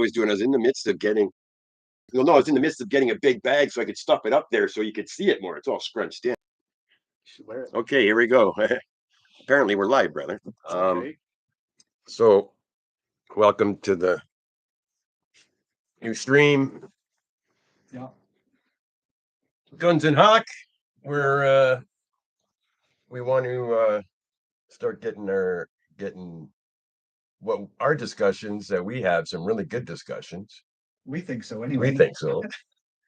was doing, I was in the midst of getting, well, no, I was in the midst of getting a big bag so I could stuff it up there so you could see it more. It's all scrunched in. Should wear it. Okay, here we go. Apparently, we're live, brother. Okay. So, welcome to the new stream, Yeah. Guns and Hawk. We're we want to start getting what our discussions that we have some really good discussions. We think so We anyway. think so,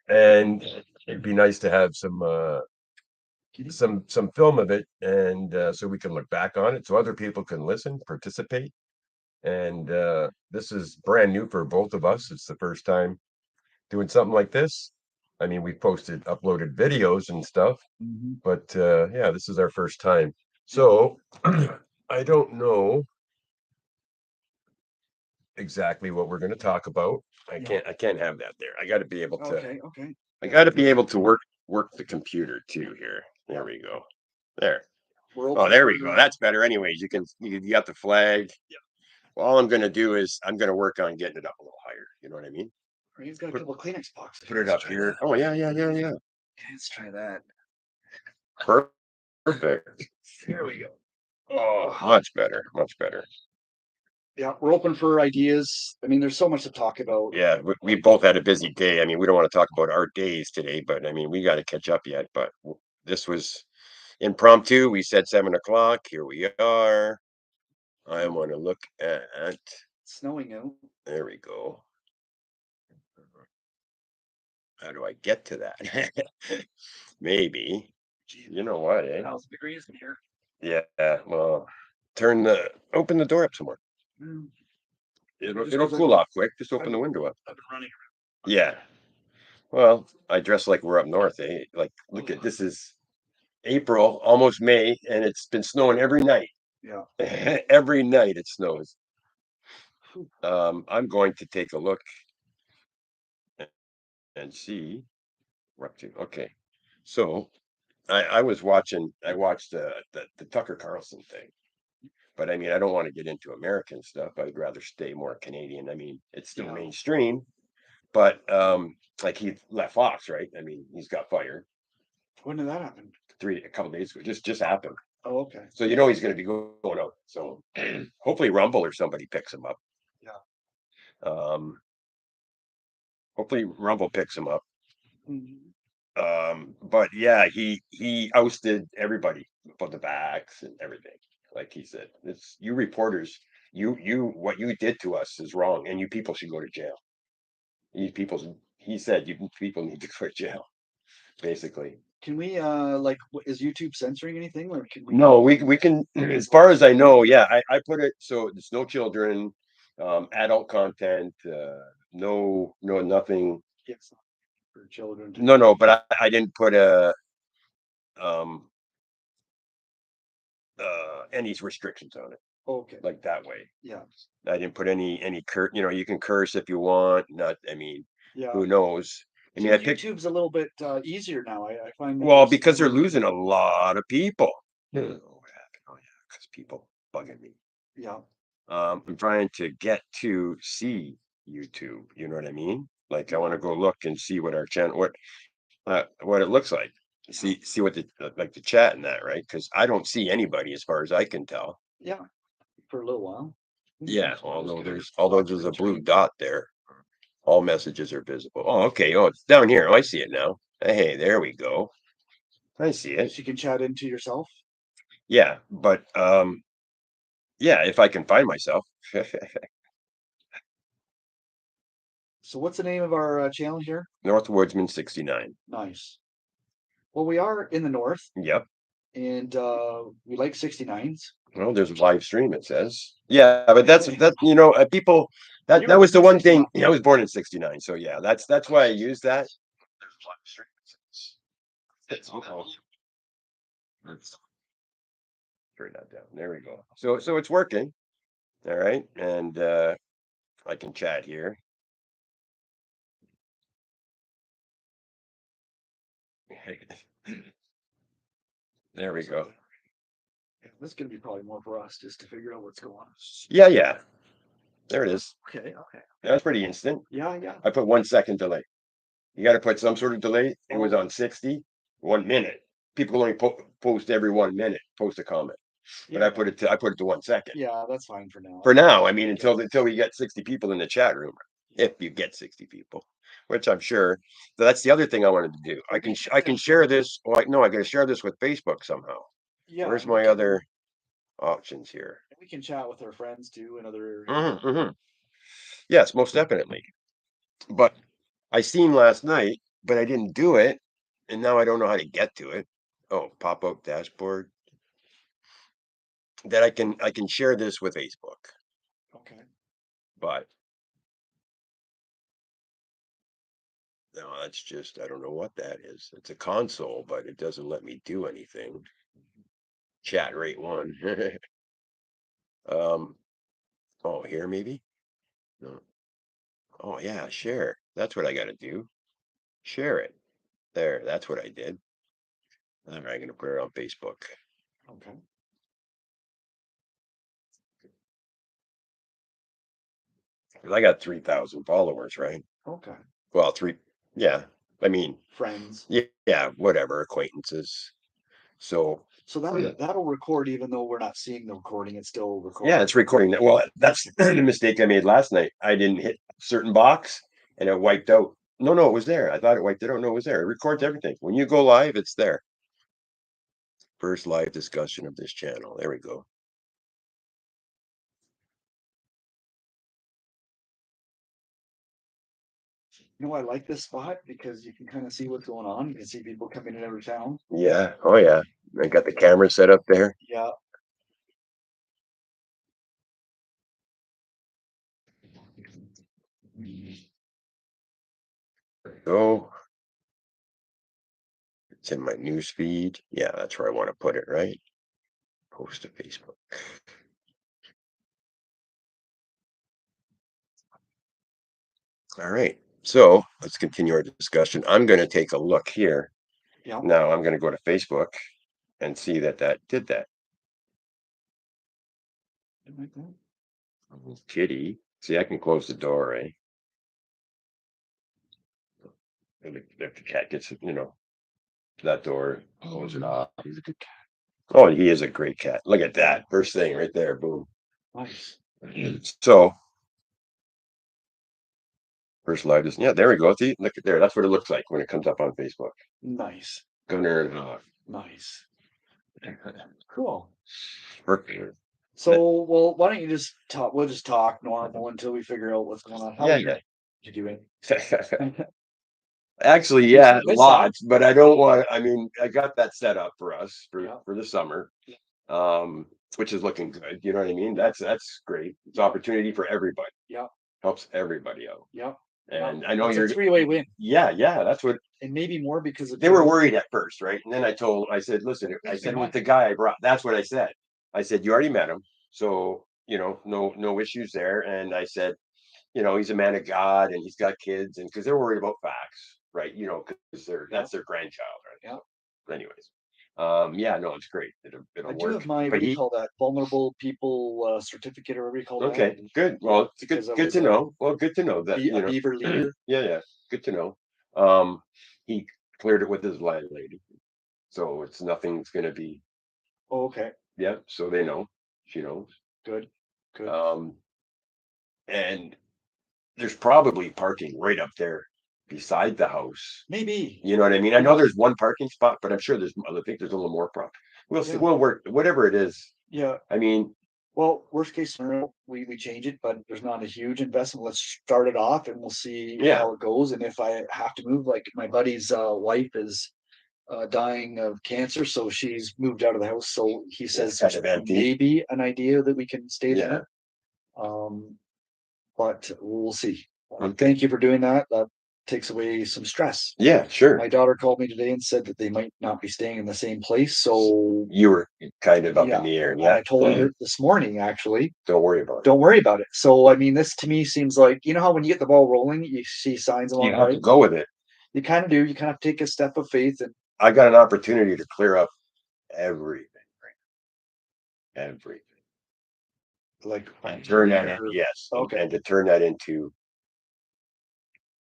and it'd be nice to have some film of it, and so we can look back on it, so other people can listen, participate. And this is brand new for both of us. It's the first time doing something like this. I mean, we uploaded videos and stuff, but yeah, this is our first time. So I don't know exactly what we're going to talk about. I can't have that there. I got to be able to. Okay. I got to be able to work the computer too here. There we go. There. Oh, there we go. That's better. Anyways, you got the flag. Yeah. Well, all I'm going to do is I'm going to work on getting it up a little higher. You know what I mean? He's got a couple Kleenex boxes. Put it up here. Oh yeah. Okay, let's try that. Perfect. Here we go. Oh, much better. Much better. Yeah, we're open for ideas. I mean, there's so much to talk about. Yeah, we both had a busy day. I mean, we don't want to talk about our days today, but I mean, we got to catch up yet. But this was impromptu. We said 7 o'clock. Here we are. I want to look at. It's snowing out. There we go. How do I get to that? Maybe. You know what, eh? 1,000 degrees in here. Yeah, well, open the door up some more. It'll cool off quick. Just open the window up. I've been running around. Yeah. Well, I dress like we're up north, eh? Like, look at this is April, almost May, and it's been snowing every night. Yeah. Every night it snows. I'm going to take a look and see. We're up to okay. So I watched the Tucker Carlson thing. But I mean, I don't want to get into American stuff. I'd rather stay more Canadian. I mean, it's still mainstream, but like he left Fox, right? I mean, he's got fired. When did that happen? A couple days ago. Just happened. Oh, okay. So you know he's going to be going out. So hopefully Rumble or somebody picks him up. Yeah. Hopefully Rumble picks him up. But yeah, he ousted everybody about the vax and everything. Like he said, it's you reporters, what you did to us is wrong, and you people should go to jail. He said you people need to go to jail, basically. Can we is YouTube censoring anything? Or can we... No, we can, as far as I know, yeah, I put it so it's no children, adult content, no nothing. Yes, for children. No, but I didn't put um any restrictions on it. Okay. Like that way. Yeah. I didn't put any you can curse if you want. Not, I mean, yeah. Who knows? I mean, YouTube's a little bit easier now. I find. Well, because they're losing a lot of people. Oh yeah, because people bugging me. Yeah. I'm trying to get to see YouTube. You know what I mean? Like I want to go look and see what our channel, what it looks like. See what the chat and that, right? Because I don't see anybody as far as I can tell. Yeah, for a little while. Yeah, although there's a blue dot there. All messages are visible. Oh, okay. Oh, it's down here. Oh, I see it now. Hey, there we go. I see it. So you can chat into yourself. Yeah, but yeah, if I can find myself. So what's the name of our channel here? North Woodsman 69. Nice. Well, we are in the north. Yep. And we like 69s. Well, there's a live stream, it says. Yeah, but that's people that was the one thing. I was born in 69, so yeah, that's why I use that. There's a live stream. It's turn that down. There we go. So it's working. All right. And I can chat here. There we go. This is going to be probably more for us just to figure out what's going on. Yeah. There it is. Okay, okay. That's pretty instant. Yeah, yeah. I put 1 second delay. You got to put some sort of delay. It was Oh, on 60, 1 minute. People only post every 1 minute, post a comment. But yeah, I put it to 1 second. yeah, that's fine for now. For now, I mean, Okay. until we get 60 people in the chat room, if you get 60 people, which I'm sure. That's the other thing I wanted to do. I can share this. Well, no, I got to share this with Facebook somehow. Yeah, Where's and we my can other options here? chat with our friends too and other. Yes, most definitely. But I seen last night, but I didn't do it, and now I don't know how to get to it. Oh, pop up dashboard. That I can share this with Facebook, Okay. but no, that's just I don't know what that is. It's a console, but it doesn't let me do anything. Chat rate one. um. Oh, here maybe. No. Oh yeah, share. That's what I got to do. Share it. There. That's what I did. All right, I'm gonna put it on Facebook. Okay. I got 3,000 followers, right? Okay. Well, three. Yeah. I mean, Friends. yeah, whatever acquaintances. So So that'll record even though we're not seeing the recording. It's still recording. yeah, it's recording. Well, that's the mistake I made last night. I didn't hit certain box and it wiped out. No, it was there. I thought it wiped it out. No, it was there. It records everything. When you go live, it's there. First live discussion of this channel. There we go. I like this spot because you can kind of see what's going on. You can see people coming in every town. Yeah. Oh yeah. I got the camera set up there. Yeah. Go. It's in my news feed. Yeah, that's where I want to put it, right? Post to Facebook. All right. So let's continue our discussion. I'm going to take a look here. Yeah. Now I'm going to go to Facebook and see that did that. Kitty. See, I can close the door, eh? If the cat gets, that door, close it off. He's a good cat. Oh, he is a great cat. Look at that. First thing right there. Boom. Nice. So, first live is, yeah, there we go. See, look at there. That's what it looks like when it comes up on Facebook. Nice. Gunner and Hawk. Nice. Cool. Perfect. So, well, why don't you just talk? We'll just talk normal until we figure out what's going on. How Yeah. you doing? Actually, yeah, Good lots, but I don't want. I mean, I got that set up for us Yeah. for the summer, which is looking good. You know what I mean? That's great. It's opportunity for everybody. Yeah. Helps everybody out. Yeah. And I know It's you're a three-way win, yeah, that's what and maybe more because of they were worried at first, right? And then I said, listen, I Yes, said man. with the guy I brought, that's what I said. I said, you already met him, so no issues there. And I said, he's a man of God and he's got kids, and because they're worried about facts, right? Because that's their grandchild, right? Yeah. So, anyways, yeah, no, it's great. It'll I do work. have my But what do you call that? Vulnerable people certificate or whatever you call that. okay, good. Well, it's because I good was to know. Well, good to know that a beaver leader. yeah, good to know. He cleared it with his landlady, so it's nothing's gonna be. Oh, okay. Yeah, so they know. She knows. Good. Good. And there's probably parking right up there beside the house. Maybe. You know what I mean? I know there's one parking spot, but I'm sure there's other think there's a little more property. We'll see. Yeah. We'll work whatever it is. Yeah. I mean, Well, worst case scenario, we change it, but there's not a huge investment. Let's start it off and we'll see Yeah. how it goes. And if I have to move, like my buddy's wife is dying of cancer, so she's moved out of the house. So he says kind of empty. maybe an idea that we can stay Yeah. there. But we'll see. Okay. Thank you for doing that. That takes away some stress. Yeah, sure. My daughter called me today and said that they might not be staying in the same place. So You were kind of up yeah, in the air. and Yeah. I told her this morning, actually, Don't worry about it. don't worry about it. So I mean, this to me seems like how when you get the ball rolling, you see signs along You the have to way. go with it. You kind of do. You kind of take a step of faith, and I got an opportunity to clear up everything. Everything. like and turn that in, year? yes, Okay, and to turn that into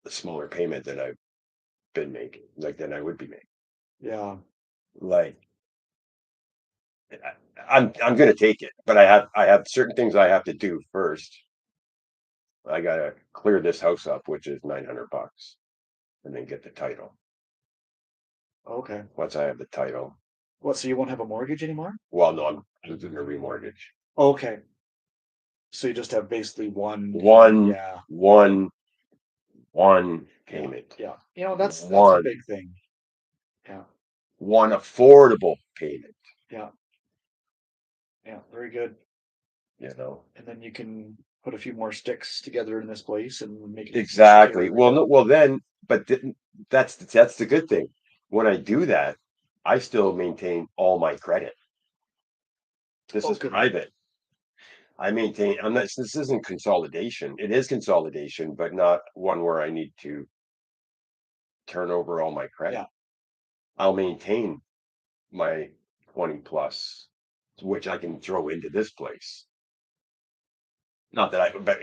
a smaller payment that I've been making, like that I would be making. yeah, Like I'm gonna take it, but I have certain things I have to do first. I gotta clear this house up, which is $900, and then get the title. okay. Once I have the title, What, so you won't have a mortgage anymore? well, no, I'm doing a remortgage. Okay, so you just have basically one payment, One, yeah, one, one yeah, payment. yeah. You know, that's a One, big thing. Yeah, one affordable payment. yeah, yeah, very good. You know And then you can put a few more sticks together in this place and make it easy to exactly. everybody Well, no, else. well then, but that's the good thing. When I do that, I still maintain all my credit. This Oh, is good. private. I maintain. I'm not. This isn't consolidation. It is consolidation, but not one where I need to turn over all my credit. Yeah. I'll maintain my 20 plus, which I can throw into this place. Not that but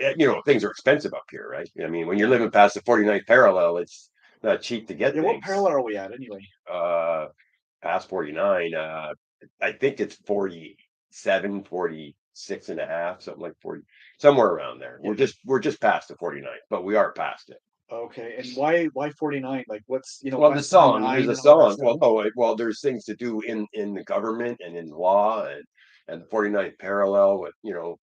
things are expensive up here, right? I mean, when you're Yeah. living past the 49th parallel, it's not cheap to get Yeah. What things. parallel are we at anyway? Uh, Past 49, I think it's 47, 46 and a half, something like 40, somewhere around there. Yeah. We're just past the 49th, but we are past it. Okay. And why 49? Like what's, Well, the West song, there's 49 a and all that song. stuff? Well, there's things to do in the government and in law and the 49th parallel with,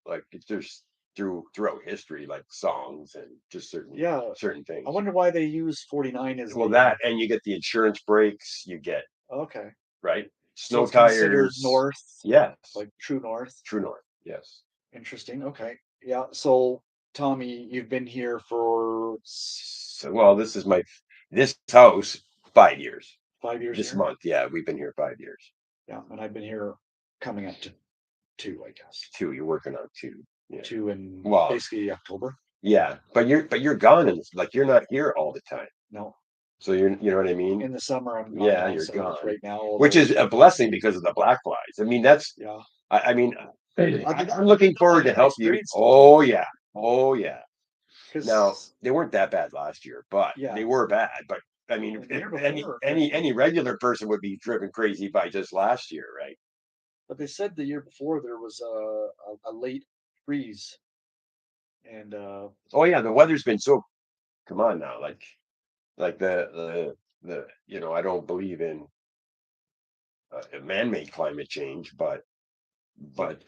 like it's just throughout history, like songs and just certain Yeah. certain I things. wonder why they use 49 as Well, the that and you get the insurance breaks, you get okay. right So snow it's considered tires. north, Yes, like true north. true north. Yes. Interesting. Okay. Yeah. So Tommy, you've been here for So, well, this house 5 years. 5 years This here. month, yeah, we've been here 5 years. Yeah. And I've been here coming up to two, I guess. Two, you're working on two. Yeah. Two in Well, basically October. yeah, but you're gone and like you're not here all the time. No, So you know what I mean? in the summer I'm gone Yeah, you're also gone. right now, Which although is a blessing because of the black flies. I mean, yeah. I mean, I'd love I'm looking to know forward what to kind of help you. experience did you Oh have? yeah. Oh yeah. Now, Because they weren't that bad last year, but yeah, they were bad. But I mean, the year any before, any any regular person would be driven crazy by just last year, right? but they said the year before there was a late freeze and Oh yeah, the weather's been so come on now, like I don't believe in man-made climate change, but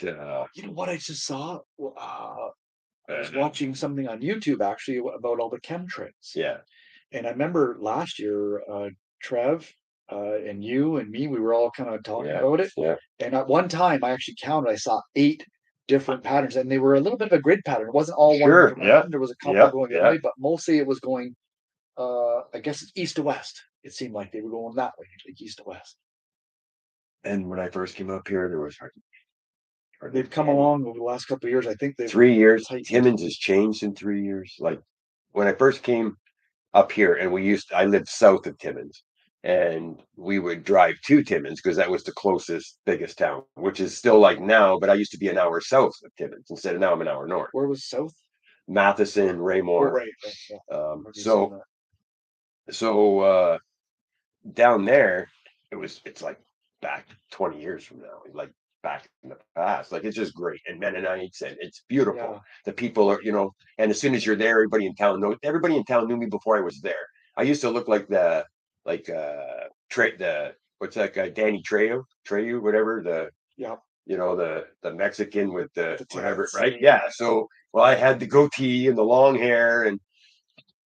you know what I just saw? Well, I was uh, watching something on YouTube actually about all the chemtrails. yeah, And I remember last year, Trev, and you and me, we were all kind of talking yeah, about it. yeah, And at one time, I actually counted, I saw 8 different patterns, and they were a little bit of a grid pattern. It wasn't all one sure, yeah, direction. There was a couple yeah, going the other yeah. way, but mostly it was going, I guess it's east to west. It seemed like they were going that way, like east to west. And when I first came up here, there was hardly They've come any. along over the last couple of years. I think they've 3 years, tightened. Timmins has changed in 3 years. Like when I first came up here, and I lived south of Timmins, and we would drive to Timmins because that was the closest, biggest town, which is still like now. But I used to be an hour south of Timmins instead of now I'm an hour north. Where was south? Matheson, Oh, Raymore. right, right, yeah. Um, Remember you saying so that. so down there, it's like back 20 years from now, like back in the past. Like it's just great. And Mennonites, and it's beautiful. Yeah, The people are, and as soon as you're there, everybody in town knew me before I was there. I used to look like like the what's that guy, Danny Treyu, whatever, yeah, the Mexican with with the the whatever, tats. right? Yeah. So well, I had the goatee and the long hair, and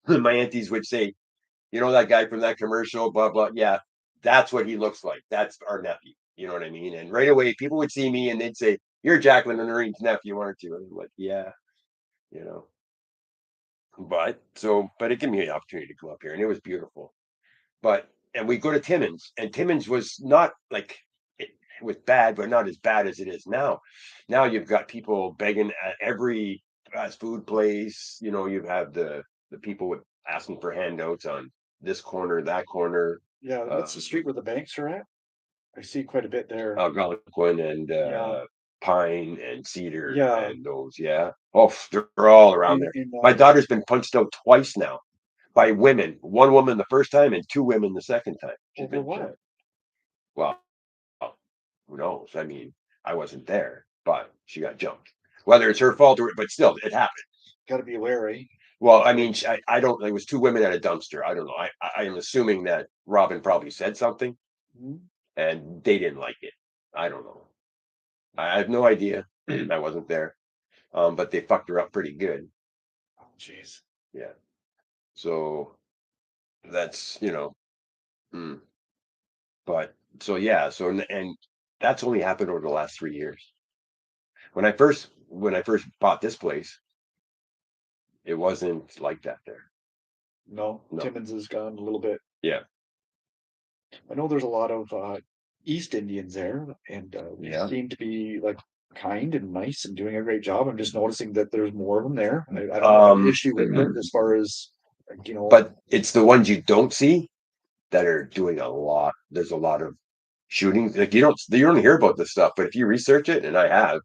my aunties would say, that guy from that commercial, blah blah. Yeah, that's what he looks like. That's our nephew. You know what I mean? And right away, people would see me and they'd say, "You're Jacqueline and Noreen's nephew, aren't you?" And I'm like, "Yeah, you know." But it gave me an opportunity to come up here, and it was beautiful. And we go to Timmins, and Timmins was not like it was bad, but not as bad as it is now. Now you've got people begging at every fast food place. You have the people with asking for handouts on this corner, that corner. Yeah, what's the street where the banks are at? I see quite a bit there. Algonquin and Yeah. pine and cedar Yeah, and those. Yeah. Oh, they're all around there. in My daughter's been punched out twice now by women. One woman the first time and two women the second time. She's over been what? jumped. Well, who knows? I mean, I wasn't there, but she got jumped. Whether it's her fault or, but still, it happened. Got to be aware, eh? Well, I Like, mean, I don't. It was two women at a dumpster. I don't know. I am assuming that Robin probably said something, hmm? and they didn't like it. I don't know. I have no idea. I wasn't there. But they fucked her up pretty good. Oh, jeez. Yeah. So that's mm. But so yeah. So and that's only happened over the last 3 years. When I first bought this place, it wasn't like that there. No, No. Timmins has gone a little bit. Yeah. I know there's a lot of East Indians there, and they Yeah. seem to be like kind and nice and doing a great job. I'm just noticing that there's more of them there. I don't have an Um. issue with it as far as like, you know. But it's the ones you don't see that are doing a lot. There's a lot of shootings. Like you don't hear about this stuff, but if you research it, and I have,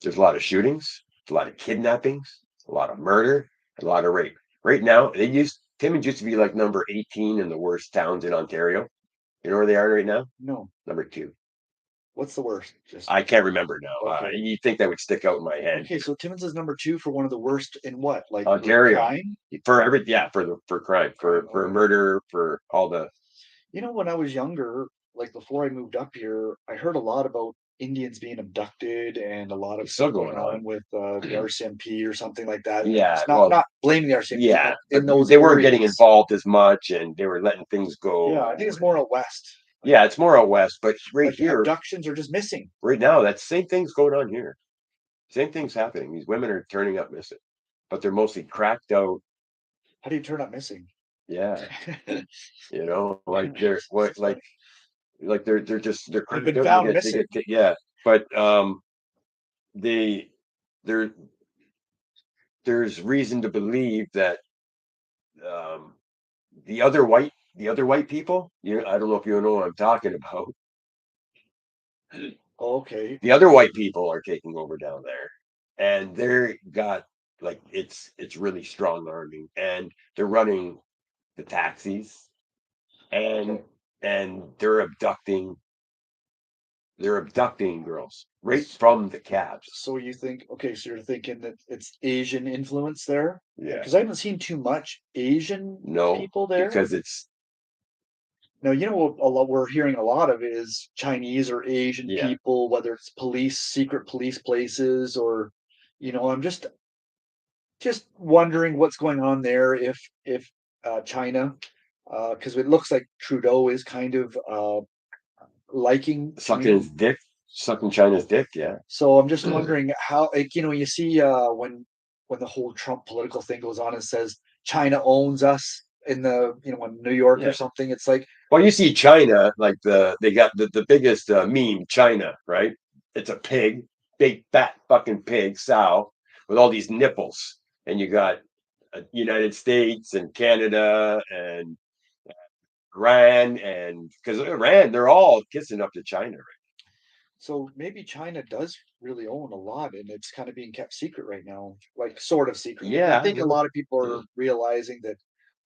there's a lot of shootings, a lot of kidnappings, a lot of murder, a lot of rape. Right now, Timmins used to be like number 18 in the worst towns in Ontario. You know where they are right now? No, Number two. what's the worst? Just I can't remember now. okay. You'd think that would stick out in my head. Okay, so Timmins is number two for one of the worst in what? Like Ontario crime? for every yeah for crime Crime. for Okay. murder for all the You know, when I was younger, like before I moved up here, I heard a lot about Indians being abducted and a lot of it's still stuff going going on. on with the RCMP or something like that. And Yeah, it's not well, not blaming the RCMP, yeah, but but in those they weren't getting areas. involved as much, and they were letting things Yeah, go. I think it's more out west. Like Yeah, it's more out west, but right like here, abductions are just missing. right now, that same thing's going on here. Same thing's happening. These women are turning up missing, but they're mostly cracked out. How do you turn up missing? Yeah, like they're This what, is funny. like they're They've cracked been out, and found they missing. get yeah, but they there there's reason to believe that um the other white people, I don't know if you know what I'm talking about. Okay. The other white people are taking over down there, and they're got like it's really strong arming, and they're running the taxis, and Okay. they're abducting girls right from the cabs. So you think, okay, so you're thinking that it's Asian influence there? Yeah. Because I haven't seen too much Asian No, people there. because it's Now, you know what a lot we're hearing a lot of is Chinese or Asian yeah. people, whether it's police, secret police places, or, I'm just wondering what's going on there if China, because it looks like Trudeau is kind of liking Sucking China. his dick, sucking China's dick, yeah. So I'm just wondering how, like, you see when the whole Trump political thing goes on and says China owns us in New York or Yeah. something. It's like, Well, you see China, like they got the biggest meme, China, right? It's a pig, big fat fucking pig, sow, with all these nipples, and you got United States and Canada and Iran, and because Iran, they're all kissing up to China, right? so maybe China does really own a lot, and it's kind of being kept secret right now, like sort of secret. I Yeah, think a lot of people are realizing that.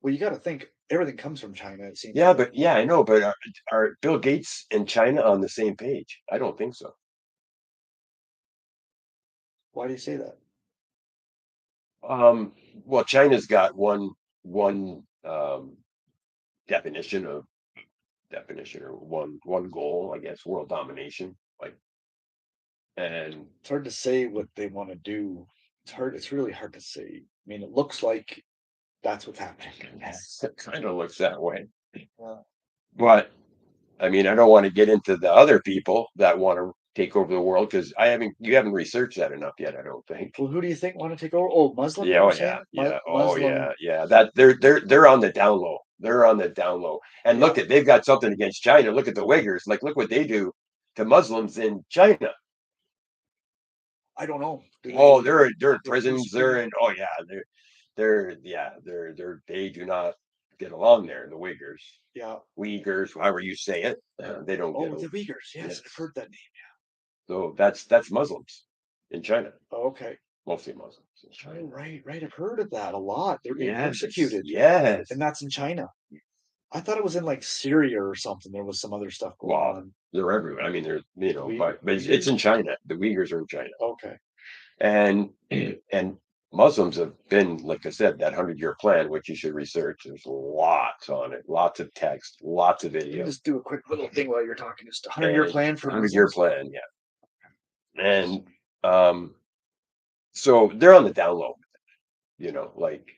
Well, you got to think everything comes from China. It seems yeah, like. but yeah, I know, but are Bill Gates and China on the same page? I don't think so. Why do you say that? Um, well, China's got one definition of definition or one goal, I guess, world domination. Like, and It's hard to say what they want to do. It's hard. It's really hard to say. I mean, it looks like that's what's happening. it kind of looks that way. Yeah. But I mean, I don't want to get into the other people that want to take over the world because you haven't researched that enough yet. I don't think. Well, who do you think want to take over? Oh, Muslim, Yeah, you're oh yeah, saying? yeah, oh Muslim, yeah, yeah. That they're on the down low. They're on the down low. And yeah. they've got something against China. Look at the Uyghurs. Like, look what they do to Muslims in China. I don't know. Oh, they're in They're prisons. They're persecute? in. Oh yeah, they do not get along there. The Yeah. Uyghurs, however you say it, they don't get Oh, the along. Uyghurs. Yes, I've Yes, heard that name. So that's Muslims in China, Okay. mostly Muslims in Oh, China. right. I've heard of that a lot. They're being Yes, persecuted, yes. and that's in China. I thought it was in like Syria or something. There was some other stuff going Well, on. they're everywhere. I mean, they're but it's in Uyghurs? China. The Uyghurs are in China, Okay. and and Muslims have been, like I said, that 100-year plan, which you should research. There's lots on it, lots of text, lots of Let me video, just do a quick little thing while you're talking. Just a 100-year and plan for 100-year Muslims. plan, yeah. And um, so they're on the down low, like,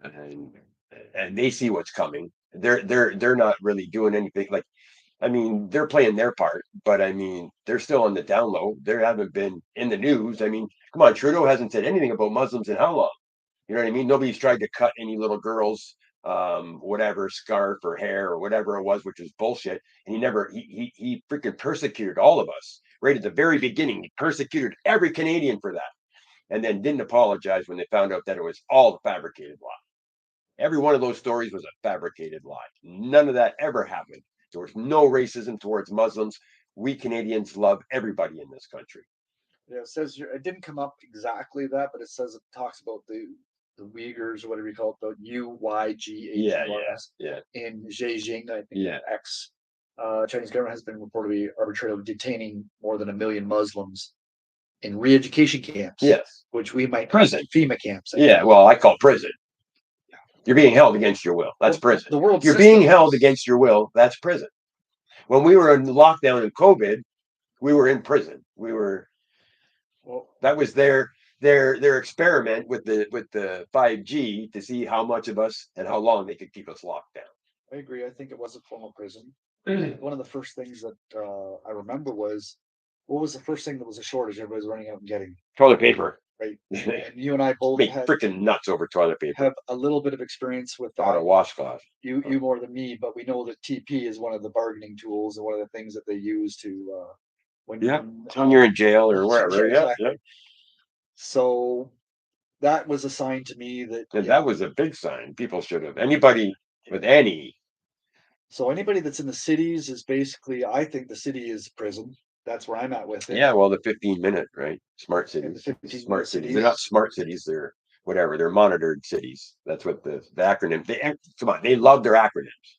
and they see what's coming. They're not really doing anything. Like, I mean, they're playing their part, but I mean, they're still on the down low. They haven't been in the news. I mean, come on, Trudeau hasn't said anything about Muslims in how long? You know what I mean? Nobody's tried to cut any little girls, whatever scarf or hair or whatever it was, which was bullshit. And he freaking persecuted all of us right at the very beginning. He persecuted every Canadian for that, and then didn't apologize when they found out that it was all a fabricated lie. Every one of those stories was a fabricated lie. None of that ever happened. There was no racism towards Muslims. We Canadians love everybody in this country. Yeah, it says here, it didn't come up exactly that, but it says it talks about the Uyghurs or whatever you call it, the Yeah, UYGHURS yeah, in Beijing. I think yeah, ex Chinese government has been reportedly arbitrarily detaining more than 1 million Muslims in re-education camps, yes. which we might call Prison. FEMA camps, I Yeah, think. well, I call prison. You're being held against your will. That's Well, prison. the world You're being system held is against your will. That's prison. When we were in lockdown in COVID, we were in prison. We were well, that was their experiment with the 5G to see how much of us and how long they could keep us locked I agree. I think it was a form of prison. down. One of the first things that I remember was what was the first thing that was a shortage everybody's running out and getting, Toilet paper. right? Me And you and I both freaking nuts over toilet paper. have a little bit of experience with Out that. of washcloth. You more than me, but we know that TP is one of the bargaining tools and one of the things that they use to Yeah. when When you're in jail or yeah, wherever. Yeah, yeah. exactly. So that was a sign to me that And yeah. that was a big sign. People should have. Anybody with any. So anybody that's in the cities is basically, I think the city is prison. That's where I'm at with it. Yeah, well, the 15-minute, right? Smart And the cities. 15-minute Smart cities. They're not cities. smart cities. They're whatever. They're monitored cities. That's what the acronym. Come on. They love their acronyms.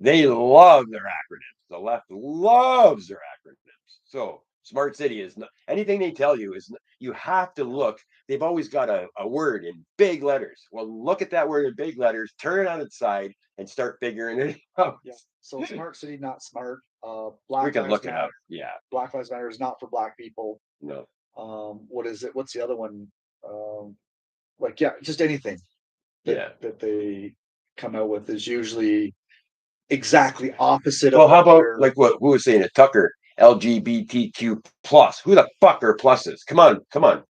They love their acronyms. The left loves their acronyms. So smart city is not anything they tell you is you have to look. They've always got a word in big letters. Well, look at that word in big letters, turn it on its side, and start figuring it out. Yeah. So smart city, not smart. We Black can Lives look it up. Matter. Yeah. Black Lives Matter is not for black people. No. What is it? What's the other one? Um, like yeah, just anything that Yeah. they come out with is usually exactly opposite of Well, how what about they're. like what who was saying it? Tucker LGBTQ plus. Who the fuck are pluses? Come on, come on.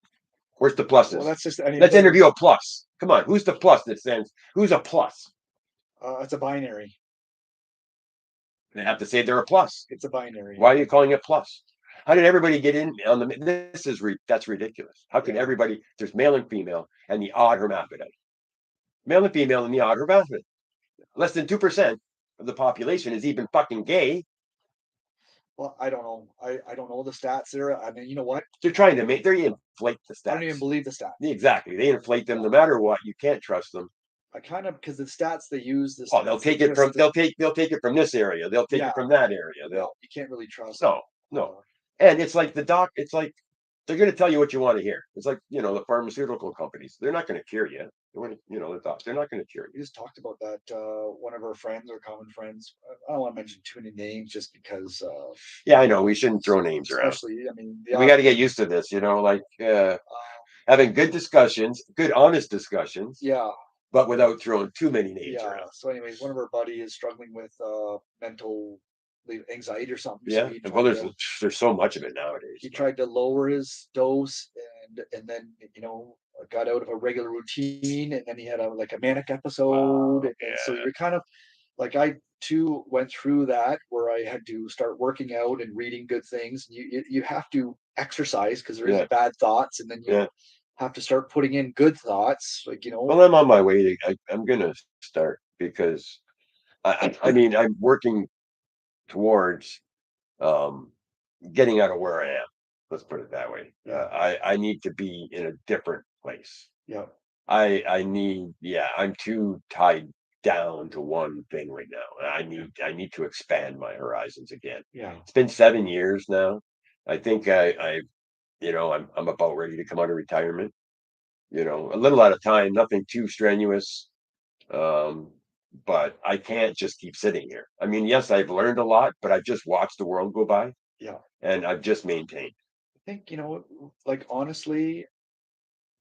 Where's the Well, pluses? that's just Let's anybody interview who's a plus. Come on, who's the plus that stands? Who's a plus? it's a binary. They have to say they're a plus. It's a binary. Why are you calling it plus? How did everybody get in on the? This is that's ridiculous. How can Yeah. everybody? There's male and female and the odd hermaphrodite. Male and female and the odd hermaphrodite. Less than 2% of the population is even fucking gay. Well, I don't know. I don't know the stats there. I mean, you know what? They're trying to make. They inflate the I don't even stats. believe the stats. Exactly. They inflate them Yeah. no matter what. You can't trust them. I kind of because the stats they use the Oh, they'll stats take it from just to, they'll take it from this area. They'll take yeah, it from that area. yeah. They'll You can't really trust. no, no. Uh, And it's like the doc, it's like they're gonna tell you what you want to hear. It's like, the pharmaceutical companies. They're not gonna cure you. The docs, they're not gonna cure we you. just talked about that. One of our friends, our common friends. I don't want to mention too many names just because, Yeah, I know we shouldn't throw names around. especially, I mean, We got to get used to this, like having good discussions, good honest discussions, yeah, but without throwing too many names yeah. around. So, anyways, one of our buddy is struggling with mental anxiety or something. So Yeah. Well, there's so much of it nowadays. he tried to lower his dose and then got out of a regular routine and then he had a like a manic episode Wow. and so Yeah. you're kind of like I too went through that where I had to start working out and reading good things. You have to exercise because there is Yeah. bad thoughts and then you Yeah. have to start putting in good thoughts like Well, I'm on my way to. I'm gonna start because I mean I'm working towards um, getting out of where I am. Let's put it that way. Yeah. I need to be in a different place. Yeah. I need, yeah, I'm too tied down to one thing right now. I need to expand my horizons again. Yeah. It's been 7 years now. I think I'm about ready to come out of retirement. A little out of time, nothing too strenuous. Um, but I can't just keep sitting here. I mean, yes, I've learned a lot, but I've just watched the world go by Yeah. and I've just maintained. I think, like honestly,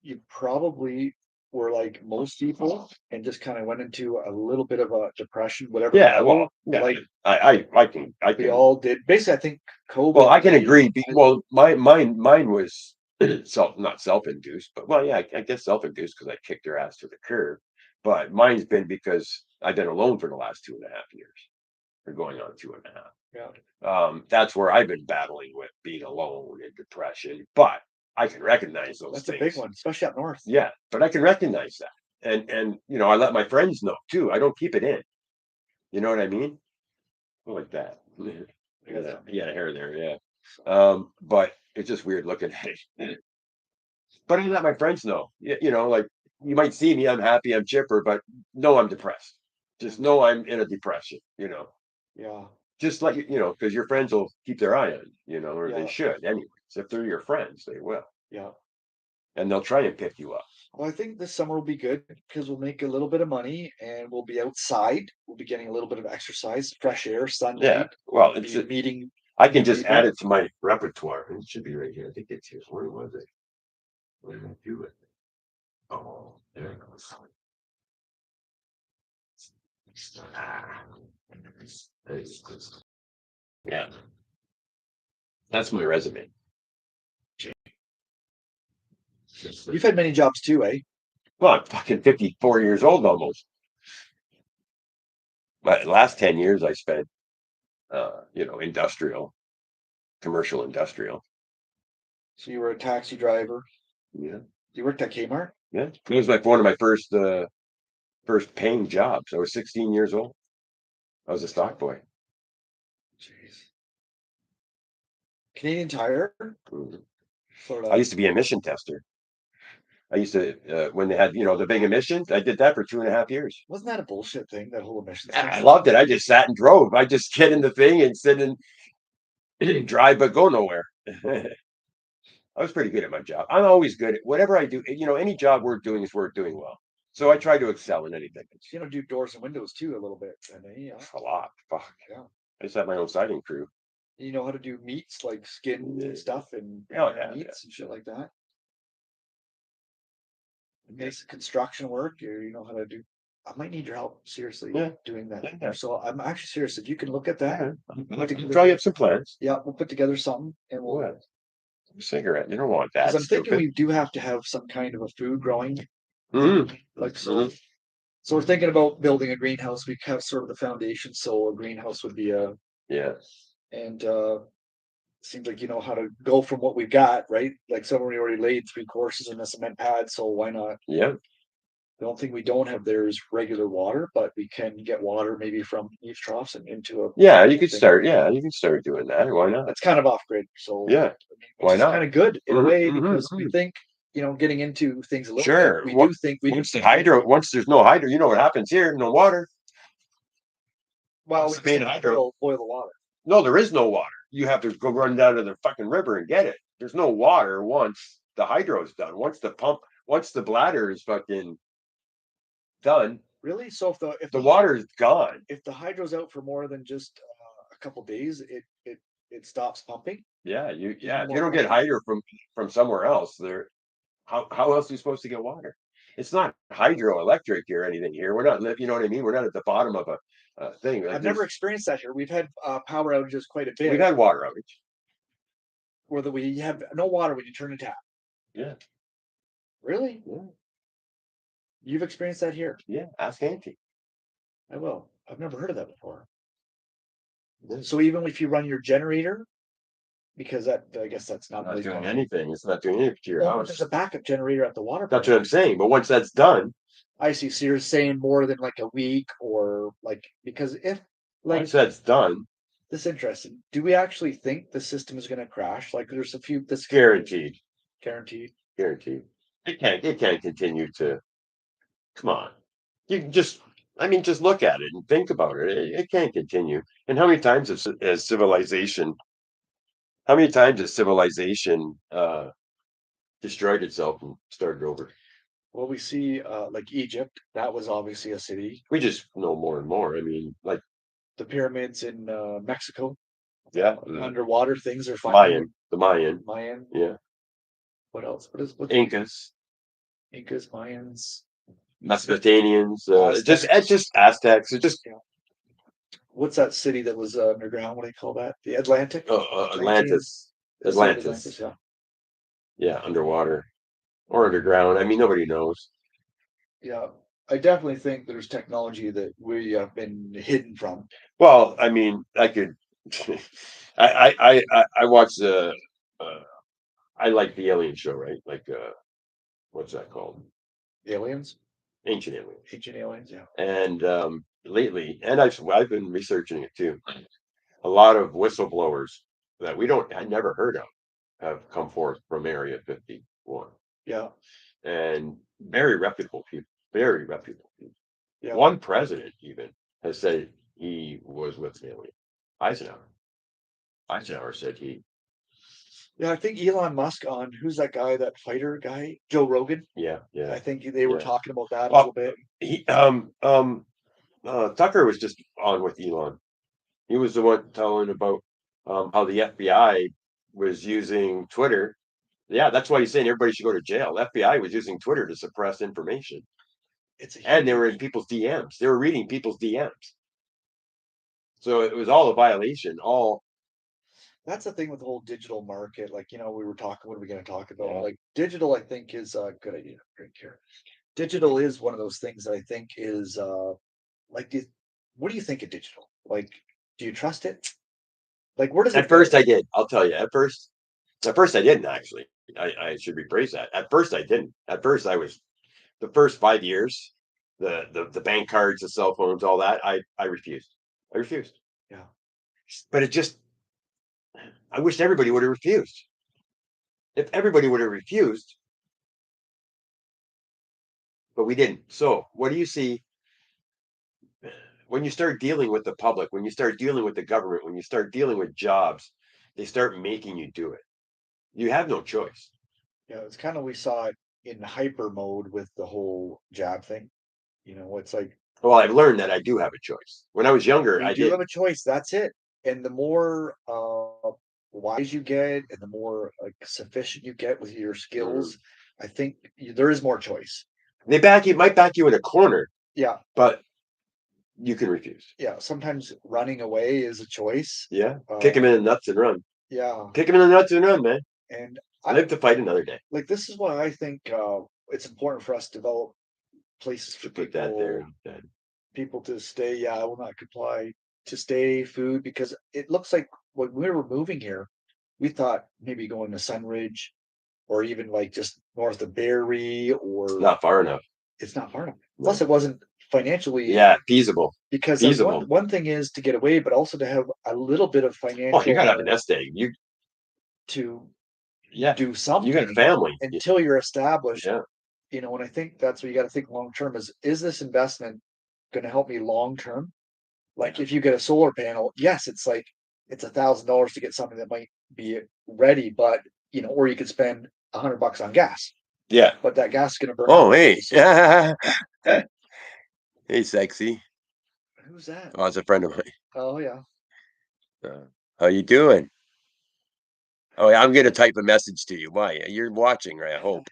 you probably were like most people and just kind of went into a little bit of a depression, whatever Yeah, well, level. yeah, Like we I can. all did. Basically, I think Well, COVID I can made agree. I Well, mine was not self-induced, but well, yeah, I guess self-induced because I kicked their ass to the curb. But mine's been because I've been alone for the last 2.5 years, or going on 2.5. yeah. That's where I've been battling with being alone and depression. But I can recognize those That's a big things. one, especially up north. Yeah, but I can recognize that, and I let my friends know too. I don't keep it in. You know what I mean? Like that. Yeah, yeah, hair there, yeah. But it's just weird looking at it. But I let my friends know. Like you might see me, I'm happy, I'm chipper, but no, I'm depressed. Just know I'm in a depression. Yeah. Just like because your friends will keep their eye on or they Yeah. should anyways. If they're your friends, they will. Yeah. And they'll try and pick you up. Well, I think this summer will be good because we'll make a little bit of money and we'll be outside. We'll be getting a little bit of exercise, fresh air, Yeah. sunlight. Well, We'll be meeting I can new just add people. it to my repertoire. It should be right here. I think it's here. Where was it? What did I do with it? Oh, there it goes. Ah, there it goes. Yeah, that's my resume. You've had many jobs too, eh? Well, I'm fucking 54 years old almost. My last 10 years I spent, industrial, commercial industrial. So you were a taxi driver. Yeah. You worked at Kmart? Yeah. It was like one of my first paying jobs. I was 16 years old. I was a stock boy. Jeez. Canadian Tire? Mhm. Sort I of. used to be a emission tester. I used to, when they had, the big emissions, I did that for 2.5 years. Wasn't that a bullshit thing, that whole emissions thing? I loved it. I just sat and drove. I just get in the thing and sit and drive, but go nowhere. I was pretty good at my job. I'm always good at whatever I do. Any job worth doing is worth doing well. So I try to excel in anything. Do doors and windows too a little bit. And yeah. A lot. Fuck. Yeah. I just have my own siding crew. You know how to do meats like skin Yeah. and stuff and Oh, yeah, meats and shit like that. yeah. Basic construction work, you know how to do. I might need your help seriously Yeah. doing that. Yeah. So I'm actually serious. If you can look at that, I can draw you up some plans. yeah, we'll put together something and we'll. What? Cigarette. You don't want Because that, I'm thinking stupid. we do have to have some kind of a food growing, Mm-hmm. like so. Mm-hmm. So we're thinking about building a greenhouse. We have sort of the foundation, so a greenhouse would be a. Yeah. And seems like you know how to go from what we've got, right? Like someone already laid 3 courses in a cement pad, so why not? Yeah. The only thing we don't have there is regular water, but we can get water maybe from eaves troughs and into a. Yeah. You could thing. start. Yeah. You can start doing that. Why not? That's kind of off grid, so Yeah. I mean, which Why is not? kind of good in a way Mm-hmm. because Mm-hmm. we think, getting into things a little bit, Sure. we do think we. Once there's no hydro, you know what happens here? No water. Well, What's we the main just hydro? boil the water. No, there is no water. You have to go run down to the fucking river and get it. There's no water once the hydro's done. Once the bladder is fucking done, Really? So the water is gone. if the hydro's out for more than just a couple days, it stops pumping. Yeah, if you don't get hydro from somewhere else, how else are you supposed to get water? It's not hydroelectric or anything here. We're not, you know what I mean? We're not at the bottom of a thing. Like I've never experienced that here. We've had power outages quite a we've bit, had water outage. where we have no water when you turn the tap. Yeah, Really? yeah, You've experienced that here? yeah. Ask Auntie. I will. I've never heard of that before. Yeah. So even if you run your generator, because I guess that's not Not really doing common. anything. It's not doing anything to your Well, house. there's a backup generator at the water That's plant. what I'm saying. But once that's done, I see. So you're saying more than like a week or like because if like once that's done, This is interesting. Do we actually think the system is going to crash? Like, there's a few this Guaranteed, guaranteed. guaranteed. It can't continue to. Come on, you can just. I mean, just look at it and think about it. It can't continue. And how many times has civilization? How many times has civilization destroyed itself and started over? Well, we see like Egypt. That was obviously a city. We just know more and more. I mean, like, The pyramids in Mexico, yeah, underwater things are finding Mayan, the Mayan, Mayan. yeah, What else? What's Incas, Incas, Mayans, Mesopotamians, Aztecs? just Aztecs. It just Yeah. What's that city that was underground? What do you call that? The Atlantic? Atlantean? Atlantis, The city of Atlantis, Atlantis, yeah. yeah, underwater or underground. I mean, nobody knows. Yeah. I definitely think there's technology that we have been hidden from. Well, I mean, I could. I watch the. Uh, I like the Alien show, right? Like, what's that called? Aliens? Ancient Aliens. Ancient aliens, yeah. And lately, and I've been researching it too. A lot of whistleblowers that I never heard of have come forth from Area 51, Yeah. and very reputable people. Very reputable people. Yeah. One president even has said he was with an alien. Eisenhower. Eisenhower said he. Yeah, I think Elon Musk on who's that guy, that fighter guy? Joe Rogan. Yeah, I yeah, think they were yeah. talking about that a Oh, little bit. he Tucker was just on with Elon. He was the one telling about how the FBI was using Twitter. Yeah, that's why he's saying everybody should go to jail. FBI was using Twitter to suppress information, It's a and they were huge. in people's DMs. They were reading people's DMs. So it was all a violation. All That's the thing with the whole digital market. Like, we were talking, what are we going to talk about? yeah. Like, digital, I think, is a good idea. Drink here. Digital is one of those things that I think is like, what do you think of digital? Like, do you trust it? Like, where does At it go? first, I did. I'll tell you. At first, I didn't actually. I should rephrase that. At first, I didn't. At first, I was the first 5 years. The bank cards, the cell phones, all that. I refused. I refused. Yeah. But it just. I wish everybody would have refused. If everybody would have refused, but we didn't. So, what do you see when you start dealing with the public, when you start dealing with the government, when you start dealing with jobs, they start making you do it. You have no choice. Yeah. It's kind of, we saw it in hyper mode with the whole jab thing. It's like, Well, I've learned that I do have a choice. When I was younger, we I do have didn't. a choice. That's it. And the more wise you get and the more like sufficient you get with your Mm. skills, I think there is more choice. Might back you in a corner, Yeah. but you can refuse. Yeah. Sometimes running away is a choice. Yeah, kick him in the nuts and run. Yeah. Kick him in the nuts and run, man. And I Live to fight another day. like, this is why I think it's important for us to develop places for Should put that there. people to stay. Yeah, I will not comply, to stay, food, because it looks like when we were moving here, we thought maybe going to Sunridge or even like just north of Barrie, It's or not far enough. it's not far enough. No. Plus, it wasn't financially, Yeah, feasible. because Feasible. one thing is to get away, but also to have a little bit of Oh, you financial gotta have a nest egg. to Yeah, do you got a something family. until you're established. Yeah, And I think that's what you got to think long term is this investment going to help me long term? Like, if you get a solar panel, yes, it's like it's $1,000 to get something that might be ready, but or you could spend $100 on gas, yeah. but that gas is going to burn Oh, out. hey, So hey, sexy. who's that? Oh, it's a friend of mine. Oh yeah. How you doing? Oh, yeah, I'm gonna type a message to you. Why? You're watching, right? I hope.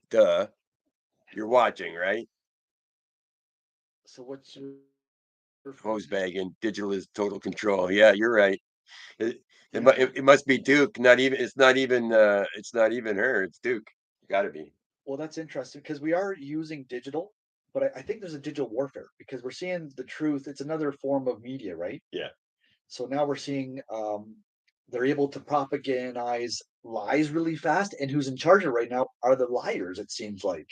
Duh. You're watching, right? So what's your food? Hose bagging. Digital is total control. Yeah, you're right. It, Yeah. it must be Duke. Not even. It's not even. It's not even her. It's Duke. Got to be. Well, that's interesting because we are using digital, but I think there's a digital warfare because we're seeing the truth. It's another form of media, right? Yeah. So now we're seeing they're able to propagandize lies really fast, and who's in charge of it right now are the liars. It seems like,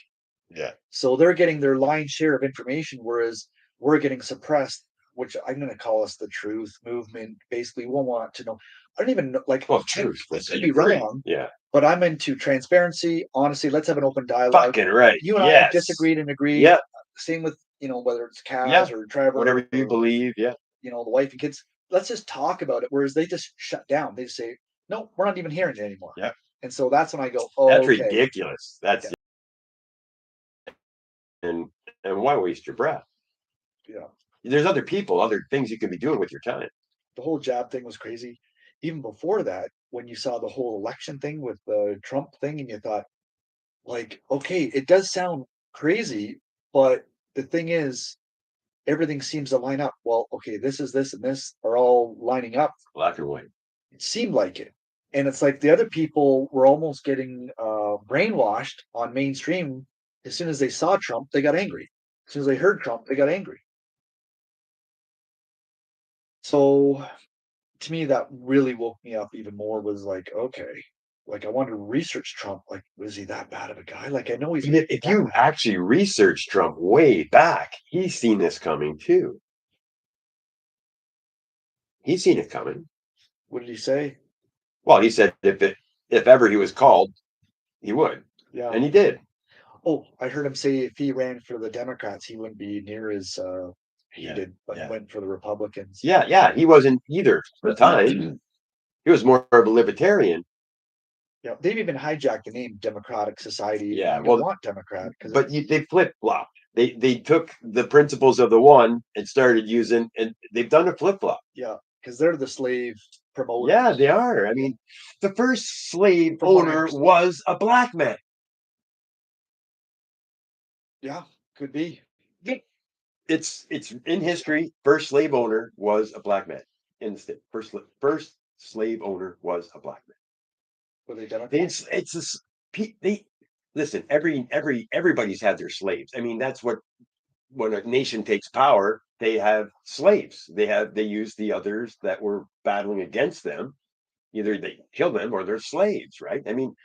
Yeah. so they're getting their lion's share of information, whereas we're getting suppressed which I'm going to call us the truth movement. Basically, we want to know. I don't even know, like, Well, truth. I I could be agree. wrong, Yeah. but I'm into transparency, honesty. Let's have an open dialogue. Fucking right. You and I have Yes. disagreed and agreed. Yeah. Same with, whether it's Yeah. Kaz or Trevor Whatever you or, believe. Yeah. the wife and kids. Let's just talk about it. Whereas they just shut down. They just say, no, we're not even hearing it anymore. Yeah. And so that's when I go, That's oh, okay. ridiculous. Yeah. And and why waste your breath? Yeah. There's other people, other things you can be doing with your time. The whole jab thing was crazy. Even before that, when you saw the whole election thing with the Trump thing, and you thought, like, okay, it does sound crazy, but the thing is, everything seems to line up. Well, okay, this and this are all lining up. Black and white. It seemed like it. And it's like the other people were almost getting brainwashed on mainstream. As soon as they saw Trump, they got angry. As soon as they heard Trump, they got angry. So to me, that really woke me up even more. Was like, okay, like I wanted to research Trump. Like, was he that bad of a guy? Like, I know he's If you actually research Trump way back, he's seen this coming too. He's seen it coming. What did he say? Well, he said if ever he was called, he would, Yeah. and he did. Oh, I heard him say if he ran for the Democrats, he wouldn't be near as Yeah, heated, but yeah. went for the Republicans. Yeah. He wasn't either for the time. He was more of a libertarian. Yeah, they've even hijacked the name Democratic Society. Yeah, You don't well, want Democrat because but they flip flopped. They took the principles of the one and started using, and they've done a flip flop. yeah, because they're the slave promoters. Yeah, they are. I mean, the first slave From what I owner understand. was a black man. Yeah, could be. It's in history. First slave owner was a black man in the state. First slave owner was a black man. Were they Democrats? It's this. They listen. Everybody's had their slaves. I mean, that's what when a nation takes power, they have slaves. They use the others that were battling against them. Either they kill them or they're slaves, right? I mean,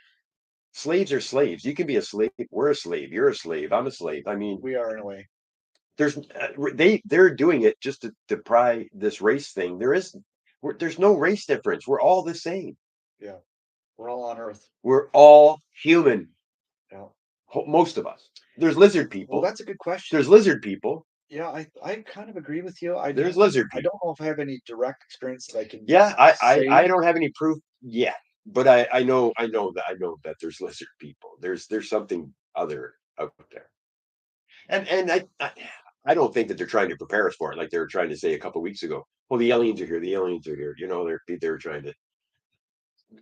slaves are slaves. You can be a slave. We're a slave. You're a slave. I'm a slave. I mean, We are in a way. there's they're doing it just to pry this race thing. There's no race difference. We're all the same. Yeah, we're all on Earth. We're all human. Yeah. Most of us. There's lizard Well, people. that's a good question. There's lizard people. Yeah, I kind of agree with you. There's lizard I people. don't know if I have any direct experience that I can Yeah, I say. don't have any proof yet, but I know that there's lizard people. There's something other out there, and I don't think that they're trying to prepare us for it, like they were trying to say a couple weeks ago. Well, the aliens are here. The aliens are here. You know, they're trying to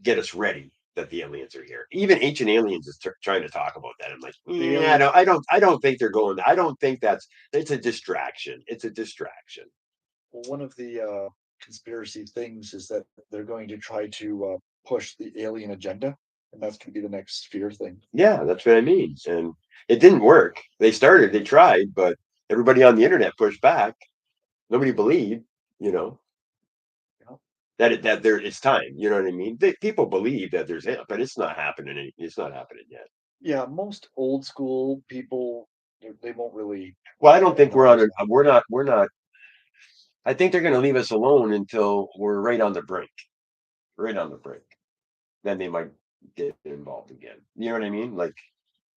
get us ready that the aliens are here. Even Ancient Aliens is trying to talk about that. I'm like, yeah, I don't think they're going. I don't think it's a distraction. It's a distraction. Well, one of the conspiracy things is that they're going to try to push the alien agenda, and that's going to be the next sphere thing. Yeah, that's what I mean. And it didn't work. They tried, but everybody on the internet pushed back. Nobody believed, you know, You know? that there it's time. You know what I mean? People believe that there's it, but it's not happening. It's not happening yet. Yeah, most old school people they won't really Well, I don't think we're on. acknowledge that. We're not. I think they're going to leave us alone until we're right on the brink. Right on the brink. Then they might get involved again. You know what I mean? Like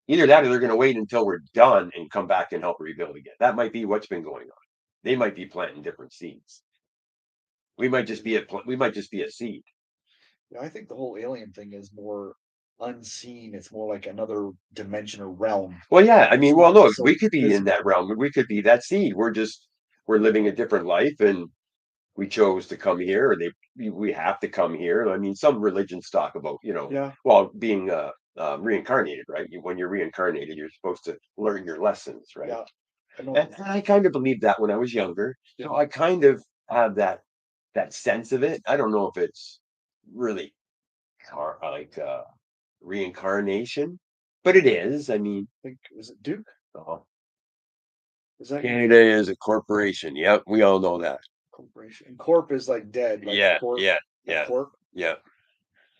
either that or they're going to wait until we're done and come back and help rebuild again. That might be what's been going on. They might be planting different seeds. We might just be a seed. Yeah, I think the whole alien thing is more unseen. It's more like another dimension or realm. Well, yeah, I mean, well, Not no, so we could be in that visible. realm. We could be that seed. We're living a different life, and we chose to come here, or we have to come here. I mean, some religions talk about, Yeah, well, being reincarnated, right? When you're reincarnated, you're supposed to learn your lessons, right? yeah. I know. And I kind of believed that when I was younger. Yeah. So I kind of have that sense of it. I don't know if it's really like reincarnation, but it is. I mean, I think was it Duke? uh, Is that Canada is a corporation. Yep, we all know that. corporation? And corp is like dead, like Yeah, corp, yeah, like yeah, corp. yeah.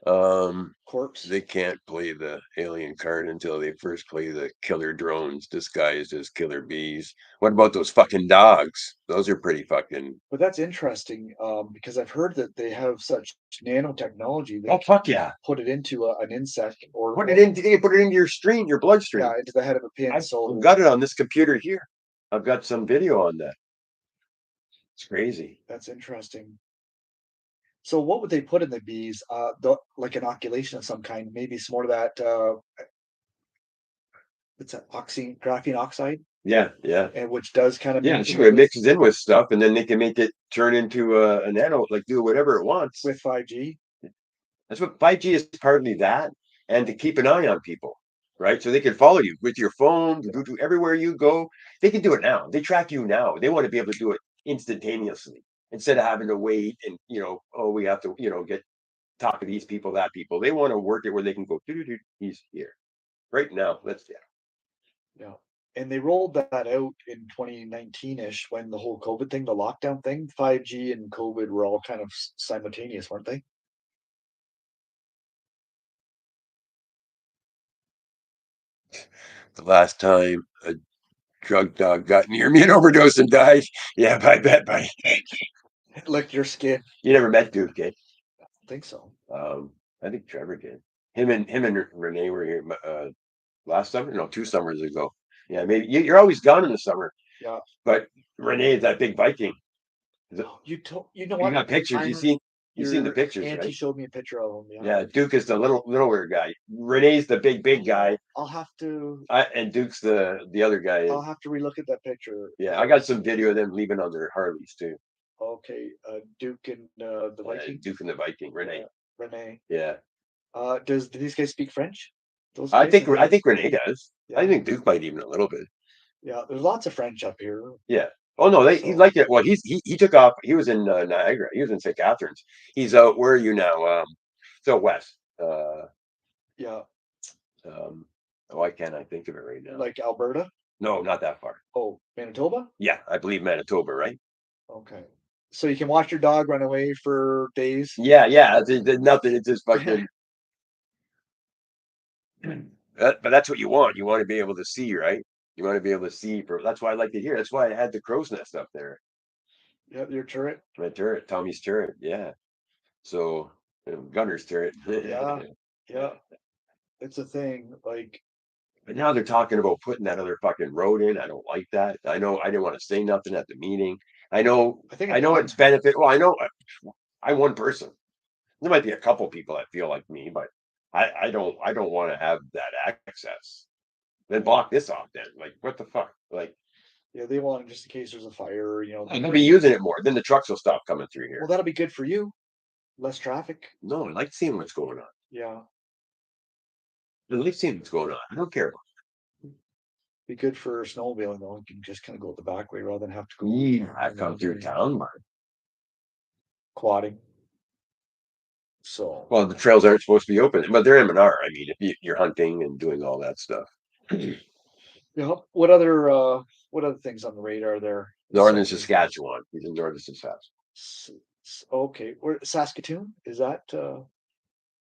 corpse. They can't play the alien card until they first play the killer drones disguised as killer bees. What about those fucking dogs? Those are pretty fucking. But that's interesting, because I've heard that they have such nanotechnology Oh that can fuck yeah! put it into an insect Put it in. You can put it into your stream, your bloodstream. yeah, into the head of a pin. I've So got it on this computer here. I've got some video on that. It's crazy. that's interesting. So what would they put in the bees? Like inoculation of some kind, maybe some more of that. It's an graphene oxide, Yeah, yeah. and which does kind of Yeah, mimic sure. It with mixes in with stuff, and then they can make it turn into a nano, like do whatever it wants. 5G. That's what 5G is partly that, and to keep an eye on people, right? So they can follow you with your phone, Yeah, Bluetooth, everywhere you go. They can do it now. They track you now. They want to be able to do it instantaneously instead of having to wait and oh, we have to get talk to these people, that people. They want to work it where they can go. He's here right now. Let's yeah. yeah. And they rolled that out in 2019-ish when the whole COVID thing, the lockdown thing, 5G and COVID were all kind of simultaneous, weren't they? The last time a drug dog got near me and overdosed and died. Yeah, I bet. By Licked your skin. you never met Duke, eh? I think so. I think Trevor did. Him and Renee were here last summer. No, 2 summers ago. Yeah, maybe you're always gone in the summer, Yeah. but Renee is that big Viking. You know You what? got pictures. I'm You seen the Your pictures, auntie right? showed me a picture of him. Yeah, Yeah. Duke is the littler guy. Renee's the big guy, I'll have to and Duke's the other guy. I'll have to relook at that picture. Yeah, I got some video of them leaving on their Harleys too. Okay, Duke and the Viking. Duke and the Viking, Renee. Renee. Yeah, Do these guys speak French? Those I guys? think I think Renee does. I Yeah. think Duke might even a little bit. Yeah. There's lots of French up here. Yeah. Oh no, he So liked it. Well, he took off. He was in Niagara. He was in St. Catharines. He's out. Where are you now? So west. yeah, Why can't I think of it right now? like Alberta. No, not that far. Oh, Manitoba. Yeah, I believe Manitoba, right? Okay. So you can watch your dog run away for days. Yeah, yeah. There's nothing. It's just fucking. But that's what you want. You want to be able to see, right? You want to be able to see. That's why I like to hear. That's why I had the crow's nest up there. Yeah, your turret. My turret, Tommy's turret. Yeah. So Gunner's turret. Yeah, yeah. It's a thing. Like But now they're talking about putting that other fucking road in. I don't like that. I know I didn't want to say nothing at the meeting. I know I think I it's know done. it's benefit. Well, I know I'm one person. There might be a couple people that feel like me, but I don't want to have that access. Then block this off then. Like what the fuck? Like Yeah, they want it just in case there's a fire. I'm gonna be using it more. Then the trucks will stop coming through Well, here. that'll be good for you. Less traffic. No, I like seeing what's going on. Yeah, I like seeing what's going on. I don't care. be good for snowmobiling though. You can just kind of go the back way rather than have to go Yeah, I come through town, but quadding. So well, the trails aren't supposed to be open, but they're M&R. I mean, if you're hunting and doing all that stuff. yeah. What other things on the radar there? Northern Saskatchewan. He's in northern Saskatchewan. Okay, where Saskatoon is that?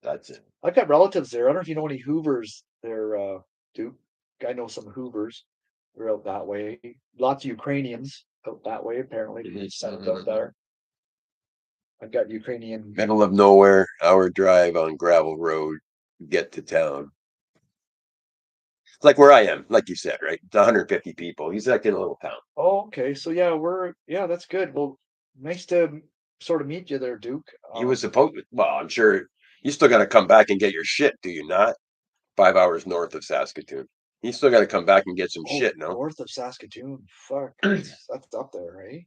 That's it. I've got relatives there. I don't know if you know any Hoovers there, Duke. I know some Hoovers. They're out that way. Lots of Ukrainians out that way, apparently. Settled out there. I've got Ukrainian. Middle of nowhere, hour drive on gravel road, get to town. It's like where I am, like you said, right? It's 150 people. He's like in a little town. Oh, okay. So yeah, that's good. Well, nice to sort of meet you there, Duke. He was supposed well, I'm sure you still gotta come back and get your shit, do you not? 5 hours north of Saskatoon. He's still gotta come back and get some shit, no? North of Saskatoon. Fuck, that's up there, right?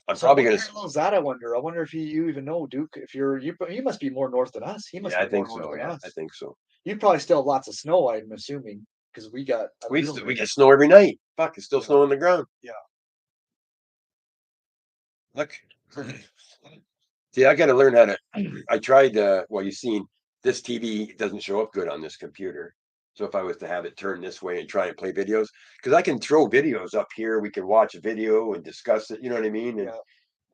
I'm So probably what gonna the hell is that? I wonder. I wonder if you even know, Duke. If you must be more north than us. He must yeah, I be more think north so. than Yeah, us. I think so. You probably still have lots of snow. I'm assuming because we got a little We bit. get snow every night. Fuck, it's still Yeah. snow on the ground. Yeah. Look. See, I gotta learn how to I tried well you've seen this TV doesn't show up good on this computer. So if I was to have it turn this way and try and play videos, because I can throw videos up here, we can watch a video and discuss it, you know what I mean? And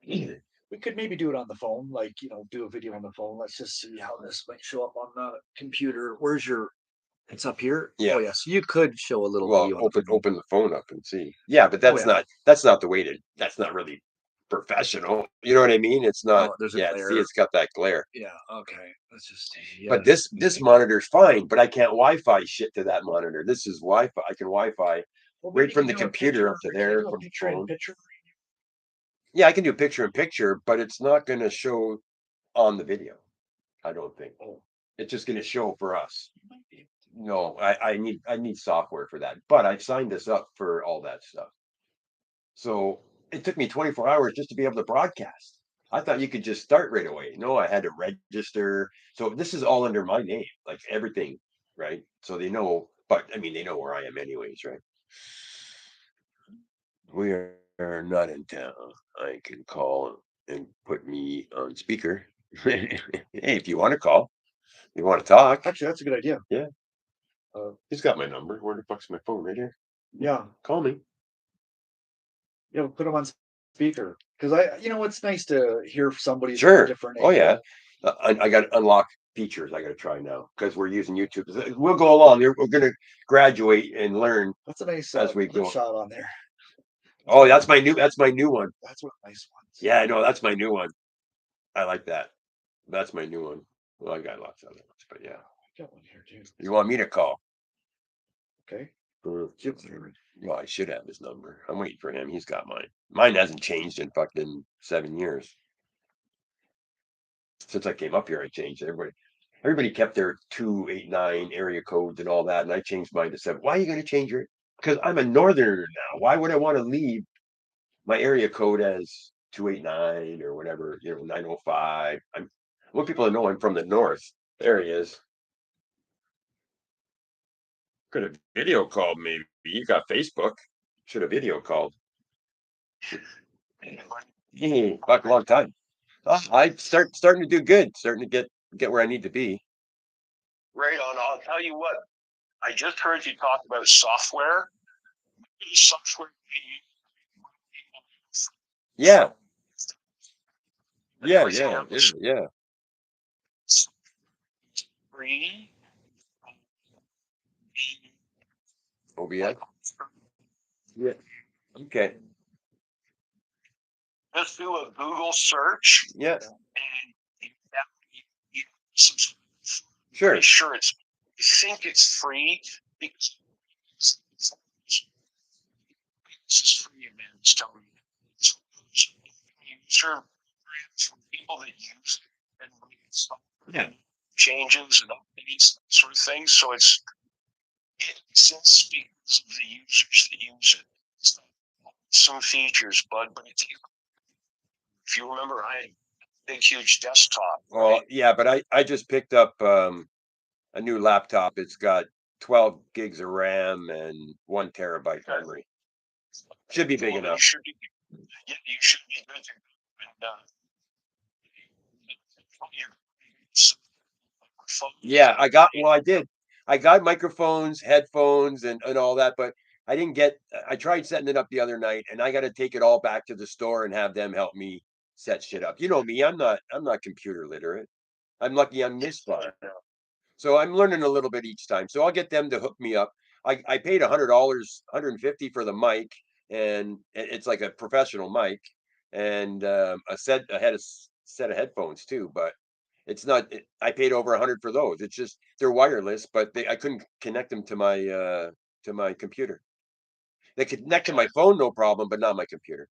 Yeah. We could maybe do it on the phone, like, do a video on the phone. Let's just see how this might show up on the computer. Where's your It's up here? Oh, Yeah. yes, you could show a little Well, video on the open phone. open the phone up and see. Yeah, but Oh, yeah. that's not the way to that's not really professional. You know what I mean? It's not. Oh, there's a Yeah, see, glare. it's got that glare. Yeah, okay. Let's just see. But Yes. this monitor's fine, but I can't Wi-Fi shit to that monitor. This is Wi-Fi. I can Wi-Fi Well, maybe right you from can the do a computer picture. up to Can you there do a from the picture in phone. picture? Yeah, I can do picture in picture, but it's not going to show on the video. I don't think. Oh, It's just going to show for us. you might be able to. No, I need software for that. But I signed this up for all that stuff. So it took me 24 hours just to be able to broadcast. I thought you could just start right away. No, I had to register. So this is all under my name, like everything, right? So they know, but I mean, they know where I am anyways, right? We are not in town. I can call and put me on speaker. Hey, if you want to call, you want to talk. Actually, that's a good idea. Yeah, Uh, he's got my number. Where the fuck's my phone? Right here. yeah, Call me. put them on speaker because it's nice to hear somebody from a Sure. different Oh yeah. angle. I got to unlock features. I got to try now because we're using YouTube. We'll go along. We're going to graduate and learn That's a nice as we clip go. shot on there. Oh, that's my new. That's my new one. That's one of the nice ones. Yeah, I know. That's my new one. I like that. That's my new one. Well, I got lots of other ones, but yeah. I got one here too. You want me to call? Okay. Uh, Give it to me. Well, I should have his number. I'm waiting for him. He's got mine. Mine hasn't changed in fucking 7 years since I came up here. I changed. Everybody kept their 289 area codes and all that, and I changed mine to 7. Why are you going to change your? Because I'm a northerner now. Why would I want to leave my area code as 289 or whatever? 905. I want people to know I'm from the north. There he is. Could have video called maybe. You got Facebook. Should have video called. Fuck a long time. I starting to do good. Starting to get where I need to be. Right on. I'll tell you what. I just heard you talk about software. Software. Yeah, yeah, Anyways, yeah, have yeah, this yeah. free. OBS. Yeah. Okay. Just do a Google search Yeah. and you pretty Sure. sure I think it's free because this is free events. User for people that use it and stuff Yeah. changes and updates, that sort of thing. So it exists because of the users that use it. It's not some features, but if you remember, I had a big, huge desktop, Well, right? yeah, but I just picked up a new laptop. It's got 12 gigs of RAM and 1 terabyte memory. Should be big Well, enough. you should be good to go. And your phone. Yeah, I did. I got microphones, headphones, and all that, but I didn't get. I tried setting it up the other night, and I got to take it all back to the store and have them help me set shit up. You know me, I'm not computer literate. I'm lucky I'm this far. So I'm learning a little bit each time. So I'll get them to hook me up. I paid $100, 150 for the mic, and it's like a professional mic, and I had set of headphones too, but it's not. I paid over 100 for those. It's just they're wireless, but I couldn't connect them to my computer. They could connect to my phone, no problem, but not my computer.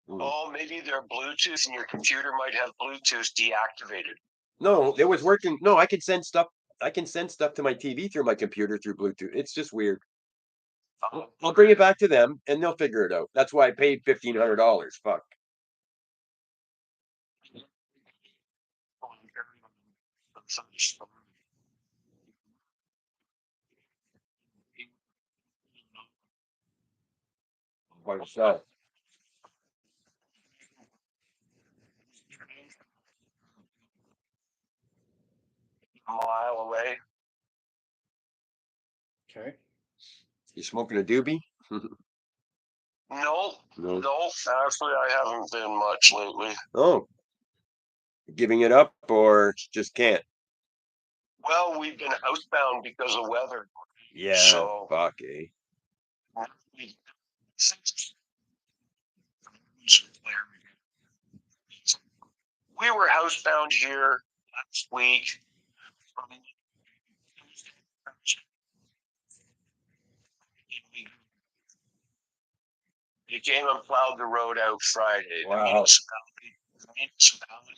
Mm. Oh, maybe they're Bluetooth and your computer might have Bluetooth deactivated. No, it was working. No, I can send stuff. I can send stuff to my TV through my computer through Bluetooth. It's just weird. I'll bring it back to them and they'll figure it out. That's why I paid $1,500. Fuck. By yourself. A mile away. Okay. You smoking a doobie? No, No. no, actually, I haven't been much lately. Oh, giving it up or just can't? Well, we've been housebound because of weather. Yeah, So fuck, eh? we we were housebound here last week. They came and plowed the road out Friday. Wow. The municipality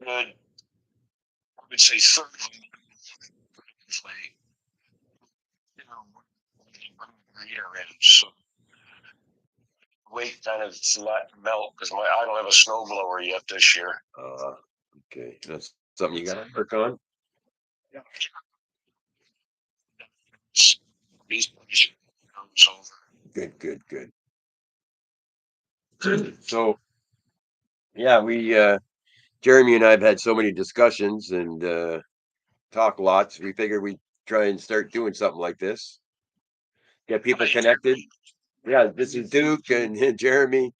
good. I would say third play. You know, so wait kind of let melt because I don't have a snowblower yet this year. Okay, that's something you gotta work on. Yeah. These comes over. Good. So yeah, we Jeremy and I have had so many discussions and talk lots. We figured we'd try and start doing something like this. Get people connected. Yeah, this is Duke and Jeremy.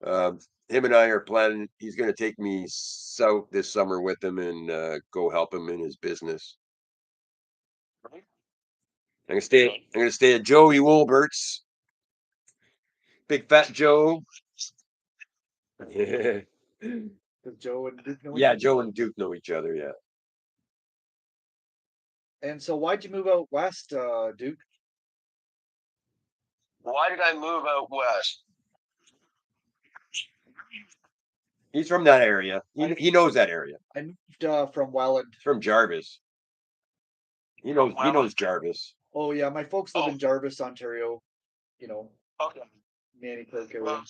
Um, him and I are planning. He's going to take me south this summer with him and go help him in his business. I'm gonna stay at Joey Wolbert's, Big Fat Joe. Yeah, Does Joe and Duke know each yeah. other? Joe and Duke know each other. Yeah. And so why'd you move out west, Duke? Why did I move out west? He's from that area. He knows that area. I moved from Welland. He's from Jarvis. He knows Jarvis. Oh yeah, my folks live in Jarvis, Ontario. You know, Okay. Mannyquirk area. Well,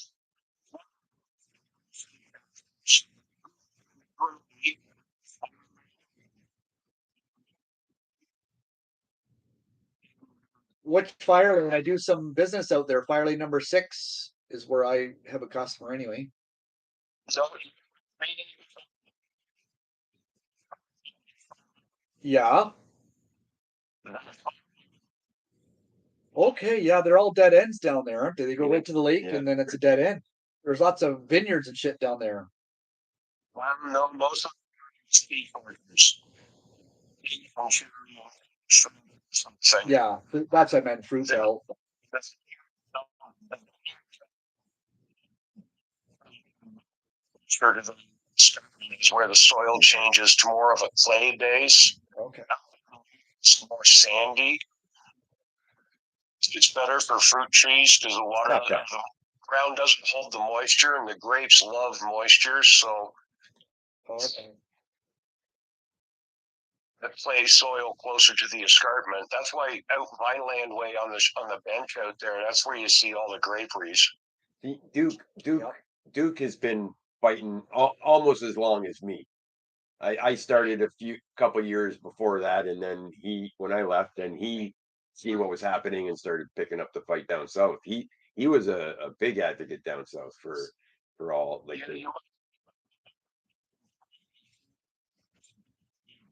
Which fire lane? I do some business out there. Fire lane number 6 is where I have a customer anyway. so Yeah. Okay, yeah, they're all dead ends down there, aren't they? They go right to the lake Yeah. and then it's a dead end. There's lots of vineyards and shit down there. I don't know most of the ski partners. Yeah, that's what I meant, fruit belt. Is where the soil changes to more of a clay base. Okay. It's more sandy. It's better for fruit trees because the ground doesn't hold the moisture, and the grapes love moisture. So Okay. the clay soil closer to the escarpment. That's why out Vineland Way on the bench out there. That's where you see all the graperies. Duke has been fighting almost as long as me. I started a couple years before that, and then when I left, and he seen what was happening and started picking up the fight down south. He was a big advocate down south for all like the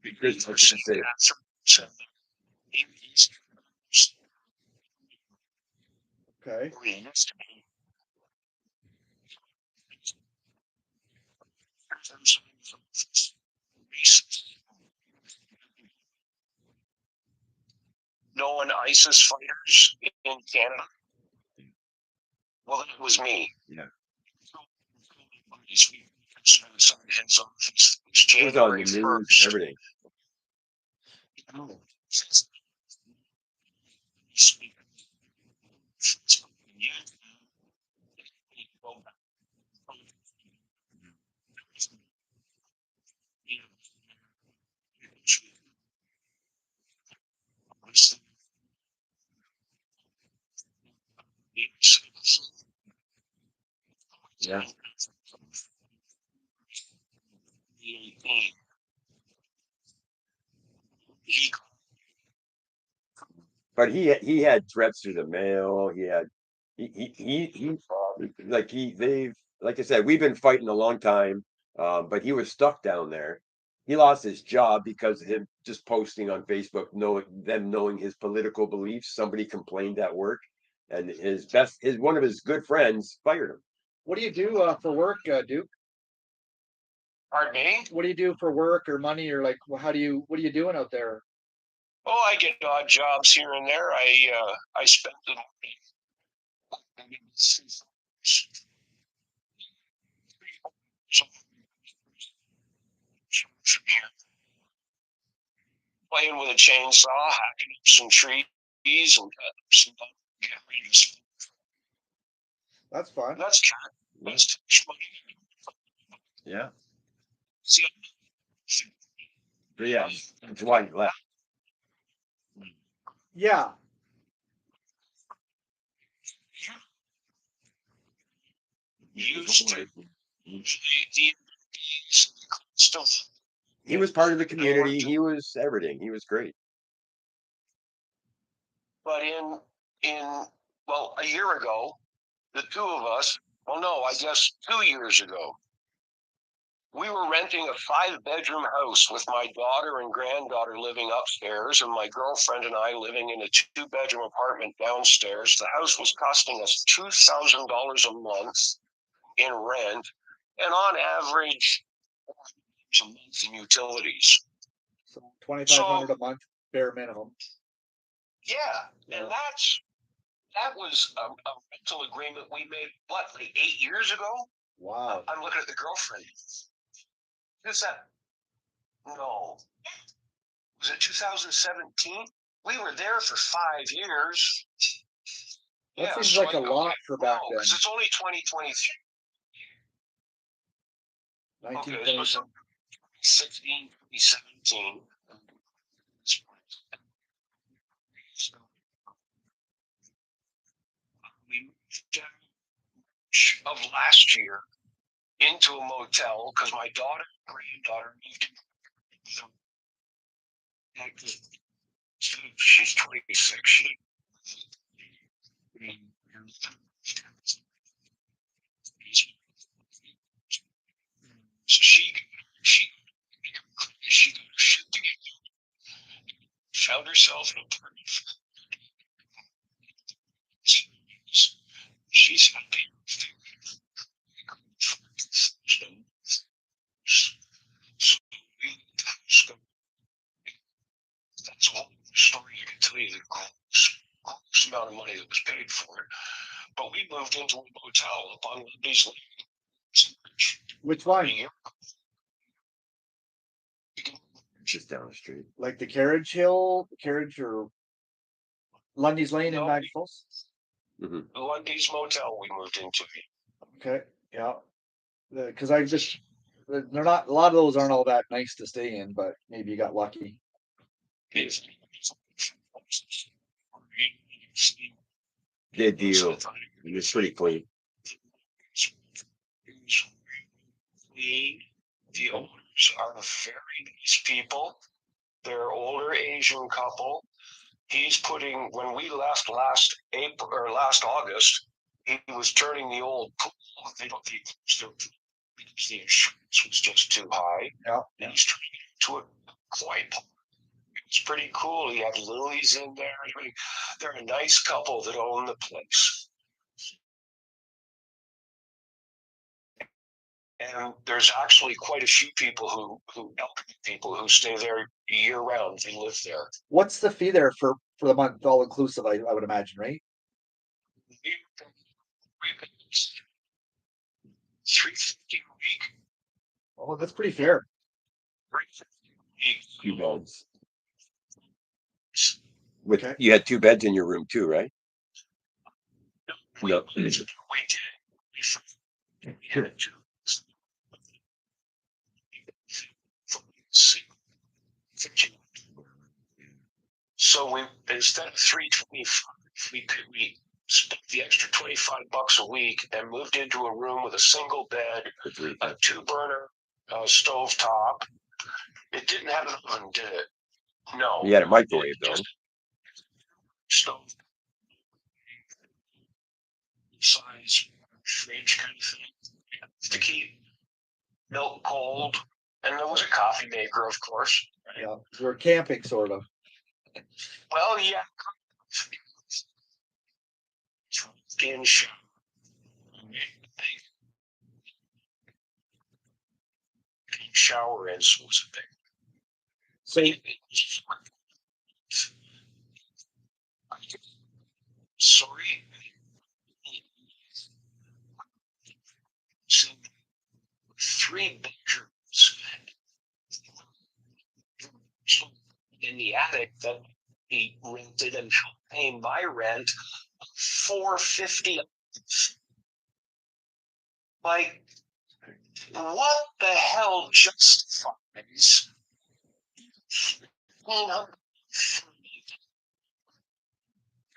because Okay. Knowing ISIS fighters in Canada. Well, that was me. Yeah. It was on the news and everything. Yeah. But he had threats through the mail. He like they've like I said, we've been fighting a long time. But he was stuck down there. He lost his job because of him just posting on Facebook, knowing his political beliefs. Somebody complained at work, and his one of his good friends fired him. What do you do for work, Duke? Pardon me? What do you do for work or money, or like what are you doing out there? Oh, I get odd jobs here and there. I spent the playing with a chainsaw, hacking up some trees and cutting up some That's fun. That's kind of that's money. Yeah. See, But yeah, that's why he left. Yeah. used to the still, He was part of the community. He was everything. He was great. but well, a year ago, the two of us, well, no, I guess 2 years ago, we were renting a 5-bedroom house with my daughter and granddaughter living upstairs, and my girlfriend and I living in a 2-bedroom apartment downstairs. The house was costing us $2,000 a month in rent, and on average, a month in utilities. So 2,500 a month, bare minimum. Yeah, and that was a rental agreement we made, what, like 8 years ago? Wow. I'm looking at the girlfriend. Is that? No. Was it 2017? We were there for 5 years. That seems like a lot for back then. Because it's only 2023. 19,000. 16, 2017. We moved of last year into a motel because my daughter and granddaughter moved in. She's 26. She found herself in a party. She's happy. That's all the story I can tell you. The gross amount of money that was paid for it. But we moved into a motel up on Lundy's Lane. Which one? Just down the street. Like the Carriage or Lundy's Lane in Niagara Falls? Mm-hmm. Lundy's Motel we moved into. Okay, yeah. Because they're not, a lot of those aren't all that nice to stay in, but maybe you got lucky. Good deal. It was pretty clean. The owners are very nice people. They're older Asian couple. He's putting, when we left last April or last August, he was turning the old pool. They don't need because the insurance was just too high. Yeah. And he's turning it into a quiet pool. It's pretty cool. He had lilies in there. They're a nice couple that own the place. And there's actually quite a few people who elderly people who stay there year round. They live there. What's the fee there for the month, all inclusive? I would imagine, right? $350 a week. Oh, that's pretty fair. Few beds. Okay. You had 2 beds in your room too, right? No. We did. So we, instead of $325, we spent the extra $25 a week and moved into a room with a single bed, a 2-burner stove top. It didn't have an oven, did it? No. You had a microwave though. Stove size fridge kind of thing to keep milk cold, and there was a coffee maker, of course. Right? Yeah, we're camping sort of. Well, yeah. Skin shower. Shower is was a thing. So Sorry. So 3 bedrooms in the attic that he rented and paying my rent $450. Like, what the hell justifies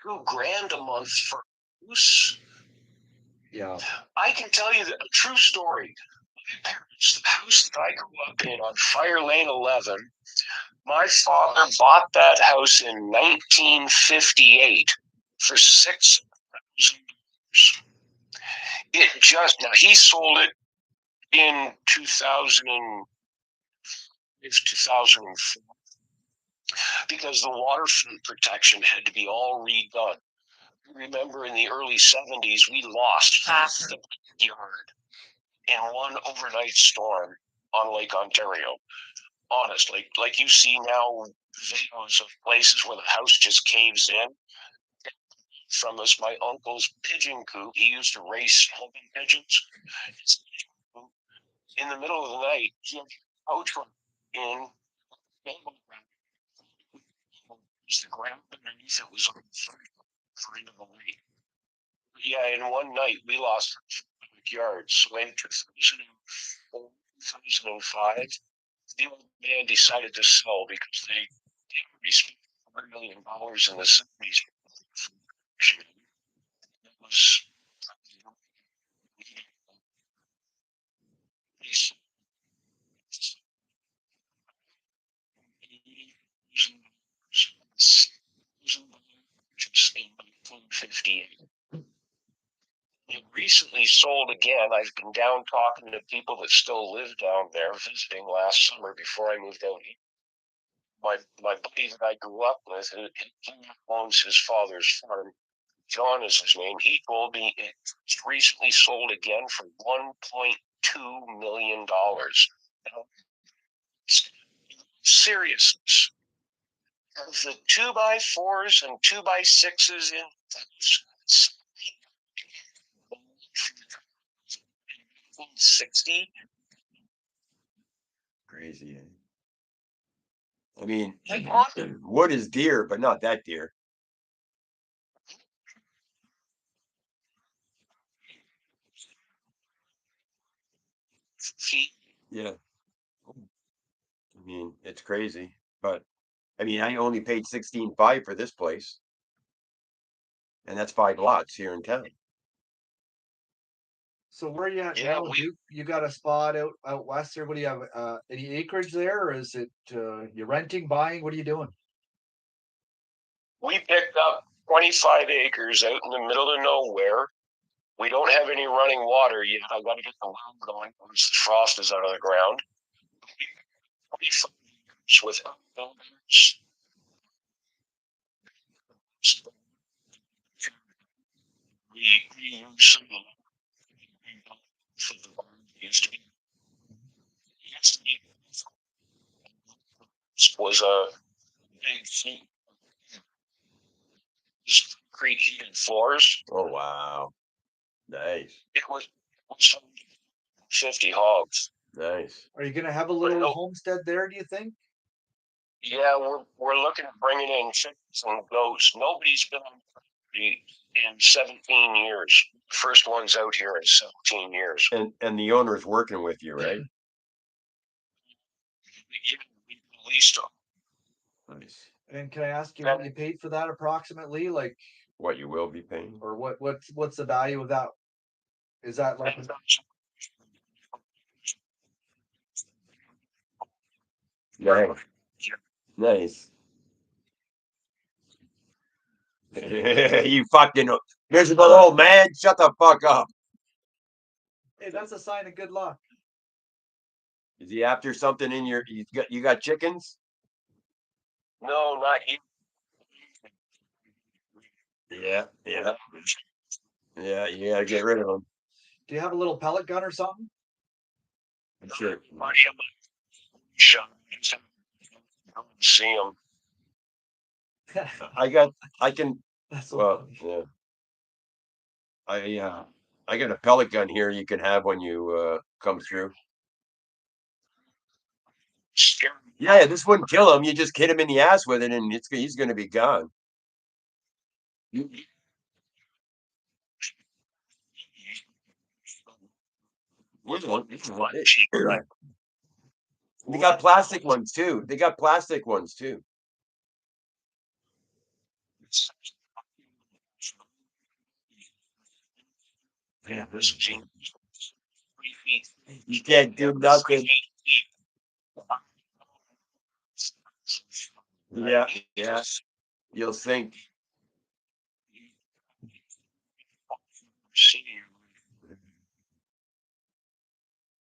$2,000 a month for a house? yeah, I can tell you that a true story. My parents, the house that I grew up in on Fire Lane 11, my father bought that house in 1958 for $6,000. It just, now he sold it in 2004 because the waterfront protection had to be all redone. Remember, in the early 70s, we lost half the yard in one overnight storm on Lake Ontario. Honestly, like you see now videos of places where the house just caves in. From us, my uncle's pigeon coop. He used to race homing pigeons. In the middle of the night, he had a coach in. The ground underneath it was on fire into the lake. Yeah, in one night we lost yards. So in 2004, 2005, the old man decided to sell because they spent $1 million in the 70s. It was in 1958. It recently sold again. I've been down talking to people that still live down there, visiting last summer before I moved out here. My buddy that I grew up with, he owns his father's farm. John is his name. He told me it recently sold again for $1.2 million. Now, seriousness. Of the 2x4s and 2x6s in 1960. Crazy. I mean, Like what? wood is dear, but not that dear. Feet. Yeah. I mean, it's crazy, but I mean, I only paid 16.5 for this place, and that's 5 lots here in town. so where are you at Yeah, now, Duke? You got a spot out west there? What do you have? Any acreage there, or is it you're renting, buying? What are you doing? we picked up 25 acres out in the middle of nowhere. We don't have any running water yet. I got to get the well going once the frost is out of the ground. 25 acres with buildings. We use some of the for the barn. It used to be was a big thing. Concrete heated floors. Oh wow, nice, It was 50 hogs. nice. Are you gonna have a But little no, homestead there? Do you think? yeah, we're looking at bringing in chickens and goats. Nobody's been on property in 17 years. First one's out here in 17 years. And the owner is working with you, right? We leased them. Nice. And can I ask you what you paid for that approximately? Like, What you will be paying? or what's the value of that? Is that like Nice, nice. You fucking miserable old man! Shut the fuck up. hey, that's a sign of good luck. Is he after something in your? You got chickens? No, not you. Yeah, you gotta get rid of them. Do you have a little pellet gun or something? Sure. Buddy of mine shot. See him. I can, That's so well, funny. yeah. I got a pellet gun here you can have when you come through. Scared. Yeah, this wouldn't kill him. You just hit him in the ass with it, and he's going to be gone. They got plastic ones too. They got plastic ones too. Yeah, this gene. 3 feet. You can't do nothing. Yeah, yeah. You'll think.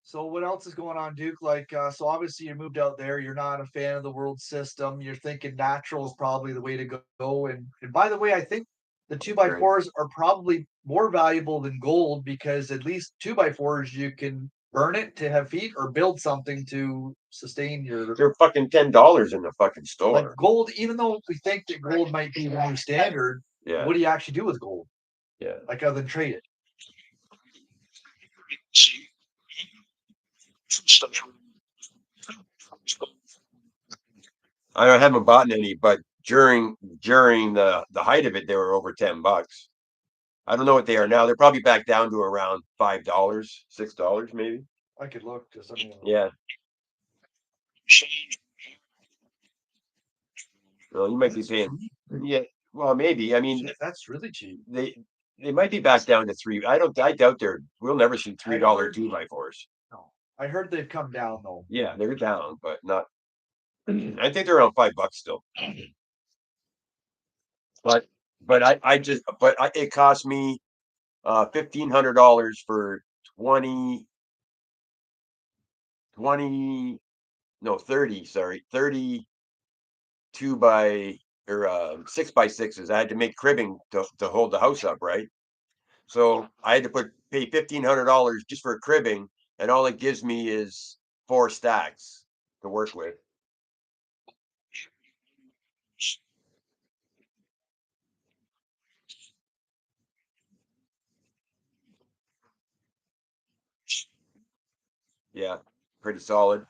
So what else is going on, Duke? Like, so obviously you moved out there. You're not a fan of the world system. You're thinking natural is probably the way to go. And by the way, I think the two by Right. fours are probably more valuable than gold because at least two by fours you can burn it to have feet or build something to sustain your They're fucking $10 in the fucking like store. gold. Even though we think that gold might be the new standard, Yeah, what do you actually do with gold? yeah. Like other than trade it? I haven't bought any, but during the height of it, they were over $10. I don't know what they are now. They're probably back down to around $5, $6 maybe. I could look just. I mean, Yeah. Well, you might be paying. Yeah. Well, maybe. I mean, shit, that's really cheap. they might be back down to three. I doubt they're. We'll never see $3 two by fours. No, I heard they've come down though. Yeah, they're down, but not. I think they're around $5 still. But it cost me $1,500 for 20 no 30 sorry 32 by or 6 by 6s. I had to make cribbing to hold the house up, right? So I had to pay $1,500 just for cribbing, and all it gives me is 4 stacks to work with. Yeah, pretty solid.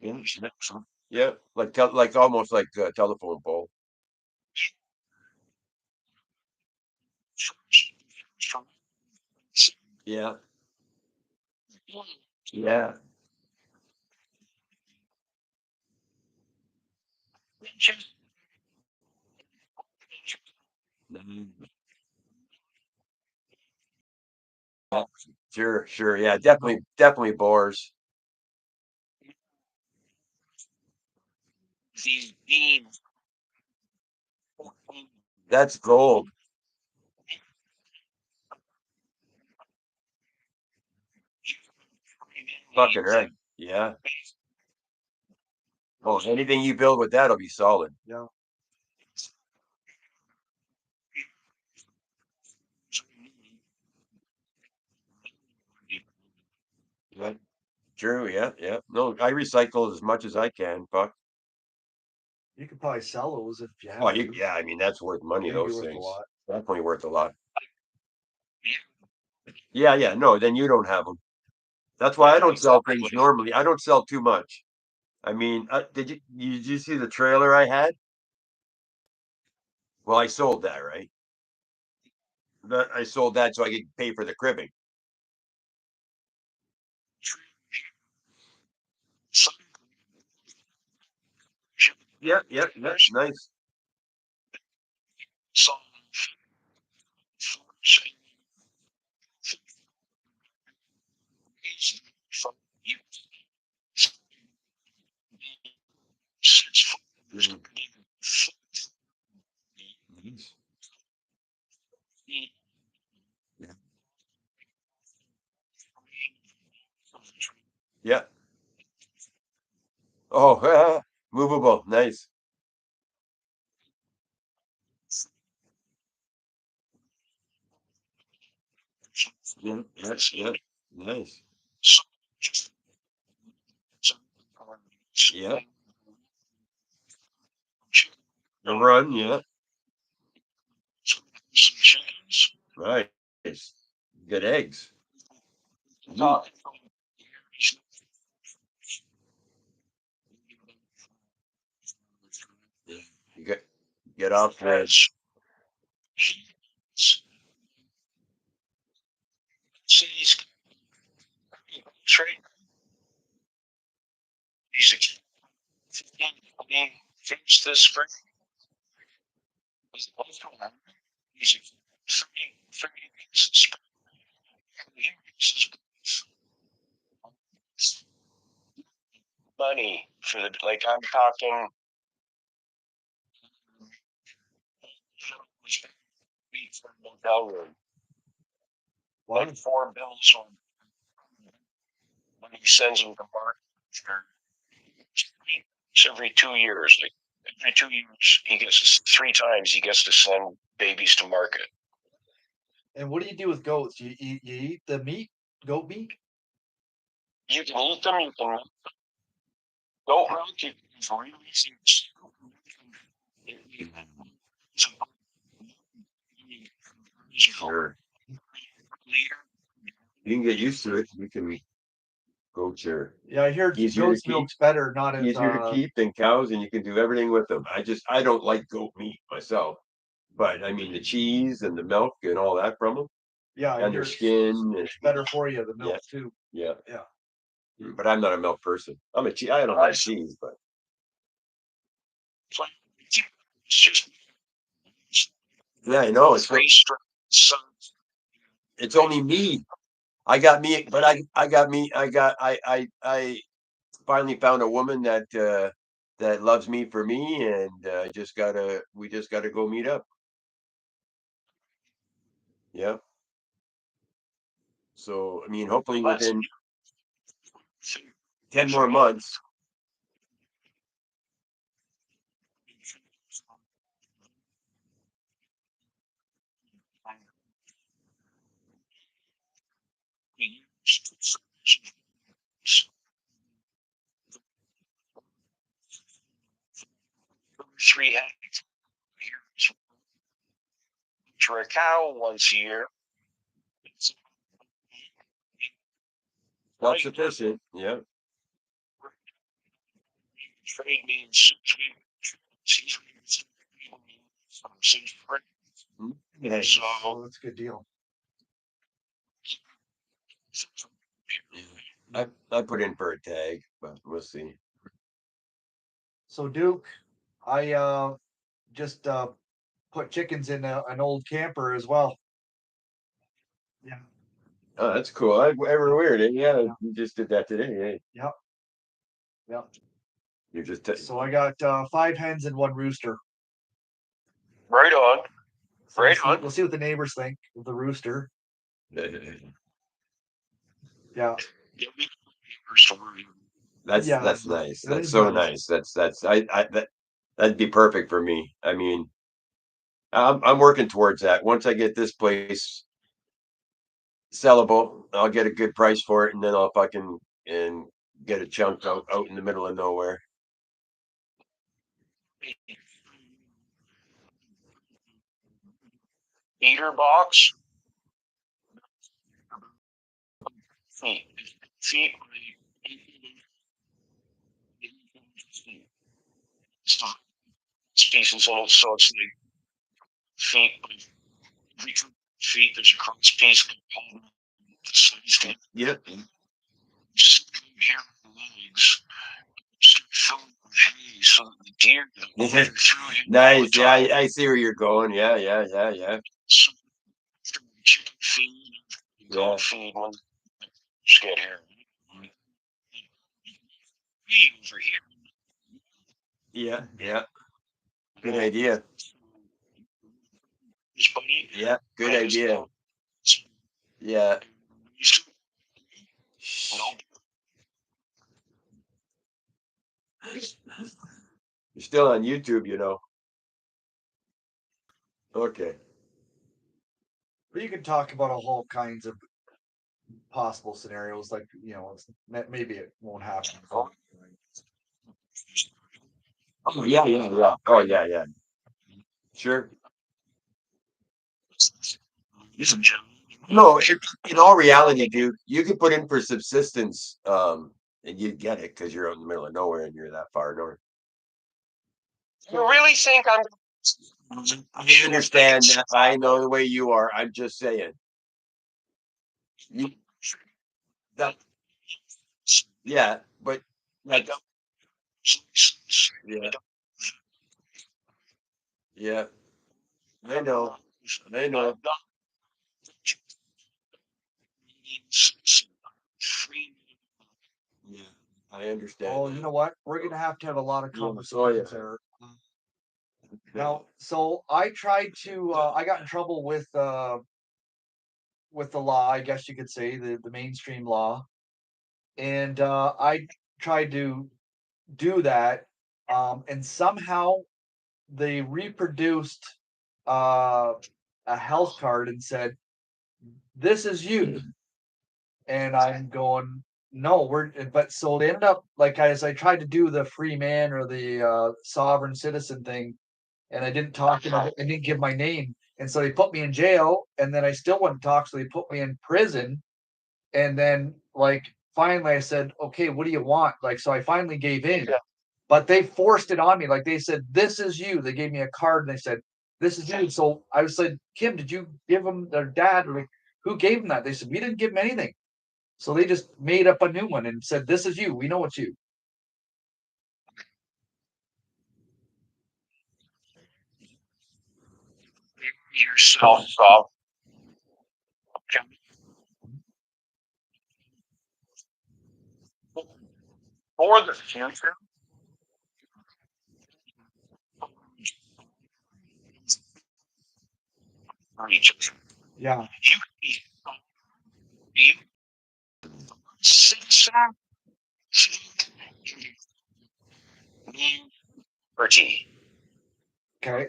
Yeah, yeah, like almost like a telephone pole. Yeah, yeah. Mhm. Sure, sure. Yeah, definitely bores. These beams. That's gold. Fucking right. Yeah. Well, anything you build with that'll be solid. Yeah. Yeah. True. Yeah. Yeah. No, I recycle as much as I can. Fuck. You could probably sell those if you Oh, had to. yeah. I mean, that's worth money. They'd be Those worth a things lot. definitely worth a lot. Yeah. Yeah. No, then you don't have them. That's why I don't sell things normally. I don't sell too much. I mean, did you see the trailer I had? Well, I sold that, right? I sold that so I could pay for the cribbing. Yeah, yeah, yeah. Nice. Yeah. Oh, movable. Nice. Yeah, that's yeah. Nice. So, so, Yeah. A run, yeah. some chickens. Nice. Good eggs. Not Yeah. You get off there. as cities trade. He's finished this spring. He's three weeks this spring. Money for the like I'm talking for motel room. Like 4 bills on when he sends them to market for every 2 years. Like every 2 years, he gets 3 times. He gets to send babies to market. And what do you do with goats? You eat the meat, goat meat? You can eat them. You can goat milk. You can release Sure. You can get used to it. You can go chair. Yeah, I hear Easier to goat's keep. milk's better, not as Easier to keep than cows, and you can do everything with them. I don't like goat meat myself, but I mean the cheese and the milk and all that from them, yeah, I and hear their skin. it's better for you, the milk Yeah. too. Yeah. Yeah. But I'm not a milk person. I don't like cheese, but it's just yeah, I know three strands. it's only me. I got me, but I got me. I finally found a woman that loves me for me, and we just gotta go meet up. Yeah. So I mean, hopefully within 10 more months. Three heads for a cow once a year. Not sufficient. Yeah. Trade means Yeah. so Oh, that's a good deal. I put in for a tag, but we'll see. So Duke, I just put chickens in an old camper as well. Yeah. Oh, that's cool. Ever weird. Yeah, you just did that today. Hey, Yep. Yep. you're just So I got 5 hens and 1 rooster. right on. So Right on. we'll see what the neighbors think of the rooster. Yeah. That's Yeah, nice. that That's is so nice. nice. That's that'd be perfect for me. I mean, I'm working towards that. Once I get this place sellable, I'll get a good price for it, and then I'll fucking and get a chunk out in the middle of nowhere. Eater box. Feet. Pieces in it, so it's like feet. Feet. There's a cross piece. Yeah. Here legs. Filled with hay, so that the deer through him Nice. Yeah, I see where you're going. Yeah. chicken feed, goat Yeah. feed when just get here. Over here. Yeah. Good idea. His buddy. Yeah, good idea. Yeah. No, You're still on YouTube, you know. Okay. But you can talk about all kinds of possible scenarios, like maybe it won't happen. Oh yeah, yeah, yeah. Oh yeah, yeah. Sure. No, in all reality, dude, you could put in for subsistence, and you'd get it because you're out in the middle of nowhere and you're that far north. You really think I'm? I understand that. I know the way you are. I'm just saying. You, that, yeah, but like, yeah, yeah. I know. I know. Yeah, I understand. Oh, you know what? We're gonna have to have a lot of Yeah, oh, conversations yeah. there. Now, so I tried to. I got in trouble with the law, I guess you could say the mainstream law, and I tried to do that, and somehow they reproduced uh, a health card and said, "This is you," and I'm going, "No, we're." But so they ended up like as I tried to do the free man or the sovereign citizen thing, and I didn't talk to them. I didn't give my name, and so they put me in jail, and then I still wouldn't talk, so they put me in prison, and then like finally I said, "Okay, what do you want?" Like so I finally gave in. Yeah. But they forced it on me. Like they said, "This is you." They gave me a card and they said, "This is you." So I was like, "Kim, did you give them their dad?" Or like, who gave them that? They said, "We didn't give them anything." So they just made up a new one and said, "This is you. We know it's you." Yourself for the future. Yeah. You six Bertie. Okay.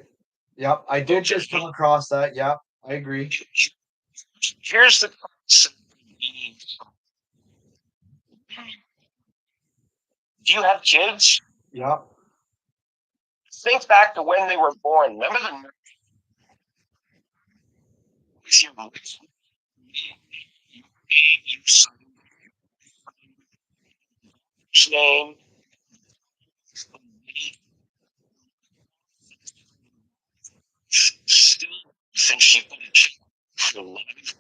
Yep. I did just come across that. Yep. I agree. Here's the concept. Do you have kids? Yep. Think back to when they were born. Remember the name, still since she put a chip for life.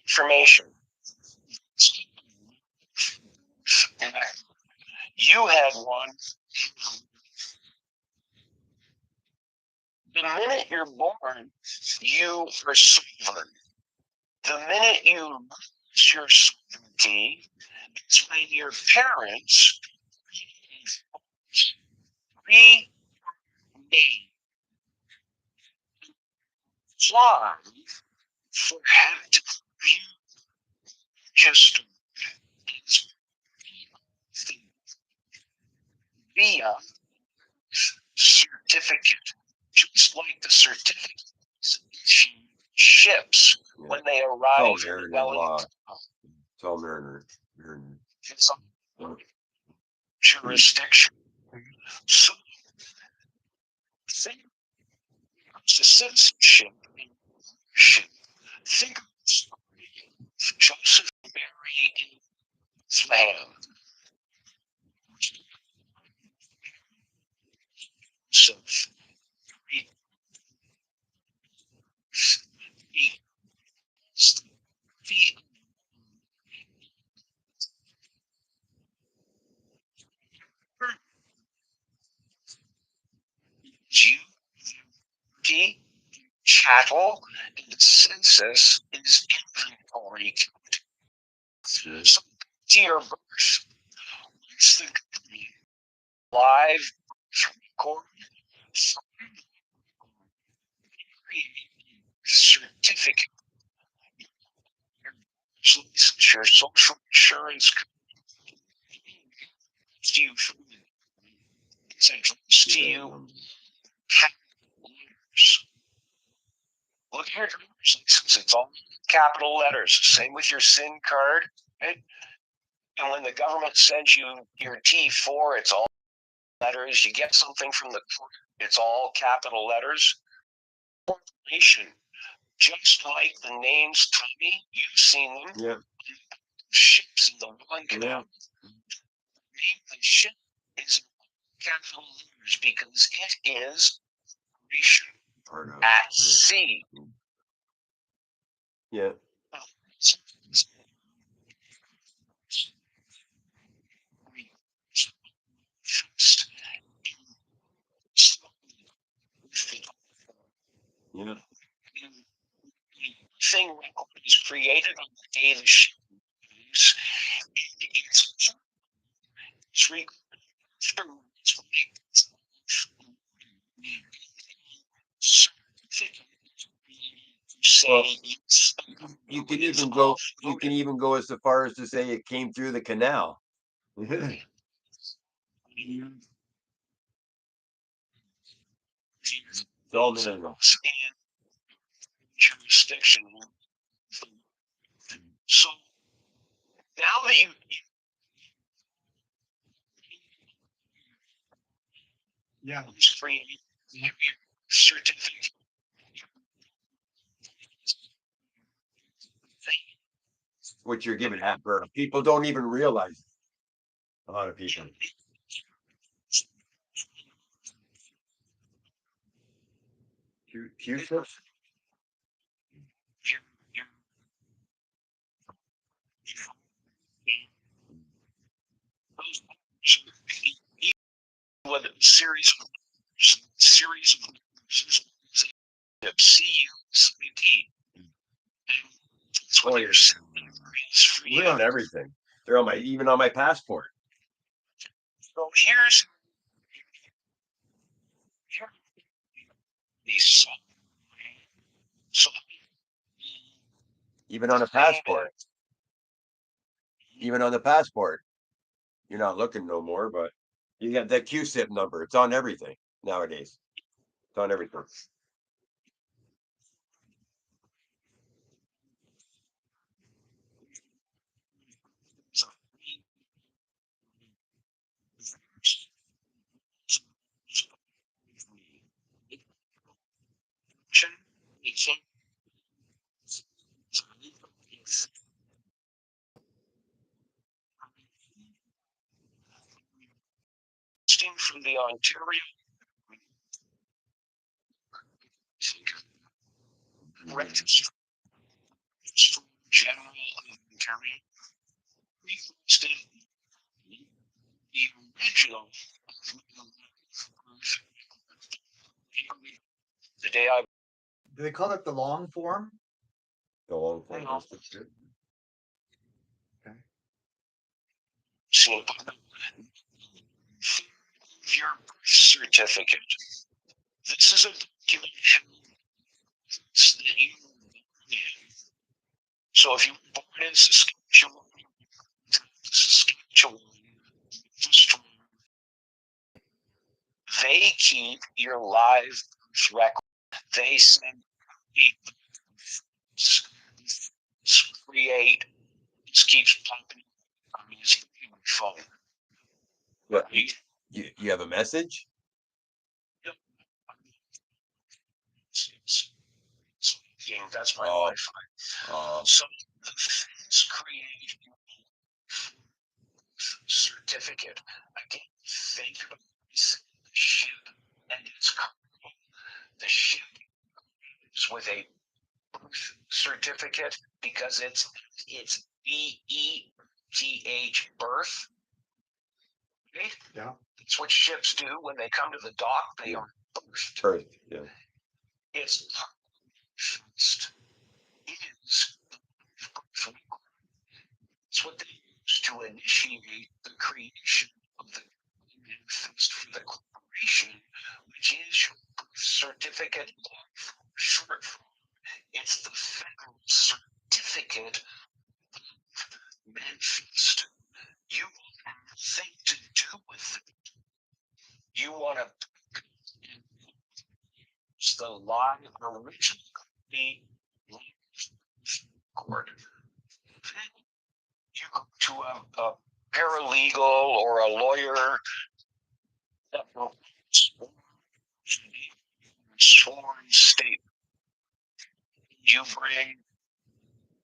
Information. You had one. The minute you're born, you are sovereign. The minute you lose your sovereignty, it's when your parents remade fly for having to view just via certificate, just like the certificate ships when they arrive in the It's all Mariner. Jurisdiction. So, think the citizenship. Think of Joseph Mary in Islam. So, duty, chattel, and the census is inventory. So, to your birth, what's the live record certificate? your social insurance to you, it's addressed to you, letters. Look at your driver's license, it's all capital letters. Same with your SIN card, right? And when the government sends you your T4, it's all letters. You get something from the court, it's all capital letters. Information, just like the names, Tommy, you've seen them. Yeah. Ships in the one canal. The name of the ship is capital letters because it is operation at sea. Yeah. Yeah. Thing record is created on the day the ship moves. It's recorded through Well, say it's you can even go. You can even go as far as to say it came through the canal. It's all mineral. in jurisdiction. So now that you create your certificate, What you're giving at birth. People don't even realize it. A lot of people. Q-tips? your with a series of CUSBT. That's what you're sending for We're you. on everything. They're on my even on my passport. So here's the song. So Even on a passport. Even on the passport. You're not looking no more, but you got that QSIP number. It's on everything nowadays. It's on everything. From the Ontario Register General of Ontario requested the original the day I Do they call it the long form? The long thing. seen your birth certificate. This is a document that you so if you were born in Saskatchewan, they keep your live birth record. They send create this keeps popping on his phone. What you have a message? Yep. Yeah, that's my Oh. Wi-Fi. So the things create certificate. Again, think about this ship and its cargo. The ship is with a birth certificate because it's BETH birth. Right? Yeah. That's what ships do when they come to the dock. They are birthed. Birth, yeah. It's first is it's what they use to initiate the creation of the manifest for the corporation, which is your birth certificate short form. It's the federal certificate lie originally court. You go to a paralegal or a lawyer that will sworn statement. You bring,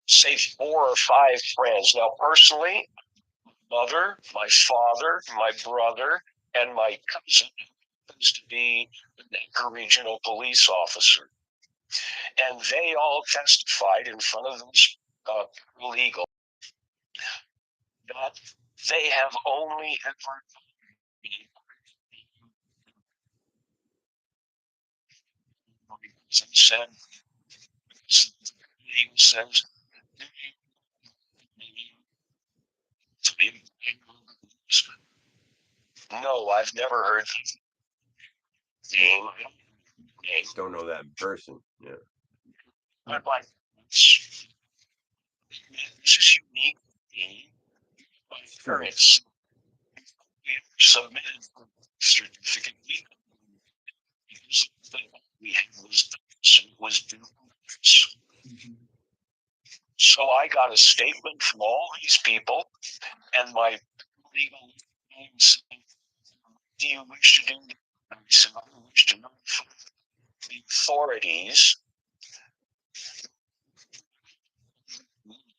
say, 4 or 5 friends. Now, personally, mother, my father, my brother, and my cousin happens to be the Denver Regional Police Officer. And they all testified in front of this legal that they have only ever said, he says, no, I've never heard name. Don't know that in person. Yeah. I'm like, this is unique. My parents submitted a certificate because we had was due. So I got a statement from all these people, and my legal name said, do you wish to do that? I said, I wish to notify the authorities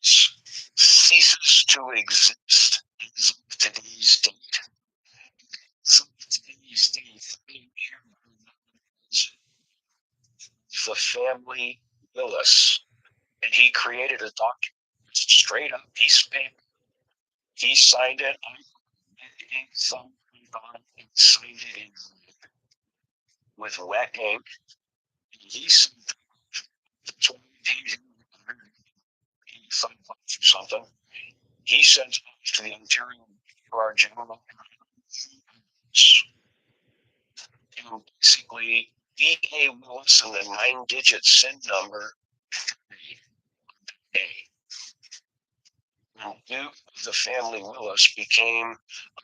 ceases to exist as of today's date. As of today's date, the family Willis, and he created a document, straight up piece of paper. He signed it. I signed it in with wet ink. He said, 20 days or something. He sent to the Ontario for our general. And basically, E.A. Willis and the 9-digit SIN number A. Now, Duke of the family Willis became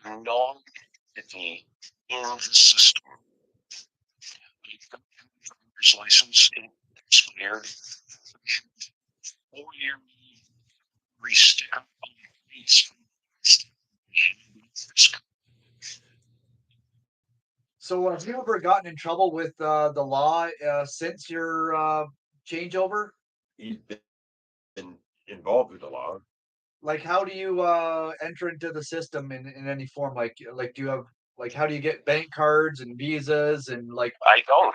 a non-entity in the system. His license expired. 4-year re-sticker on So have you ever gotten in trouble with the law since your changeover? He's been involved with the law. Like, how do you enter into the system in any form? Like, do you have like how do you get bank cards and visas and like? I don't.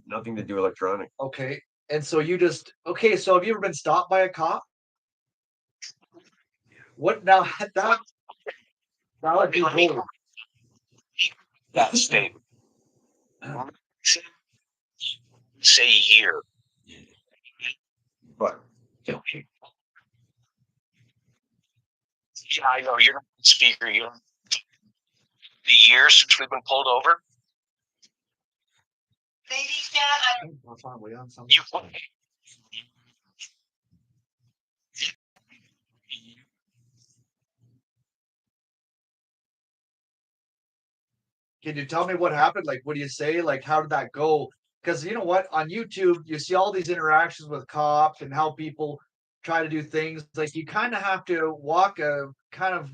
Nothing to do electronic. Okay, and so you just okay. So have you ever been stopped by a cop? What now? That would be cool. That statement. Say year. But Yeah, I know you're not a speaker. You know, the year since we've been pulled over. Ladies, Dad, we on something. You Can you tell me what happened? Like, what do you say? Like, how did that go? Because you know what, on YouTube, you see all these interactions with cops and how people try to do things. Like, you kind of have to walk a kind of.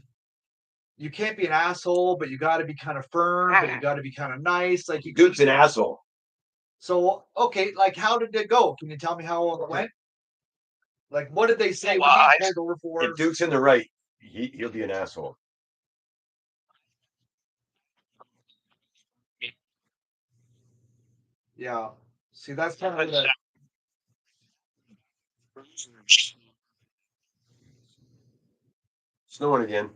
You can't be an asshole, but you got to be kind of firm, but you got to be kind of nice. Like, you Duke's an asshole. So, okay, like, how did it go? Can you tell me how it went? Like, what did they say? Well, What did you pulled over for? If Duke's in the right, he'll be an asshole. Yeah. See, that's kind of the. Snowing again.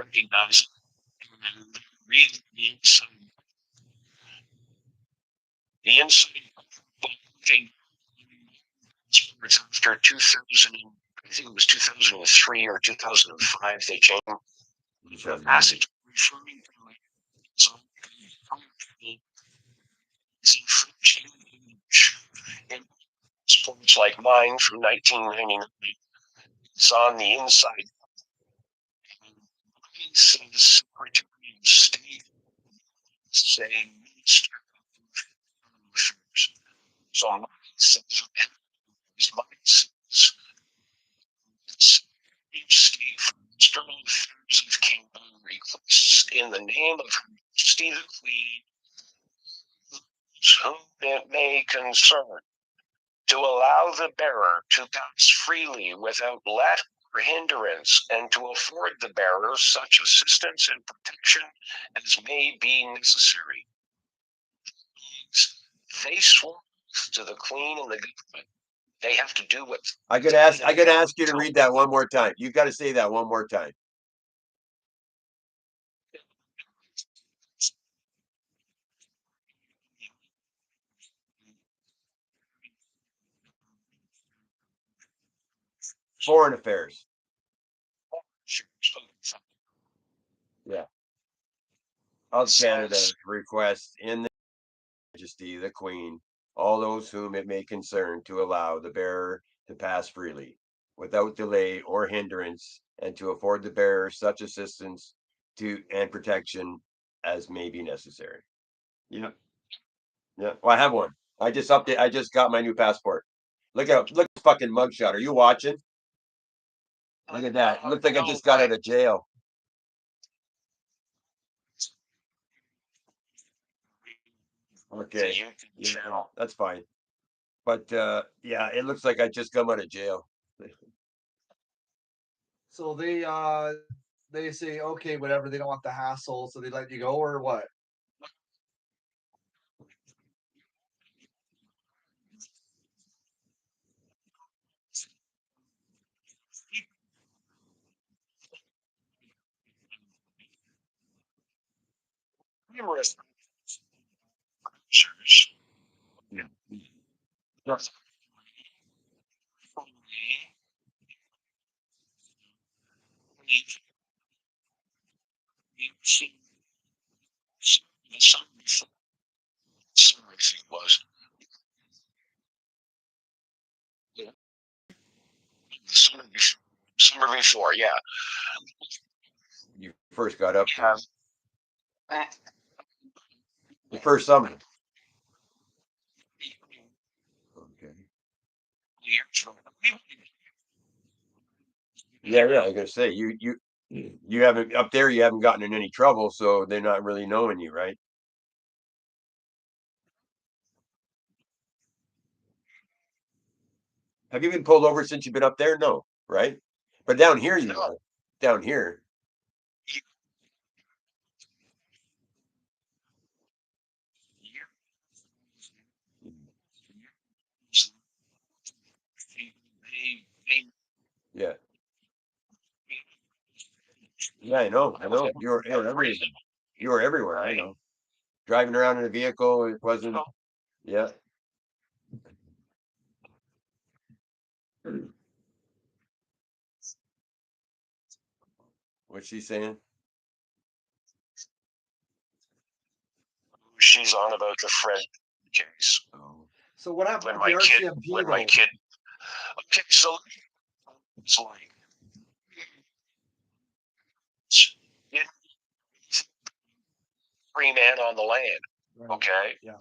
recognize and read the inside. The inside after 2000, I think it was 2003 or 2005, they changed the passage referring to it. So, it's in French and Sports like mine from 1999. It's on the inside. It says Secretary of State saying Minister of Affairs. So mine says State for External Affairs of Canada requests in the name of Her Majesty the Queen, whom it may concern, to allow the bearer to pass freely without let or hindrance, and to afford the bearer such assistance and protection as may be necessary. They swore to the Queen and the government. They have to do what I could ask you to read that one more time. You got to say that one more time. Foreign affairs. Yeah. Of Canada request in the Majesty the Queen, all those whom it may concern, to allow the bearer to pass freely, without delay or hindrance, and to afford the bearer such assistance to and protection as may be necessary. Yeah. Yeah. Well, I have one. I just got my new passport. Look at this fucking mugshot. Are you watching? Look at that. It looks like I just got out of jail. Okay. Yeah, that's fine. But yeah, it looks like I just come out of jail. So they say, okay, whatever, they don't want the hassle, so they let you go or what? numerous officers. Yeah. Was the summer before, yeah. You first got up Yeah. the first summer. Okay. Yeah, yeah. I was gonna say you haven't up there. You haven't gotten in any trouble, so they're not really knowing you, right? Have you been pulled over since you've been up there? No, right? But down here, you know, down here. Yeah, yeah. I know. I know. You're everywhere. You were everywhere. I know. Driving around in a vehicle. It wasn't. Yeah. What's she saying? She's on about the Fred case. Oh. So what happened When with the my kid, RCMP when my though? kid, okay, so it's like, free man on the land, Right. okay? Yeah.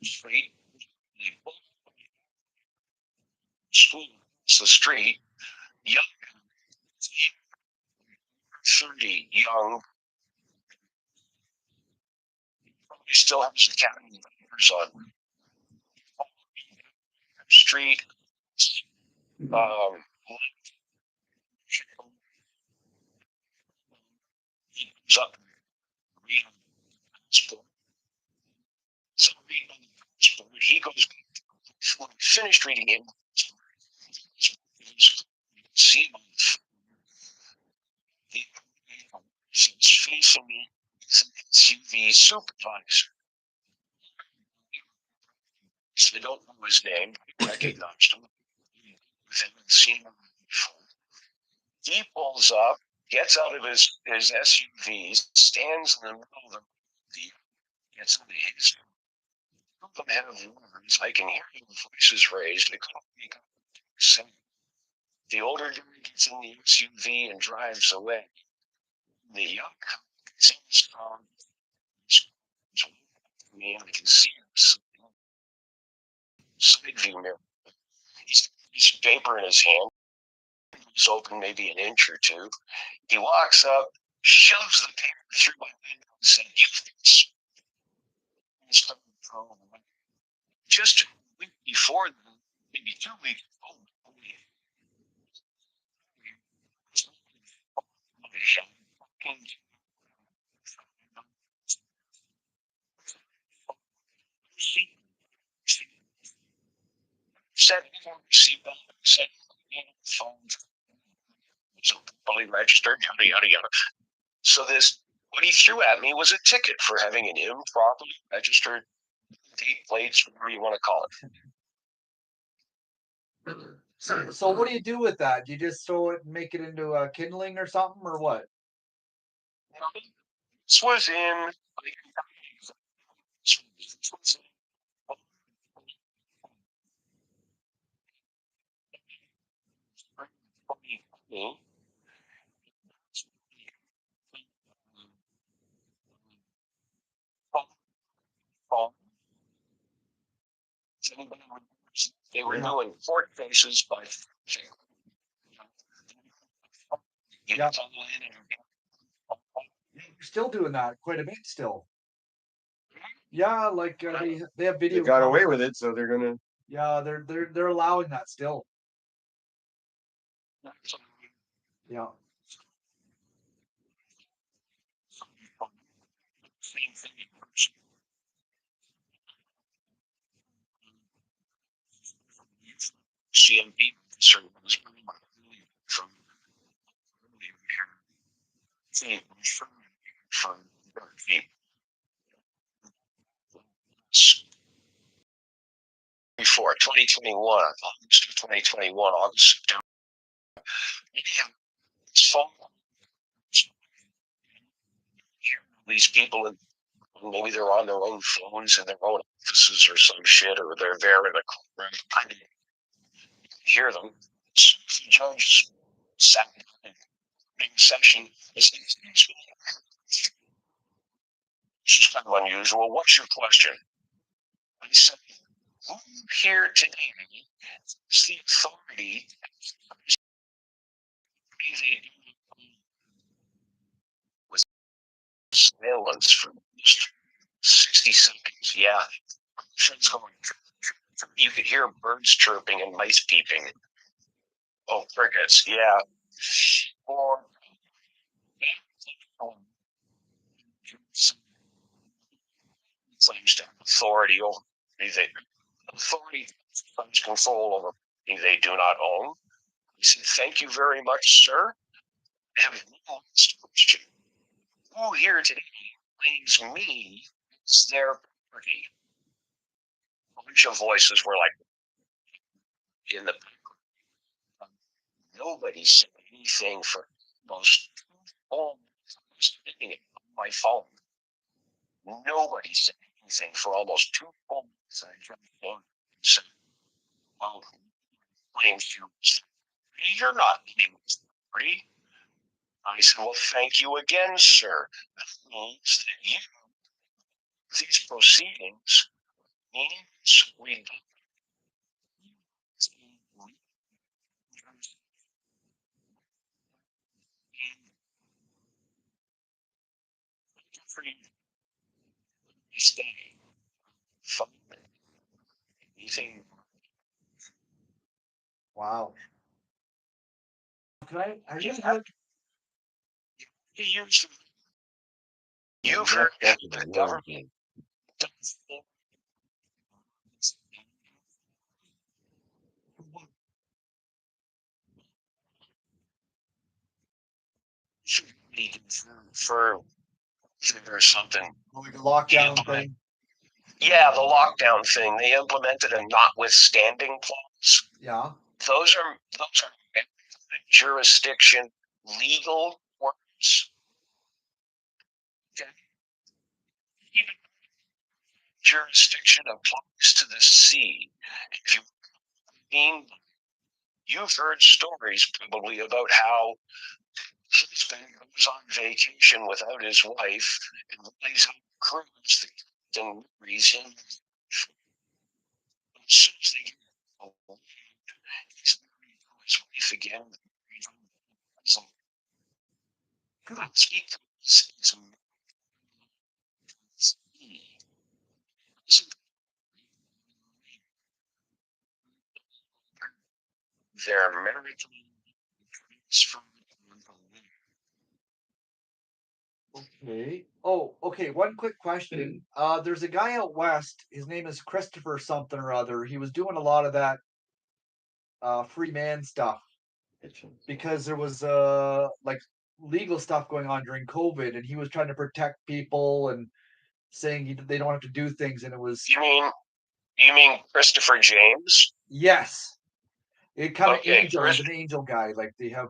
Street, school, it's the street, young, 30, young, he still has the county on street, um, he goes up, read on the sport. So read on the sport. He goes, when he finished reading it, see him on the he's facing me as an SUV supervisor. I don't know his name. I recognized him. I haven't seen him before. He pulls up, gets out of his SUV, stands in the middle of the road, gets into his of them have words. I can hear your voices raised. They call me saying, the older guy gets in the SUV and drives away. The young guy gets in his car, me, and I can see him side view mirror. He's paper in his hand. He's open maybe an inch or two. He walks up, shoves the paper through my window, and said, "You this." Just a week before, maybe 2 weeks. Oh, said seatbelt, said phone, so fully registered, yada yada yada. So this, what he threw at me was a ticket for having an improperly registered date plates, whatever you want to call it. So what do you do with that? Do you just throw it and make it into a kindling or something, or what? This was in like, this was in they were doing court cases by Yeah. You're still doing that quite a bit still. Yeah, like they have They video. got away with it, so they're gonna. Yeah, they're allowing that still. Yeah. Same thing. CMP was from from before 2021, August of 2021, August, September. These people, maybe they're on their own phones in their own offices or some shit, or they're there in a courtroom. I didn't hear them. The judge sat in session. This is kind of unusual. What's your question? I said, who here today is the authority was silence for just 60 seconds. Yeah. You could hear birds chirping and mice peeping. Oh, crickets. Yeah. Or claims to have authority over anything. Authority claims control over anything they do not own. He said, "Thank you very much, sir. I have one last question. Who here today claims me as their property?" A bunch of voices were like in the nobody said anything for most sitting on my phone. Nobody said anything for almost 2 months. I said, well, claims you're not getting free. I said, well, thank you again, sir. That means that you, these proceedings, means we free stay. Anything. Wow. Can I just You've heard the government should be for or something. like a lockdown thing? Yeah, the lockdown thing. They implemented a notwithstanding clause. Yeah. Those are jurisdiction legal words. Okay. jurisdiction applies to the sea. If you've heard stories probably about how husband goes on vacation without his wife and lays out cruise and marries him. As soon as they get away, he's married to his wife again. That's because their marital transfer. Okay. Oh, okay. One quick question. There's a guy out west. His name is Christopher something or other. He was doing a lot of that free man stuff because there was like legal stuff going on during COVID, and he was trying to protect people and saying they don't have to do things. And it was You mean Christopher James? yes, it kind of Okay, angel. He's an angel guy. Like they have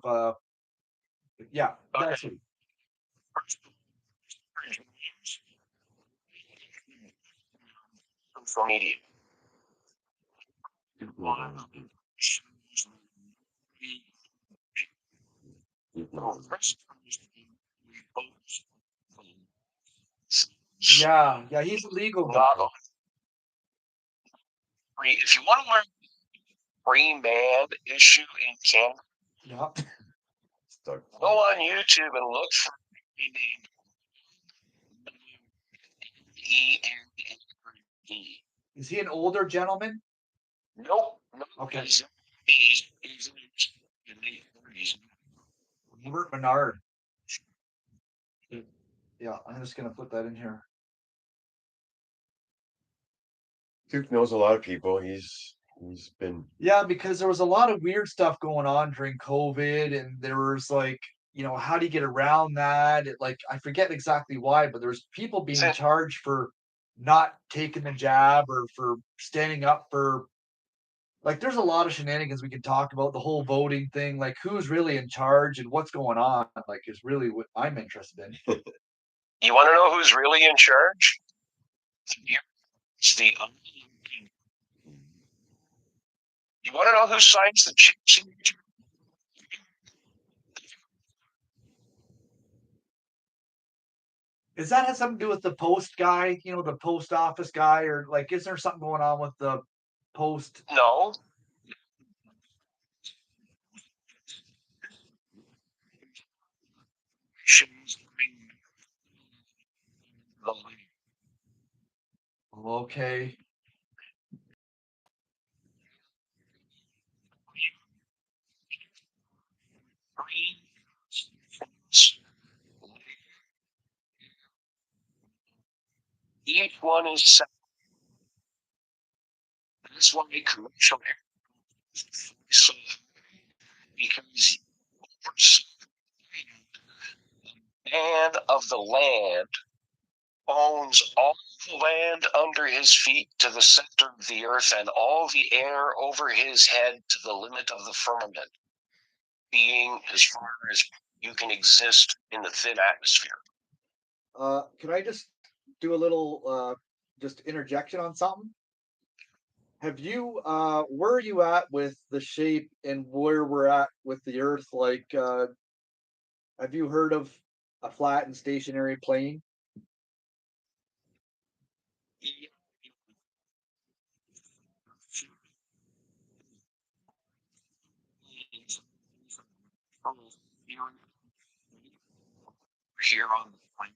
yeah. Okay. That's it. Social media. Yeah, yeah. He's a legal guy. If you want to learn free man issue in Canada, Yeah. go on YouTube and look for E-N-D. Is he an older gentleman? Nope. Okay. He's in the 30s. Robert Menard. Yeah, I'm just gonna put that in here. Duke knows a lot of people. He's been Yeah, because there was a lot of weird stuff going on during COVID, and there was like, how do you get around that? Like, I forget exactly why, but there's people being charged for not taking the jab or for standing up for like there's a lot of shenanigans we can talk about, the whole voting thing, like who's really in charge and what's going on, like is really what I'm interested in. You want to know who's really in charge? It's the You want to know who signs the checks? Does that have something to do with the post guy, the post office guy, or like is there something going on with the post? No. Okay. Each one is separate. That's why commercial so because the man of the land owns all the land under his feet to the center of the earth and all the air over his head to the limit of the firmament, being as far as you can exist in the thin atmosphere. Can I just do a little just interjection on something? Have you where are you at with the shape and where we're at with the earth? Like have you heard of a flat and stationary plane? Here on the planet,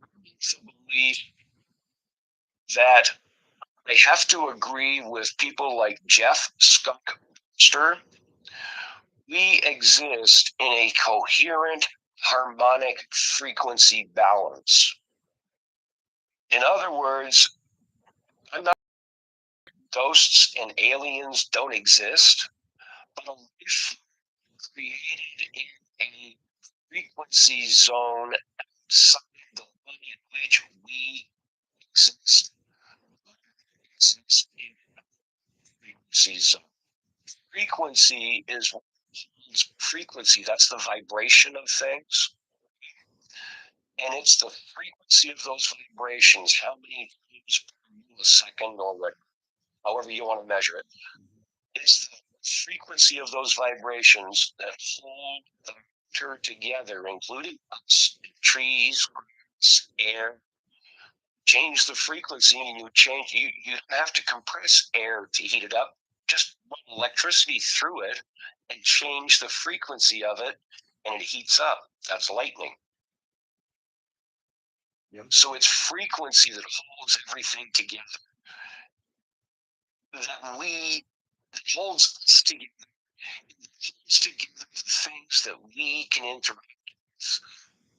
I believe that I have to agree with people like Jeff Skunk Buster. We exist in a coherent harmonic frequency balance. In other words, I'm not ghosts and aliens don't exist, but a life created in a frequency zone outside the one in which we exist in frequency zone. Frequency is frequency, that's the vibration of things. and it's the frequency of those vibrations, how many times per millisecond or however you want to measure it. It's the frequency of those vibrations that hold the matter together, including us, trees, grass, air. Change the frequency, and you have to compress air to heat it up. Just run electricity through it and change the frequency of it, and it heats up. That's lightning. Yep. So it's frequency that holds everything together. That holds us together. It holds together the things that we can interact with.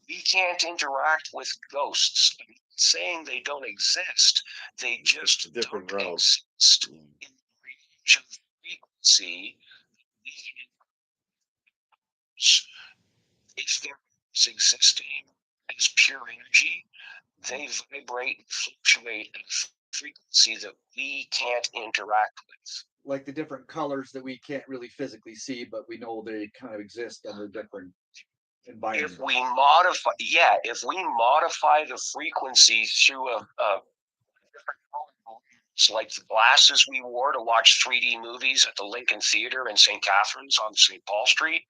We can't interact with ghosts. I'm not saying they don't exist. They just different don't realm. exist in the range of frequency we can use. If there is existing as pure energy, they vibrate and fluctuate at a frequency that we can't interact with. Like the different colors that we can't really physically see, but we know they kind of exist under different environments. If we modify the frequency through a it's like the glasses we wore to watch 3D movies at the Lincoln Theater in St. Catharines on St. Paul Street.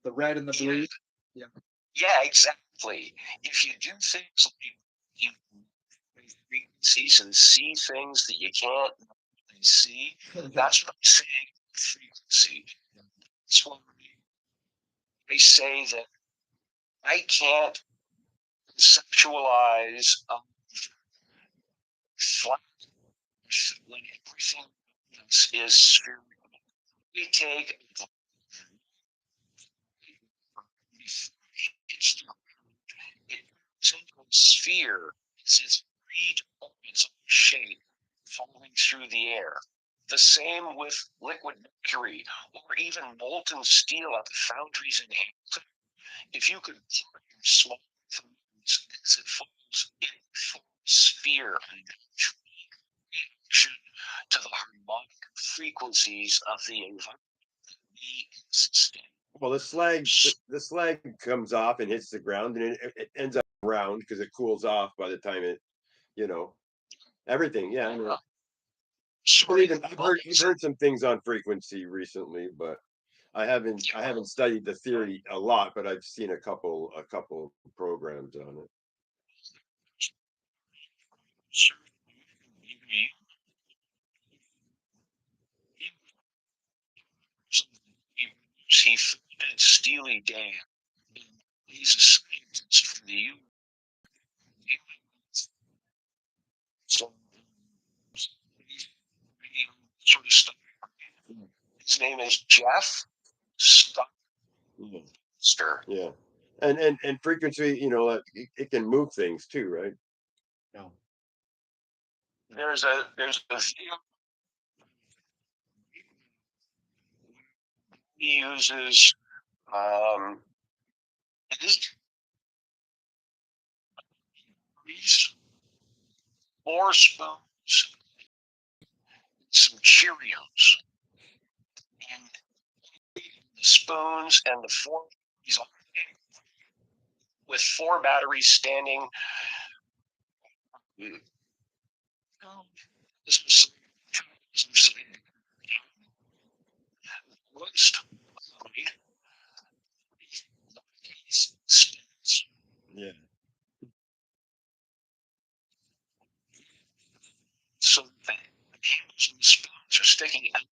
The red and the blue. Yeah, exactly. If you do things like you frequencies and see things that you can't really see, that's what I'm saying. Frequency. That's why I say that I can't conceptualize flat when everything is spherical. We take it's into a sphere. It's free to open its own shape, falling through the air. The same with liquid mercury or even molten steel at the foundries in Hamilton. If you could pour your small as it falls in a sphere and reaction to the harmonic frequencies of the environment we exist in. Well, the slag comes off and hits the ground, and it ends up round because it cools off by the time it, you know, everything. Yeah, I know. I've heard some things on frequency recently, but I haven't studied the theory a lot, but I've seen a couple programs on it. He founded Steely Dan. He's a scientist for the U. So sort of stuff. His name is Jeff Stuckster. Yeah, and frequency, you know, it can move things too, right? No. There's a video he uses these 4 spoons, some Cheerios, and the spoons and the 4 he's with 4 batteries standing. This was Yeah. So the handles and the spoons are sticking out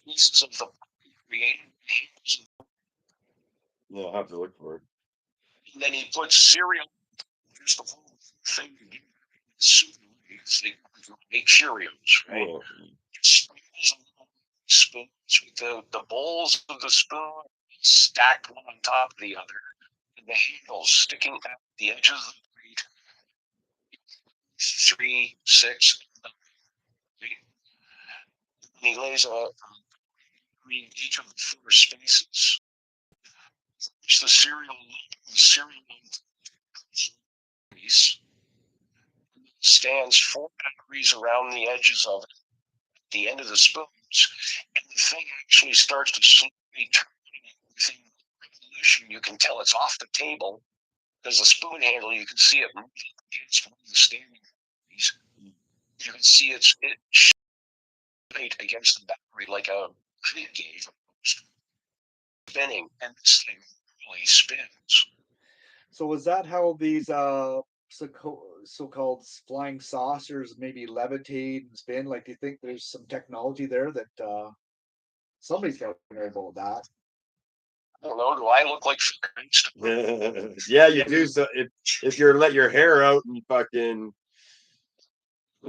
pieces of the created handles. Yeah, I'll have to look for it. And then he puts cereal, just the whole thing together. They make Cheerios, right? Yeah. Spoons with the bowls of the spoon stacked one on top of the other, and the handles sticking out the edges of the plate. 3, 6, 8. And he lays each of the 4 spaces. It's the cereal piece stands 4 batteries around the edges of it, at the end of the spoons, and the thing actually starts to slowly turn revolution, you can tell it's off the table because the spoon handle, you can see it moving against one of the standing batteries. You can see it right against the battery like a credit gauge spinning, and this thing really spins. So is that how these so-called flying saucers maybe levitate and spin? Like, do you think there's some technology there that somebody's got to know about that? I don't know. Do I look like Christ? Yeah, you do. So if you're let your hair out and fucking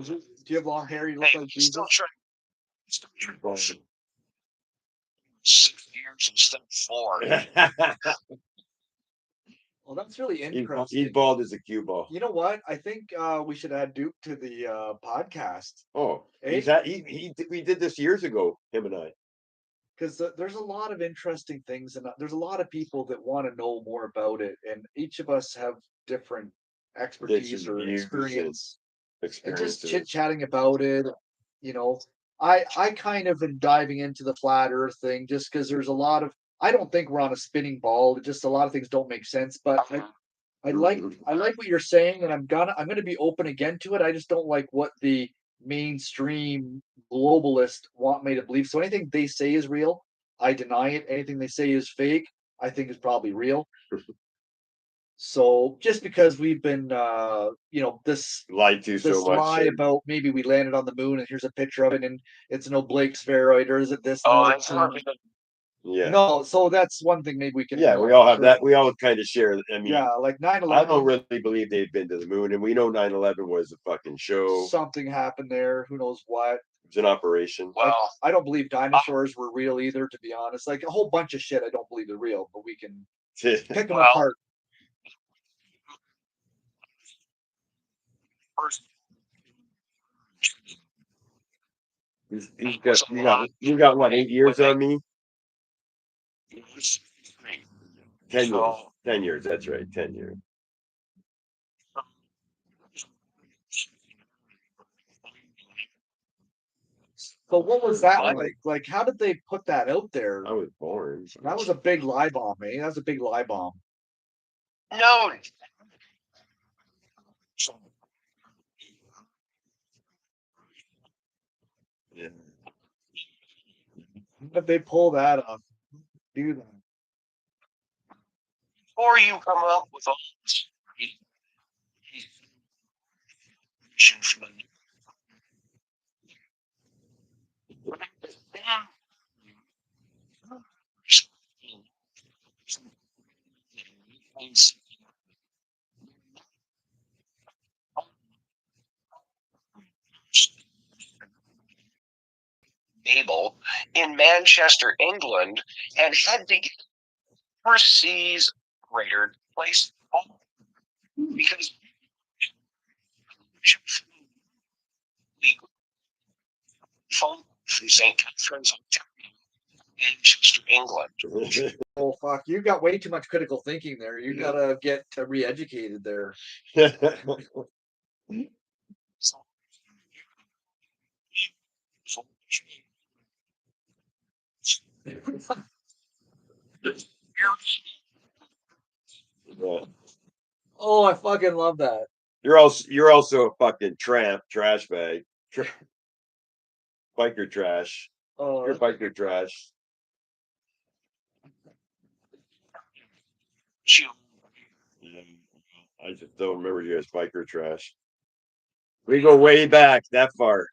Do you have long hair? You look Hey, like still Jesus. trying 6 years instead of 4. Well, that's really he's interesting. bald as a cue ball. You know what? I think we should add Duke to the podcast. Oh, we did this years ago, him and I. Because there's a lot of interesting things, and there's a lot of people that want to know more about it, and each of us have different expertise or experience, and just chit chatting about it. You know, I kind of am diving into the flat Earth thing just because there's a lot of. I don't think we're on a spinning ball. Just a lot of things don't make sense, but I like what you're saying, and I'm gonna be open again to it. I just don't like what the mainstream globalists want me to believe. So anything they say is real, I deny it. Anything they say is fake, I think is probably real. So just because we've been this lied to so much. lie about maybe we landed on the moon and here's a picture of it and it's an oblique spheroid, or is it this? Oh, No, that's not Yeah. no, so that's one thing maybe we can. Yeah, we all have that. We all kind of share. I mean, Yeah, like 9/11. I don't really believe they'd been to the moon, and we know 9/11 was a fucking show. Something happened there. Who knows what? It was an operation. well. I don't believe dinosaurs were real either, to be honest. Like a whole bunch of shit I don't believe are real, but we can pick them Well, apart. First, you got what, 8 years on me? 10 years. So, 10 years. That's right. 10 years. So what was that like? Like, how did they put that out there? I was born. That was a big lie bomb, eh? That was a big lie bomb. no. Yeah. But they pull that off, do that. Before you come up with all this from Babel in Manchester, England, and had to get overseas greater place because phone from St. Catherine's, Manchester, England. Oh fuck! You got way too much critical thinking there. You gotta get re-educated there. Oh, I fucking love that. You're also a fucking trash bag, biker trash. Oh, You're biker trash. Yeah, I just don't remember you as biker trash. We go way back that far.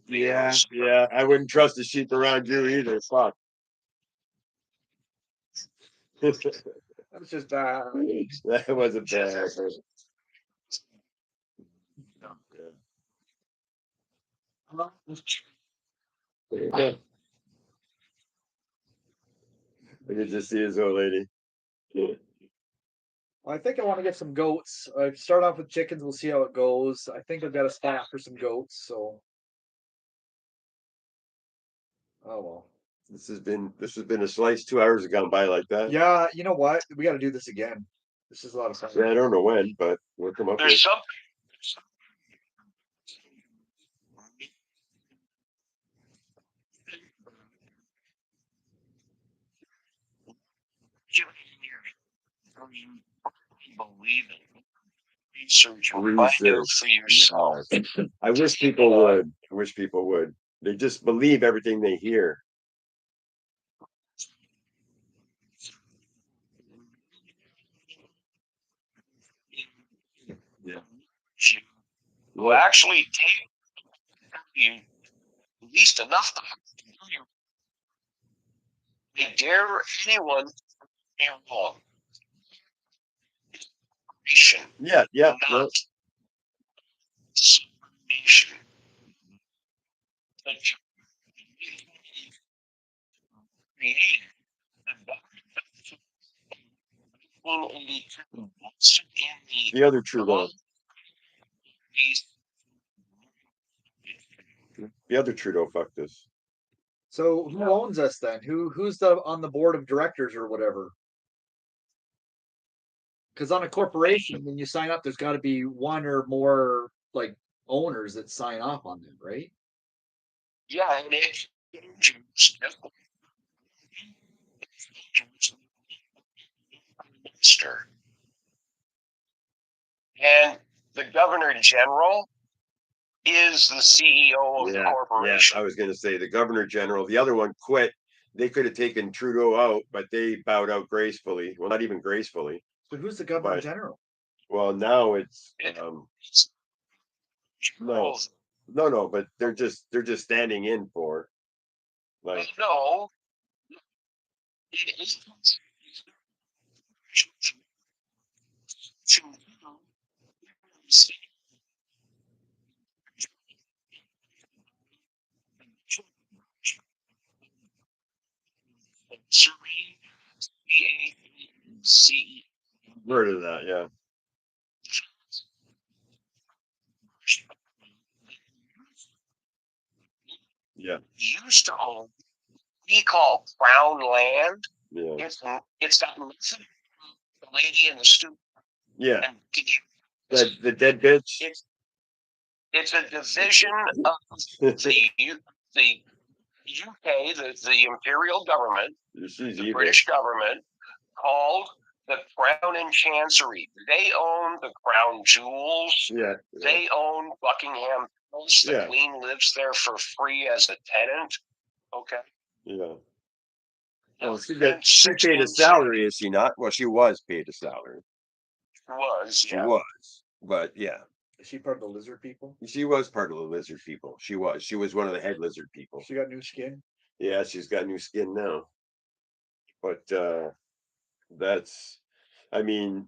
Yeah, yeah. I wouldn't trust the sheep around you either. Fuck. that's just bad. That wasn't bad. Yeah. We could just see his old lady. I think I want to get some goats. I start off with chickens. We'll see how it goes. I think I've got a spot for some goats. So, oh well. This has been a slice. 2 hours have gone by like that. Yeah, you know what? We got to do this again. This is a lot of fun. Yeah, I don't know when, but we'll come up with. There's something you believe it. Research and find out for yourself. I wish people would. I wish people would. They just believe everything they hear. Yeah. Will actually take you at least enough time to do your. I dare anyone be wrong. Yeah, yeah. Not nation. That you created in 1982. The other Trudeau. The other Trudeau fucked us. So who owns us then? Who's on the board of directors or whatever? Because on a corporation, when you sign up, there's got to be one or more like owners that sign off on them, right? Yeah, and it minister. And the governor general is the CEO of the corporation. Yeah, I was going to say the governor general. The other one quit. They could have taken Trudeau out, but they bowed out gracefully. Well, not even gracefully. So who's the governor general? Well, now it's No, no, but they're just standing in for like no. It is C-A-C-E. heard of that, yeah. Yeah. Used to own we call crown land. Yeah. It's got nothing. The lady in the stoop. Yeah. And the dead bitch. It's a division of the UK, the imperial government, the British government, called the Crown and Chancery. They own the crown jewels. Yeah. They own Buckingham Palace. The Queen lives there for free as a tenant. Okay. Yeah. Oh, she paid a salary, is she not? Well, she was paid a salary. She was, but yeah. Is she part of the lizard people? She was part of the lizard people. She was. She was one of the head lizard people. She got new skin. Yeah, she's got new skin now. But that's, I mean,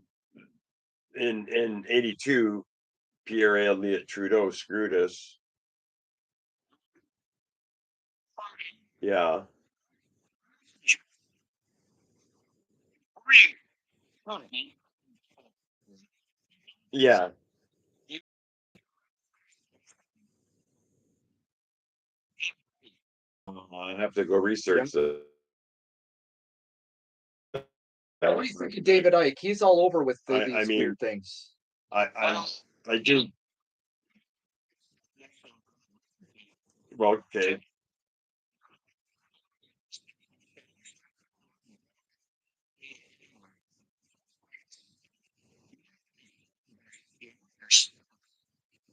in '82, Pierre Elliott Trudeau screwed us. Yeah. Yeah. I have to go research the. What do you think of David Icke? He's all over with these weird things. I do. Well, okay.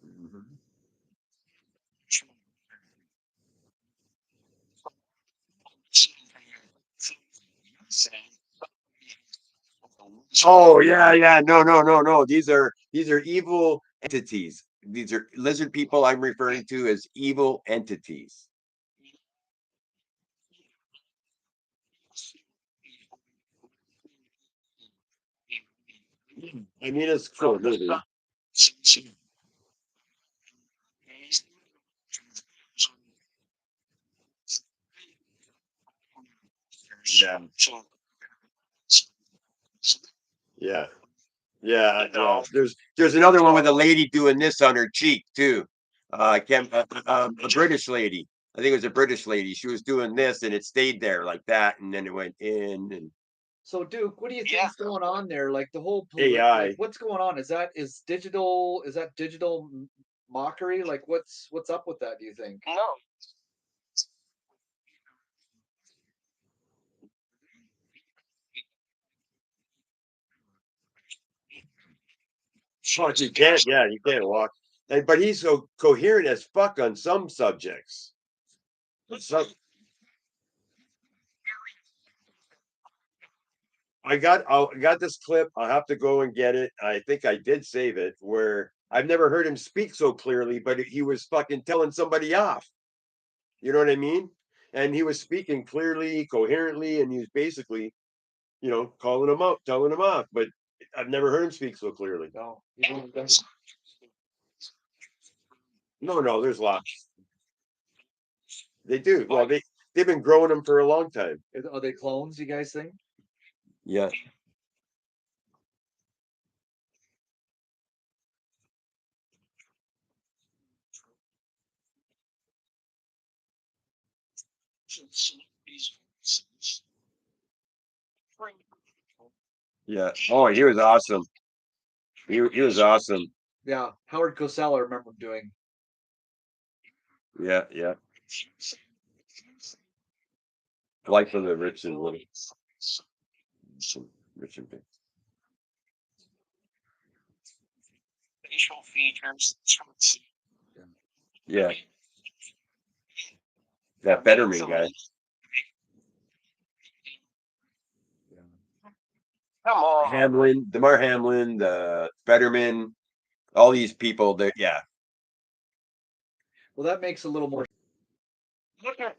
Mhm. Oh yeah. No. These are evil entities. These are lizard people I'm referring to as evil entities. I mean, it's cool, movie. Yeah. Yeah. Yeah. There's another one with a lady doing this on her cheek too. I can't a British lady. I think it was a British lady. She was doing this and it stayed there like that, and then it went in and So, Duke, what do you think's going on there? Like the whole AI. like, what's going on? Is that digital mockery? Like what's up with that, do you think? No. But you can't, yeah, you can't walk. But he's so coherent as fuck on some subjects. So I got this clip. I'll have to go and get it. I think I did save it where I've never heard him speak so clearly, but he was fucking telling somebody off. You know what I mean? And he was speaking clearly, coherently, and he was basically, calling him out, telling him off. But I've never heard him speak so clearly. No, No, no, there's lots. They do. Well, they've been growing them for a long time. are they clones? You guys think? Yeah. Yeah. Oh, he was awesome. He was awesome. Yeah, Howard Cosell, I remember him doing. Yeah, yeah. Life of the Rich and Little. Some rich and big. Facial features. Yeah. That Betterman guy. Come on. Hamlin, DeMar Hamlin, the Betterman, all these people that, yeah. Well, that makes a little more. Look at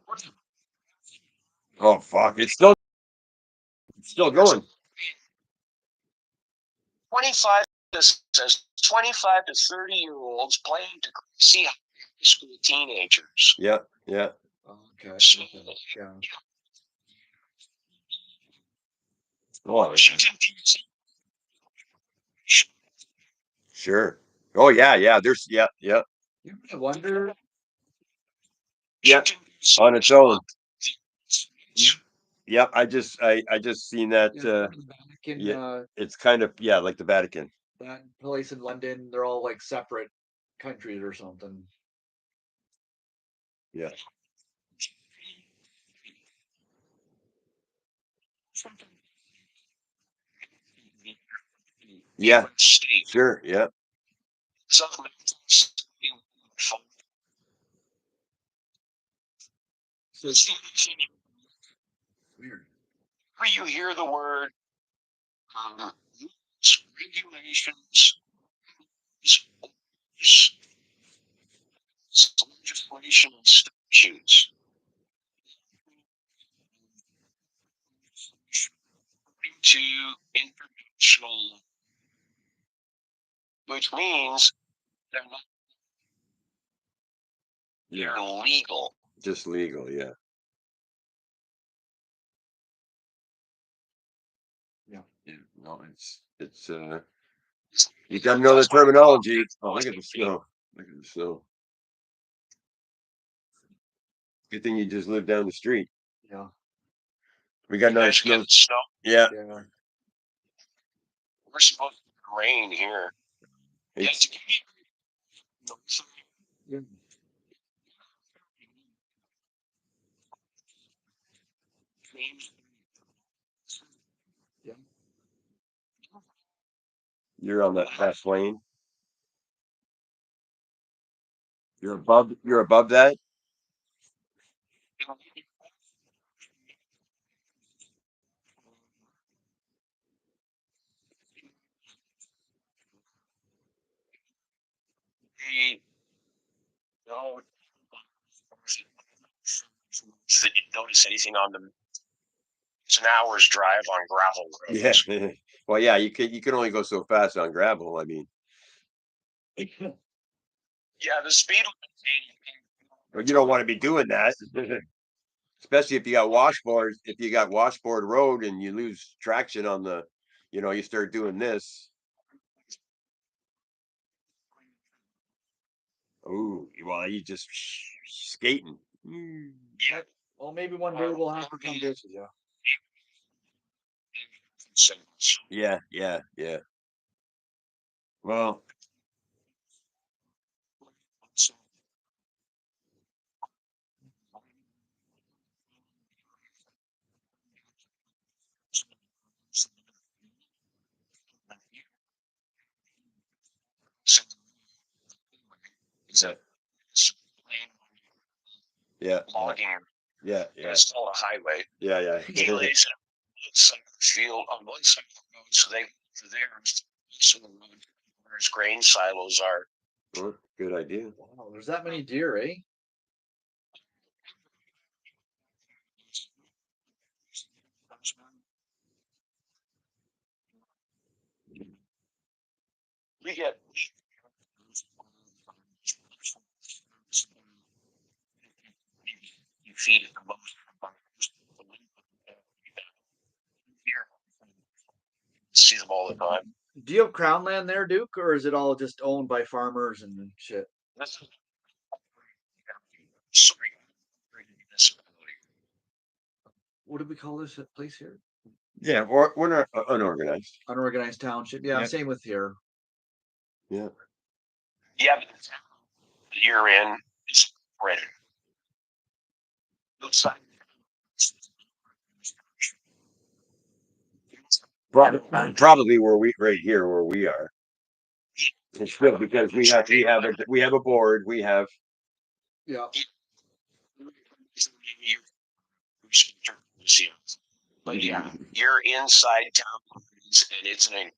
Oh, fuck. It's still going. 25 says 25 to 30-year-olds playing to see high school teenagers. Yeah, yeah. Okay. Yeah. Oh, Washington, D.C. sure. Oh, yeah, yeah. There's, yeah, yeah. I wonder. Yeah, on its own. Yep, I just seen that. The Vatican, Yeah, it's kind of, yeah, like the Vatican. that place in London, they're all like separate countries or something. Yeah, yeah, State. sure, yeah. So weird. Where you hear the word regulations, legislation, and statutes to international, which means they're not Yeah, illegal. just legal, yeah. Yeah. Yeah, no, it's you gotta know the terminology. Oh, look at the snow. Look at the snow. Good thing you just live down the street. Yeah. We got another snow. Snow. Yeah, Yeah. We're supposed to rain here. it's, Yeah. Yeah. you're on that plane. You're above that. No, did you notice anything on the? It's an hour's drive on gravel roads. Yeah. Well, yeah, you can only go so fast on gravel. I mean, Yeah, the speed but you don't want to be doing that, especially if you got washboard. If you got washboard road and you lose traction on the, you start doing this. Oh, well, you just skating. Yeah. Well, maybe one day we'll have to come visit. Yeah. Yeah, yeah, yeah. Well, It's a plain Yeah. logging. Yeah. It's called a highway. Yeah. He lays it on one side of the field, on one side of the road, so they for theirs, also the road where his grain silos are. Well, good idea. Wow, there's that many deer, eh? We get you feed it the most. Here, see them all the time. Do you have crown land there, Duke, or is it all just owned by farmers and shit? This is sorry, municipality. What do we call this place here? Yeah, we're not unorganized. Unorganized township. Yeah, Yeah. same with here. Yeah. Yeah, but the town that you're in is rented. Outside. Probably where we right here where we are. It's still because we have a board. We have Yeah. But yeah, you're inside town, and it's an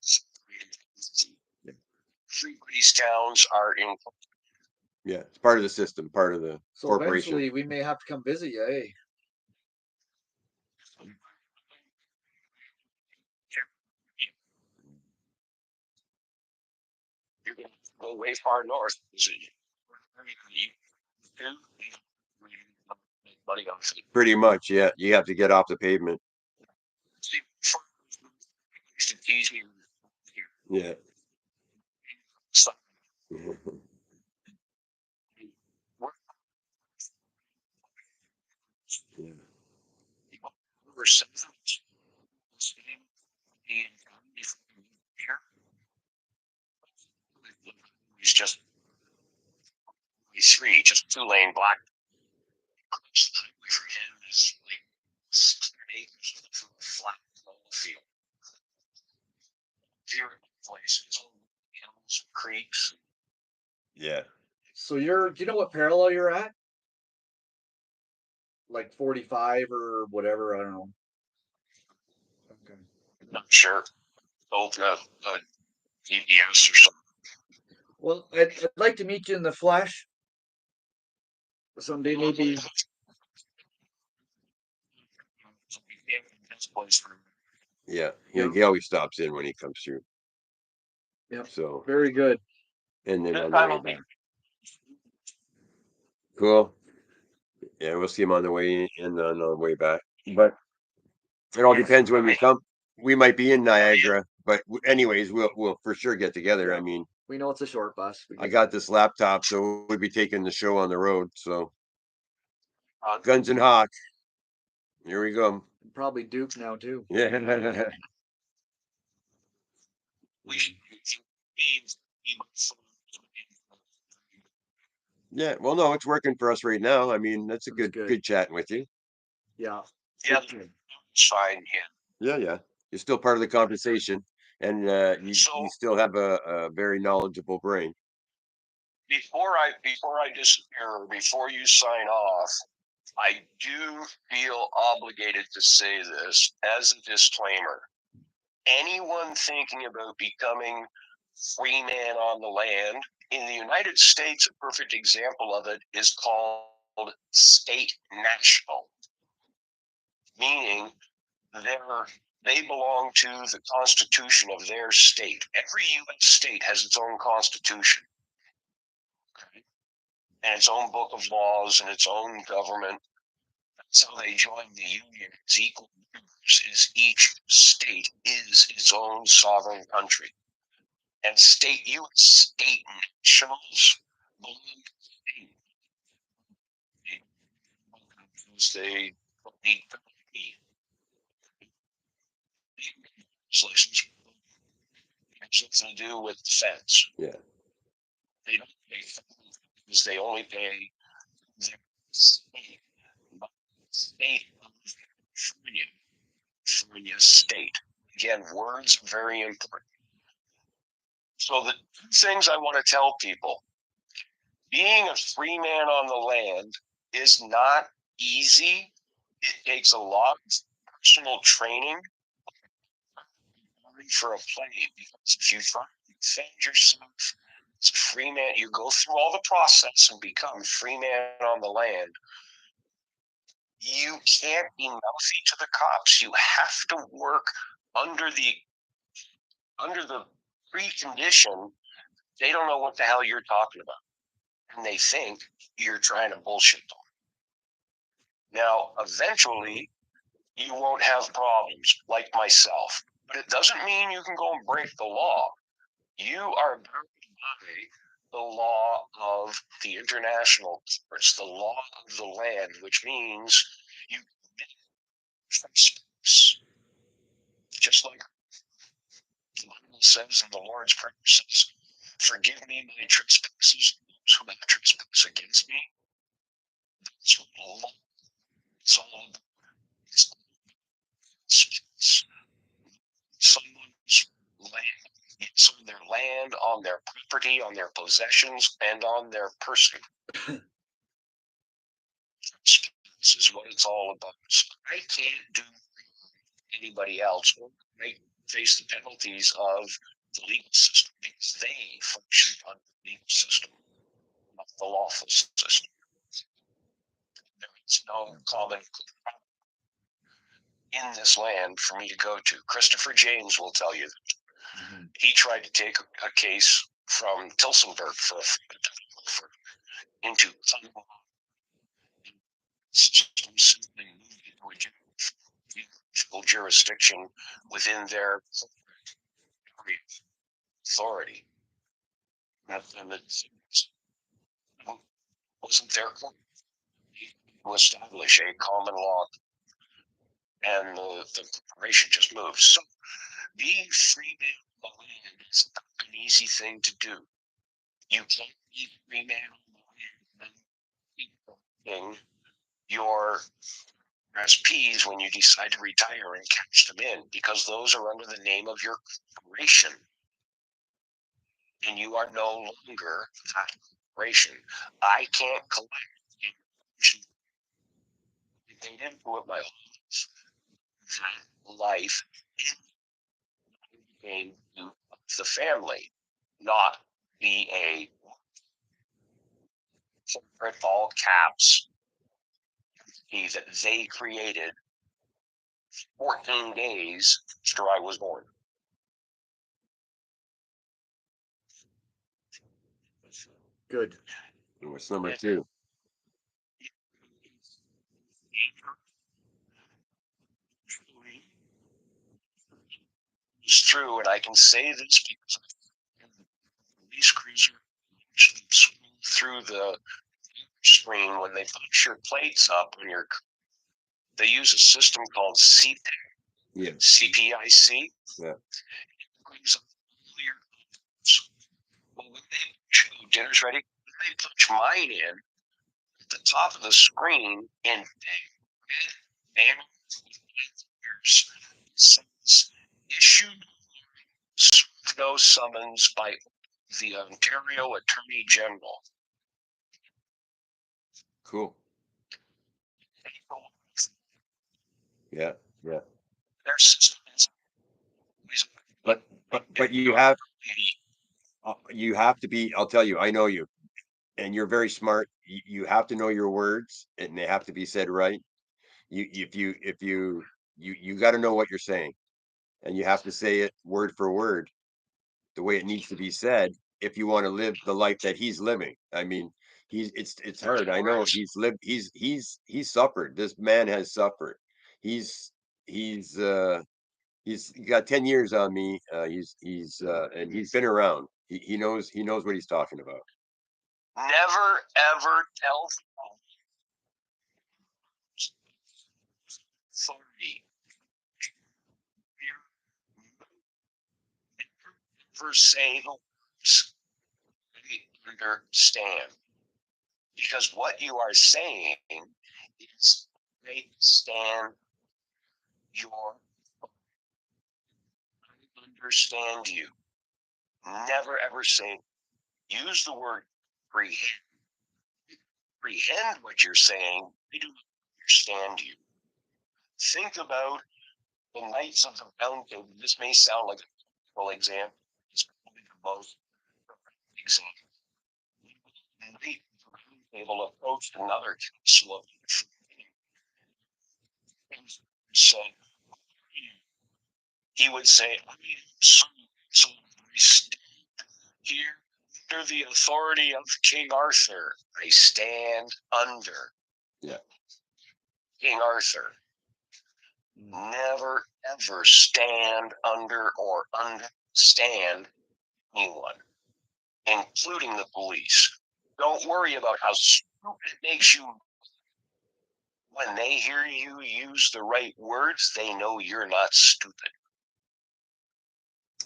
everybody's towns are in. yeah, it's part of the system, part of the So corporation. eventually we may have to come visit you, eh? You're going to go way far north. Money on it. Pretty much, yeah. You have to get off the pavement. Yeah. Yeah. He's just three, just 2-lane black. For him is like 6 acres of flat field. Here place, it's all hills, creeks. Yeah. So do you know what parallel you're at? Like 45 or whatever, I don't know. Okay. Not sure. Open a GPS or something. Well, I'd like to meet you in the flesh someday, maybe. Yeah. Yeah. He always stops in when he comes through. Yeah. So Very good. and then on the way back. Cool. Yeah, we'll see him on the way in and on the way back. But it all depends when we come. We might be in Niagara, but anyways, we'll for sure get together. I mean, We know it's a short bus. I got this laptop, so we'll be taking the show on the road. So Guns and Hawk. Here we go. Probably Duke now too. Yeah. Yeah. Well, no, it's working for us right now. I mean, that's a good chatting with you. Yeah. Yeah, it's fine. Yeah. Yeah. You're still part of the conversation, and you still have a very knowledgeable brain. Before I disappear, or before you sign off, I do feel obligated to say this as a disclaimer. Anyone thinking about becoming free man on the land in the United States, a perfect example of it is called state national, meaning they belong to the constitution of their state. Every U.S. state has its own constitution. Okay? And its own book of laws and its own government. That's how they join the union as equal members. Is each state is its own sovereign country, and U.S. state nationals belong to the state. They need legislation has something to do with defense. Yeah. They don't pay because they only pay their state. But state of California state. Again, words are very important. So the two things I want to tell people being a free man on the land is not easy. It takes a lot of personal training for a play, because if you try to defend yourself as a free man, you go through all the process and become free man on the land. You can't be mouthy to the cops. You have to work under the precondition they don't know what the hell you're talking about, and they think you're trying to bullshit them. Now, eventually, you won't have problems like myself, but it doesn't mean you can go and break the law. You are bound by the law of the international courts, the law of the land, which means you commit trespass, just like the Bible says in the Lord's Prayer says, "Forgive me my trespasses, those who have trespassed against me." That's what the law is all about. Someone's land, it's on their land, on their property, on their possessions, and on their person. This is what it's all about. I can't do anybody else. I face the penalties of the legal system because they function under the legal system, not the lawful system. There is no common in this land for me to go to. Christopher James will tell you that. Mm-hmm. He tried to take a case from Tilsonburg for into jurisdiction within their authority. And it wasn't their court to establish a common law, and the corporation just moved. So being free man on the land is not an easy thing to do. You can't be free man on the land and keep your RSPs when you decide to retire and cash them in, because those are under the name of your corporation. And you are no longer that corporation. I can't collect information. They didn't do it my whole life. Became the family, not be a corporate all caps that they created 14 days after I was born. Good. What's number two? It's true, and I can say this because police cruiser through the screen when they put your plates up on your. They use a system called CPIC. Yeah. CPIC. Yeah. Well, when they dinner's ready, they punch mine in at the top of the screen in red says issued no summons by the Ontario Attorney General. Cool. Yeah, yeah. Their system is, but you have to be. I'll tell you. I know you, and you're very smart. You have to know your words, and they have to be said right. You got to know what you're saying, and you have to say it word for word, the way it needs to be said, if you want to live the life that he's living. I mean, it's hard. I know he's suffered. This man has suffered. He's he's uh he's got 10 years on me. And he's been around. He knows what he's talking about. Never ever tell authority. Never say the words they understand. Because what you are saying is they stand your. I understand you. Never ever say, use the word comprehend. comprehend what you're saying. I do not understand you. Think about the Knights of the Round Table. This may sound like a typical example. It's probably the most perfect example. The Knight of the Round Table approached another council of said, he would say, I am so here under the authority of King Arthur. I stand under. Yeah. King Arthur. Never ever stand under or understand anyone, including the police. Don't worry about how stupid it makes you. When they hear you use the right words, they know you're not stupid.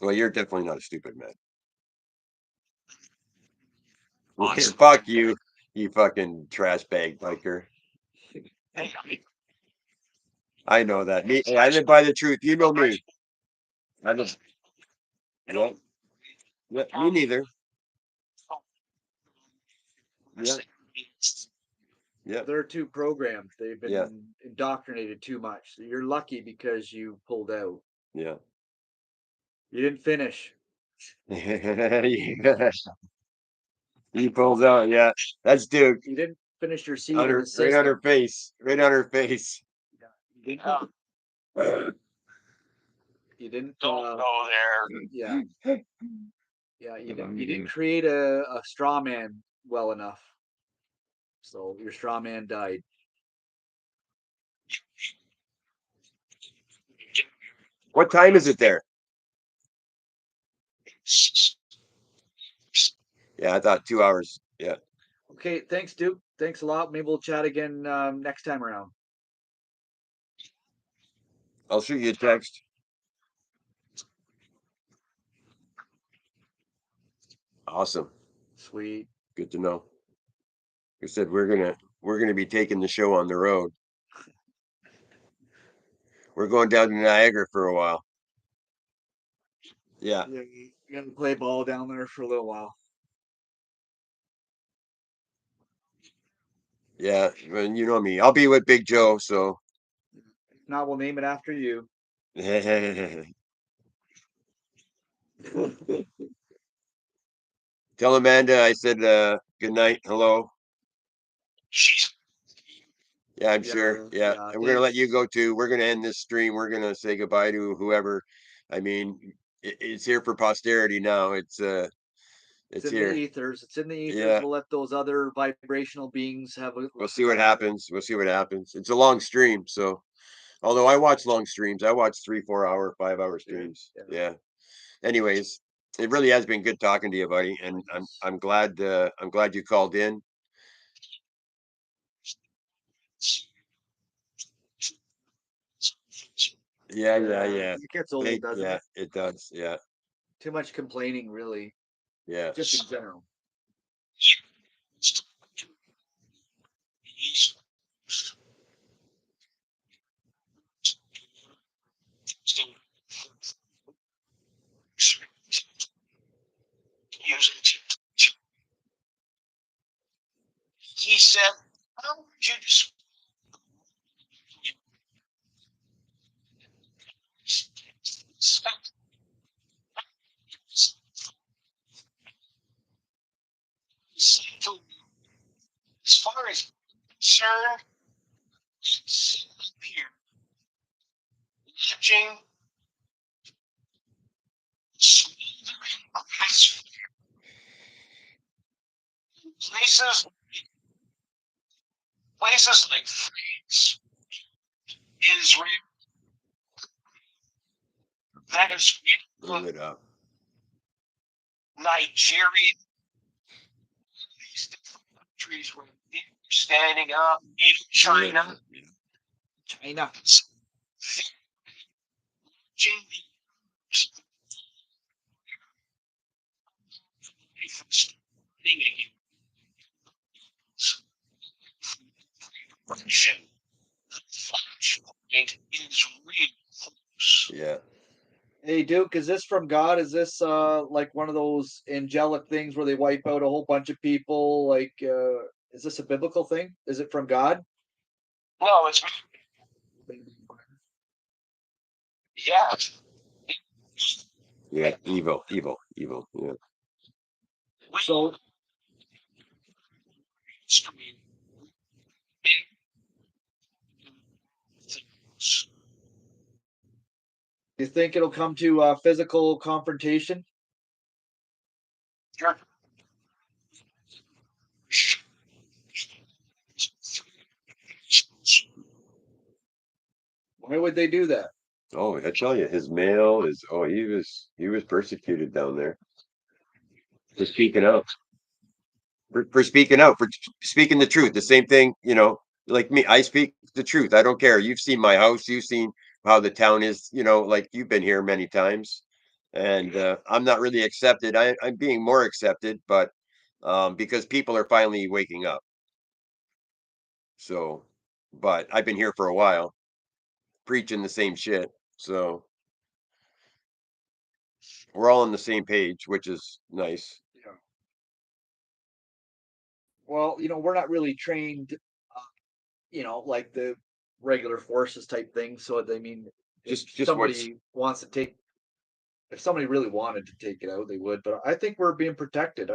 Well, you're definitely not a stupid man. Awesome. Fuck you, you fucking trash bag biker. Hey, I know that. Me, I live by the truth. You know me. I live. Yeah. Yeah, me neither. Yeah. Yeah. They're too programmed. They've been Yeah. indoctrinated too much. So you're lucky because you pulled out. Yeah. You didn't finish. You pulled out. Yeah. That's Duke. You didn't finish your seat On in her, the system. right on her face. Right on her face. You didn't, you didn't don't go there. yeah. Yeah, you didn't create a straw man well enough. So your straw man died. What time is it there? Yeah, I thought 2 hours. Yeah. Okay, thanks, Duke. Thanks a lot. Maybe we'll chat again next time around. I'll shoot you a text. Awesome. Sweet. Good to know. You said we're gonna be taking the show on the road. We're going down to Niagara for a while. Yeah. Yeah, you're gonna play ball down there for a little while. Yeah. And you know me. I'll be with Big Joe, so If not, we'll name it after you. Tell Amanda I said good night. Hello. Yeah, I'm sure. Yeah. And we're gonna let you go too. We're gonna end this stream. We're gonna say goodbye to whoever. I mean, it's here for posterity now. It's It's it's in here. the ethers. It's in the ethers. Yeah. We'll let those other vibrational beings have a. We'll see what happens. We'll see what happens. It's a long stream, so although I watch long streams, I watch 3, 4 hour, 5 hour streams. Yeah. Anyways, it really has been good talking to you, buddy, and I'm glad you called in. Yeah. It gets old, doesn't Yeah, it? it does. Yeah. Too much complaining, really. Yeah. Just in general. He said, how would you describe as far as concerned, sitting up here watching smoldering grass places like France, Israel, Move Venezuela, it up. Nigeria, these different countries where people are standing up, even China. China. Yeah. Hey Duke, is this from God? Is this like one of those angelic things where they wipe out a whole bunch of people? Like Is this a biblical thing? Is it from God? No, it's yeah. Yeah, evil, evil, evil. Yeah. So you think it'll come to physical confrontation? Why would they do that? Oh, I tell you, his mail is. Oh, he was persecuted down there for speaking out. For speaking out, for speaking the truth. The same thing, like me. I speak the truth. I don't care. You've seen my house. You've seen how the town is. Like you've been here many times, and I'm not really accepted. I'm being more accepted, but because people are finally waking up. So, but I've been here for a while, preaching the same shit. So we're all on the same page, which is nice. Yeah. Well, we're not really trained, like the regular forces type thing. So I mean, if Just what's somebody wants to take, if somebody really wanted to take it out, they would. But I think we're being protected.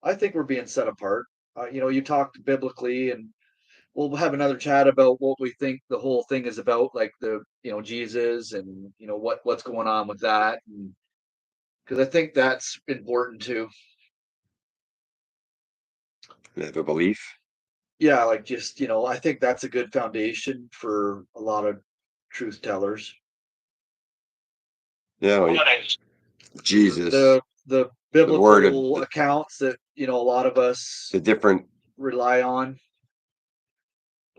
I think we're being set apart. You talked biblically, and we'll have another chat about what we think the whole thing is about, like the Jesus, and what's going on with that, because I think that's important too. the belief. Yeah, like just I think that's a good foundation for a lot of truth tellers. Yeah, Jesus, The the word of biblical accounts that a lot of us the different. rely on.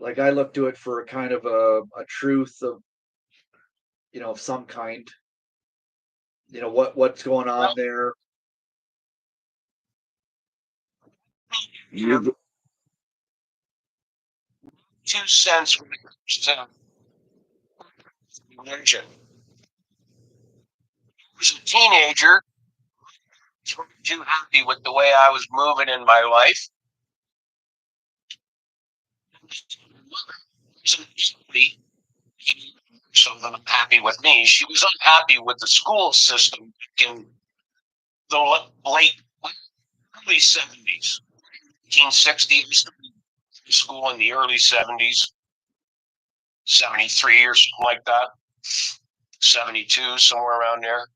Like I look to it for a kind of a truth of of some kind. What's going on there. You, 2 cents when it comes to religion. I was a teenager, too happy with the way I was moving in my life. So unhappy with me. She was unhappy with the school system in the late early 70s, 1960s. School in the early 70s, 73 or something like that, 72, somewhere around there.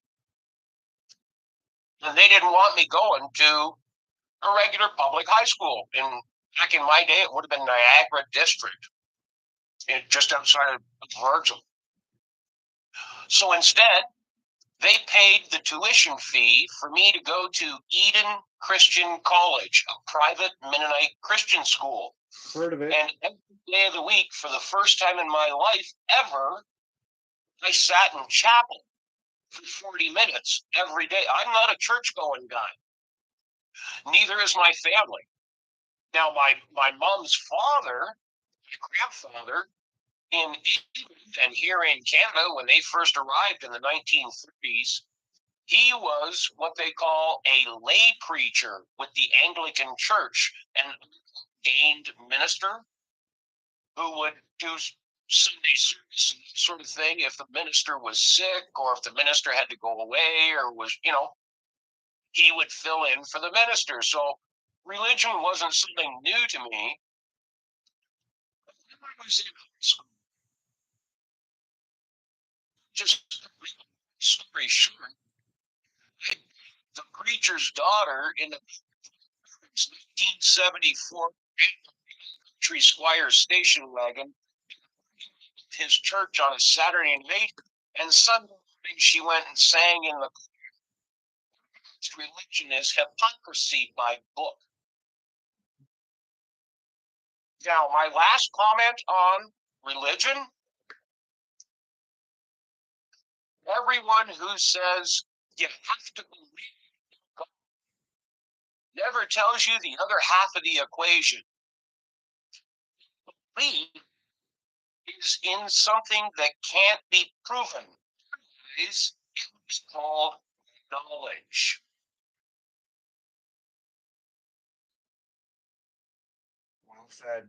And they didn't want me going to a regular public high school. And back in my day, it would have been Niagara District, just outside of Virgil. So instead, they paid the tuition fee for me to go to Eden Christian College, a private Mennonite Christian school. Heard of it. And every day of the week, for the first time in my life ever, I sat in chapel for 40 minutes every day. I'm not a church going guy. Neither is my family. Now, my mom's father, my grandfather, in England and here in Canada, when they first arrived in the 1930s, he was what they call a lay preacher with the Anglican Church, an ordained minister who would do Sunday service and that sort of thing if the minister was sick or if the minister had to go away or was, he would fill in for the minister. So religion wasn't something new to me. I was in high school. Just story short, the preacher's daughter in the 1974 Country Squire station wagon, his church on a Saturday night, and Sunday morning she went and sang in the religion is hypocrisy by book. Now, my last comment on religion, everyone who says you have to believe God never tells you the other half of the equation. Belief is in something that can't be proven. It's called knowledge. said.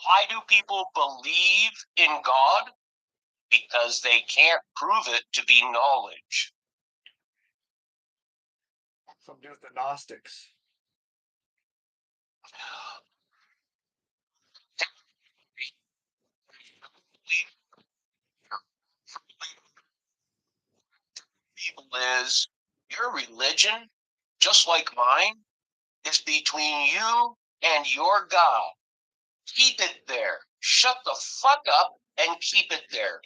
Why do people believe in God? Because they can't prove it to be knowledge. Something to do with the Gnostics. People is your religion, just like mine, is between you and your God. Keep it there. Shut the fuck up and keep it there.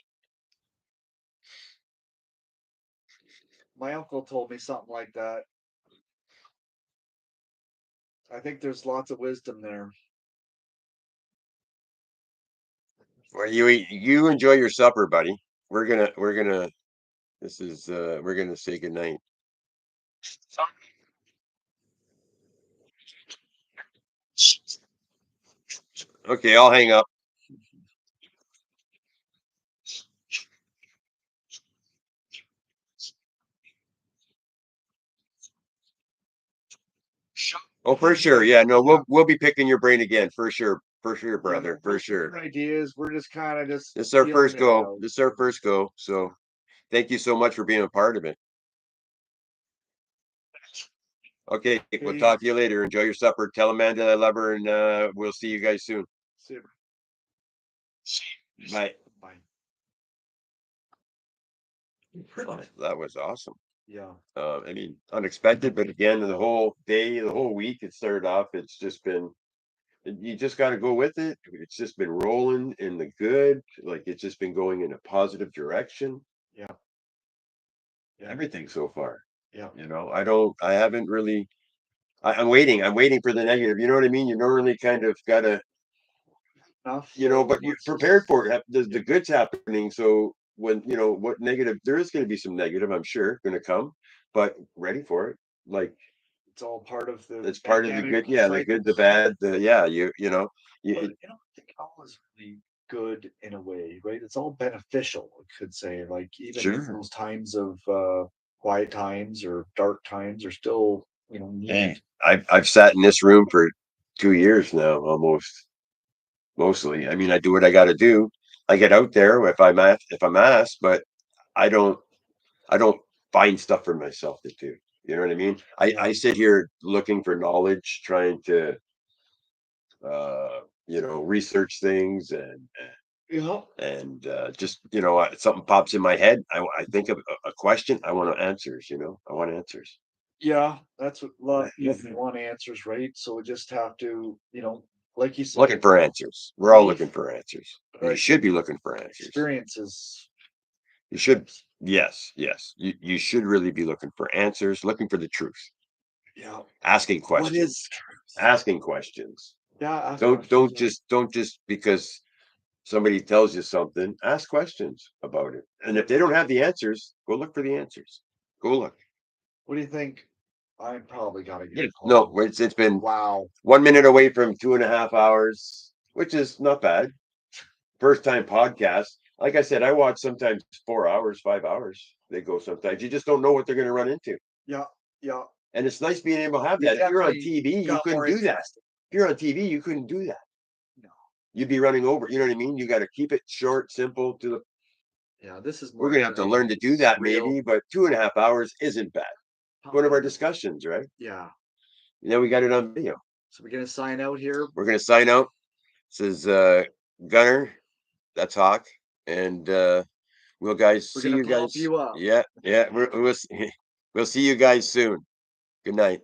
My uncle told me something like that. I think there's lots of wisdom there. Well, you enjoy your supper, buddy. We're gonna this is we're gonna say goodnight. Okay, I'll hang up. Oh, for sure. Yeah, no, we'll be picking your brain again for sure, brother, for sure. Ideas. We're just kind of just. This is our feeling first it go. out. This is our first go. So, thank you so much for being a part of it. Okay, we'll talk to you later. Enjoy your supper. Tell Amanda I love her, and we'll see you guys soon. Super. Bye. Bye. That was awesome. Yeah. I mean, unexpected, but again, the whole day, the whole week, it started off. It's just been, you just got to go with it. It's just been rolling in the good. Like it's just been going in a positive direction. Yeah. Everything so far. Yeah. I haven't really, I'm waiting for the negative. You know what I mean? You don't really kind of got to, but you're prepared for it. The good's happening. So when, what negative, there is going to be some negative, I'm sure, going to come, but ready for it. Like, it's all part of the. it's part of the good. Yeah. The good, the bad, yeah. I think all is really good in a way, right? It's all beneficial, I could say. Like even in those times of quiet times or dark times are still, needed. I've sat in this room for 2 years now, almost. Mostly, I mean, I do what I got to do. I get out there if I'm asked, but I don't find stuff for myself to do. You know what I mean? I sit here looking for knowledge, trying to research things and just something pops in my head. I think of a question. I want answers. I want answers. Yeah, that's what people want answers, right? So we just have to, like you said, looking for answers. We're all looking for answers. You should be looking for answers. Experiences. You should. Yes. You should really be looking for answers, looking for the truth. Yeah. Asking questions. What is truth? Asking questions. Yeah. Don't just because somebody tells you something, ask questions about it. And if they don't have the answers, go look for the answers. Go look. What do you think? I probably gotta get. No, it's been 1 minute away from 2.5 hours, which is not bad. First time podcast. Like I said, I watch sometimes 4 hours, 5 hours. They go sometimes. You just don't know what they're going to run into. Yeah. And it's nice being able to have that. If you're on TV, you couldn't do that. If you're on TV, you couldn't do that. No. You'd be running over. You know what I mean? You got to keep it short, simple to the. Yeah, this is. We're going to have to learn to do that maybe, but 2.5 hours isn't bad. One of our discussions, right? Yeah. We got it on video. So we're going to sign out here. We're going to sign out. This is Gunner. That's Hawk. And we'll see you guys. You up. Yeah. We'll see you guys soon. Good night.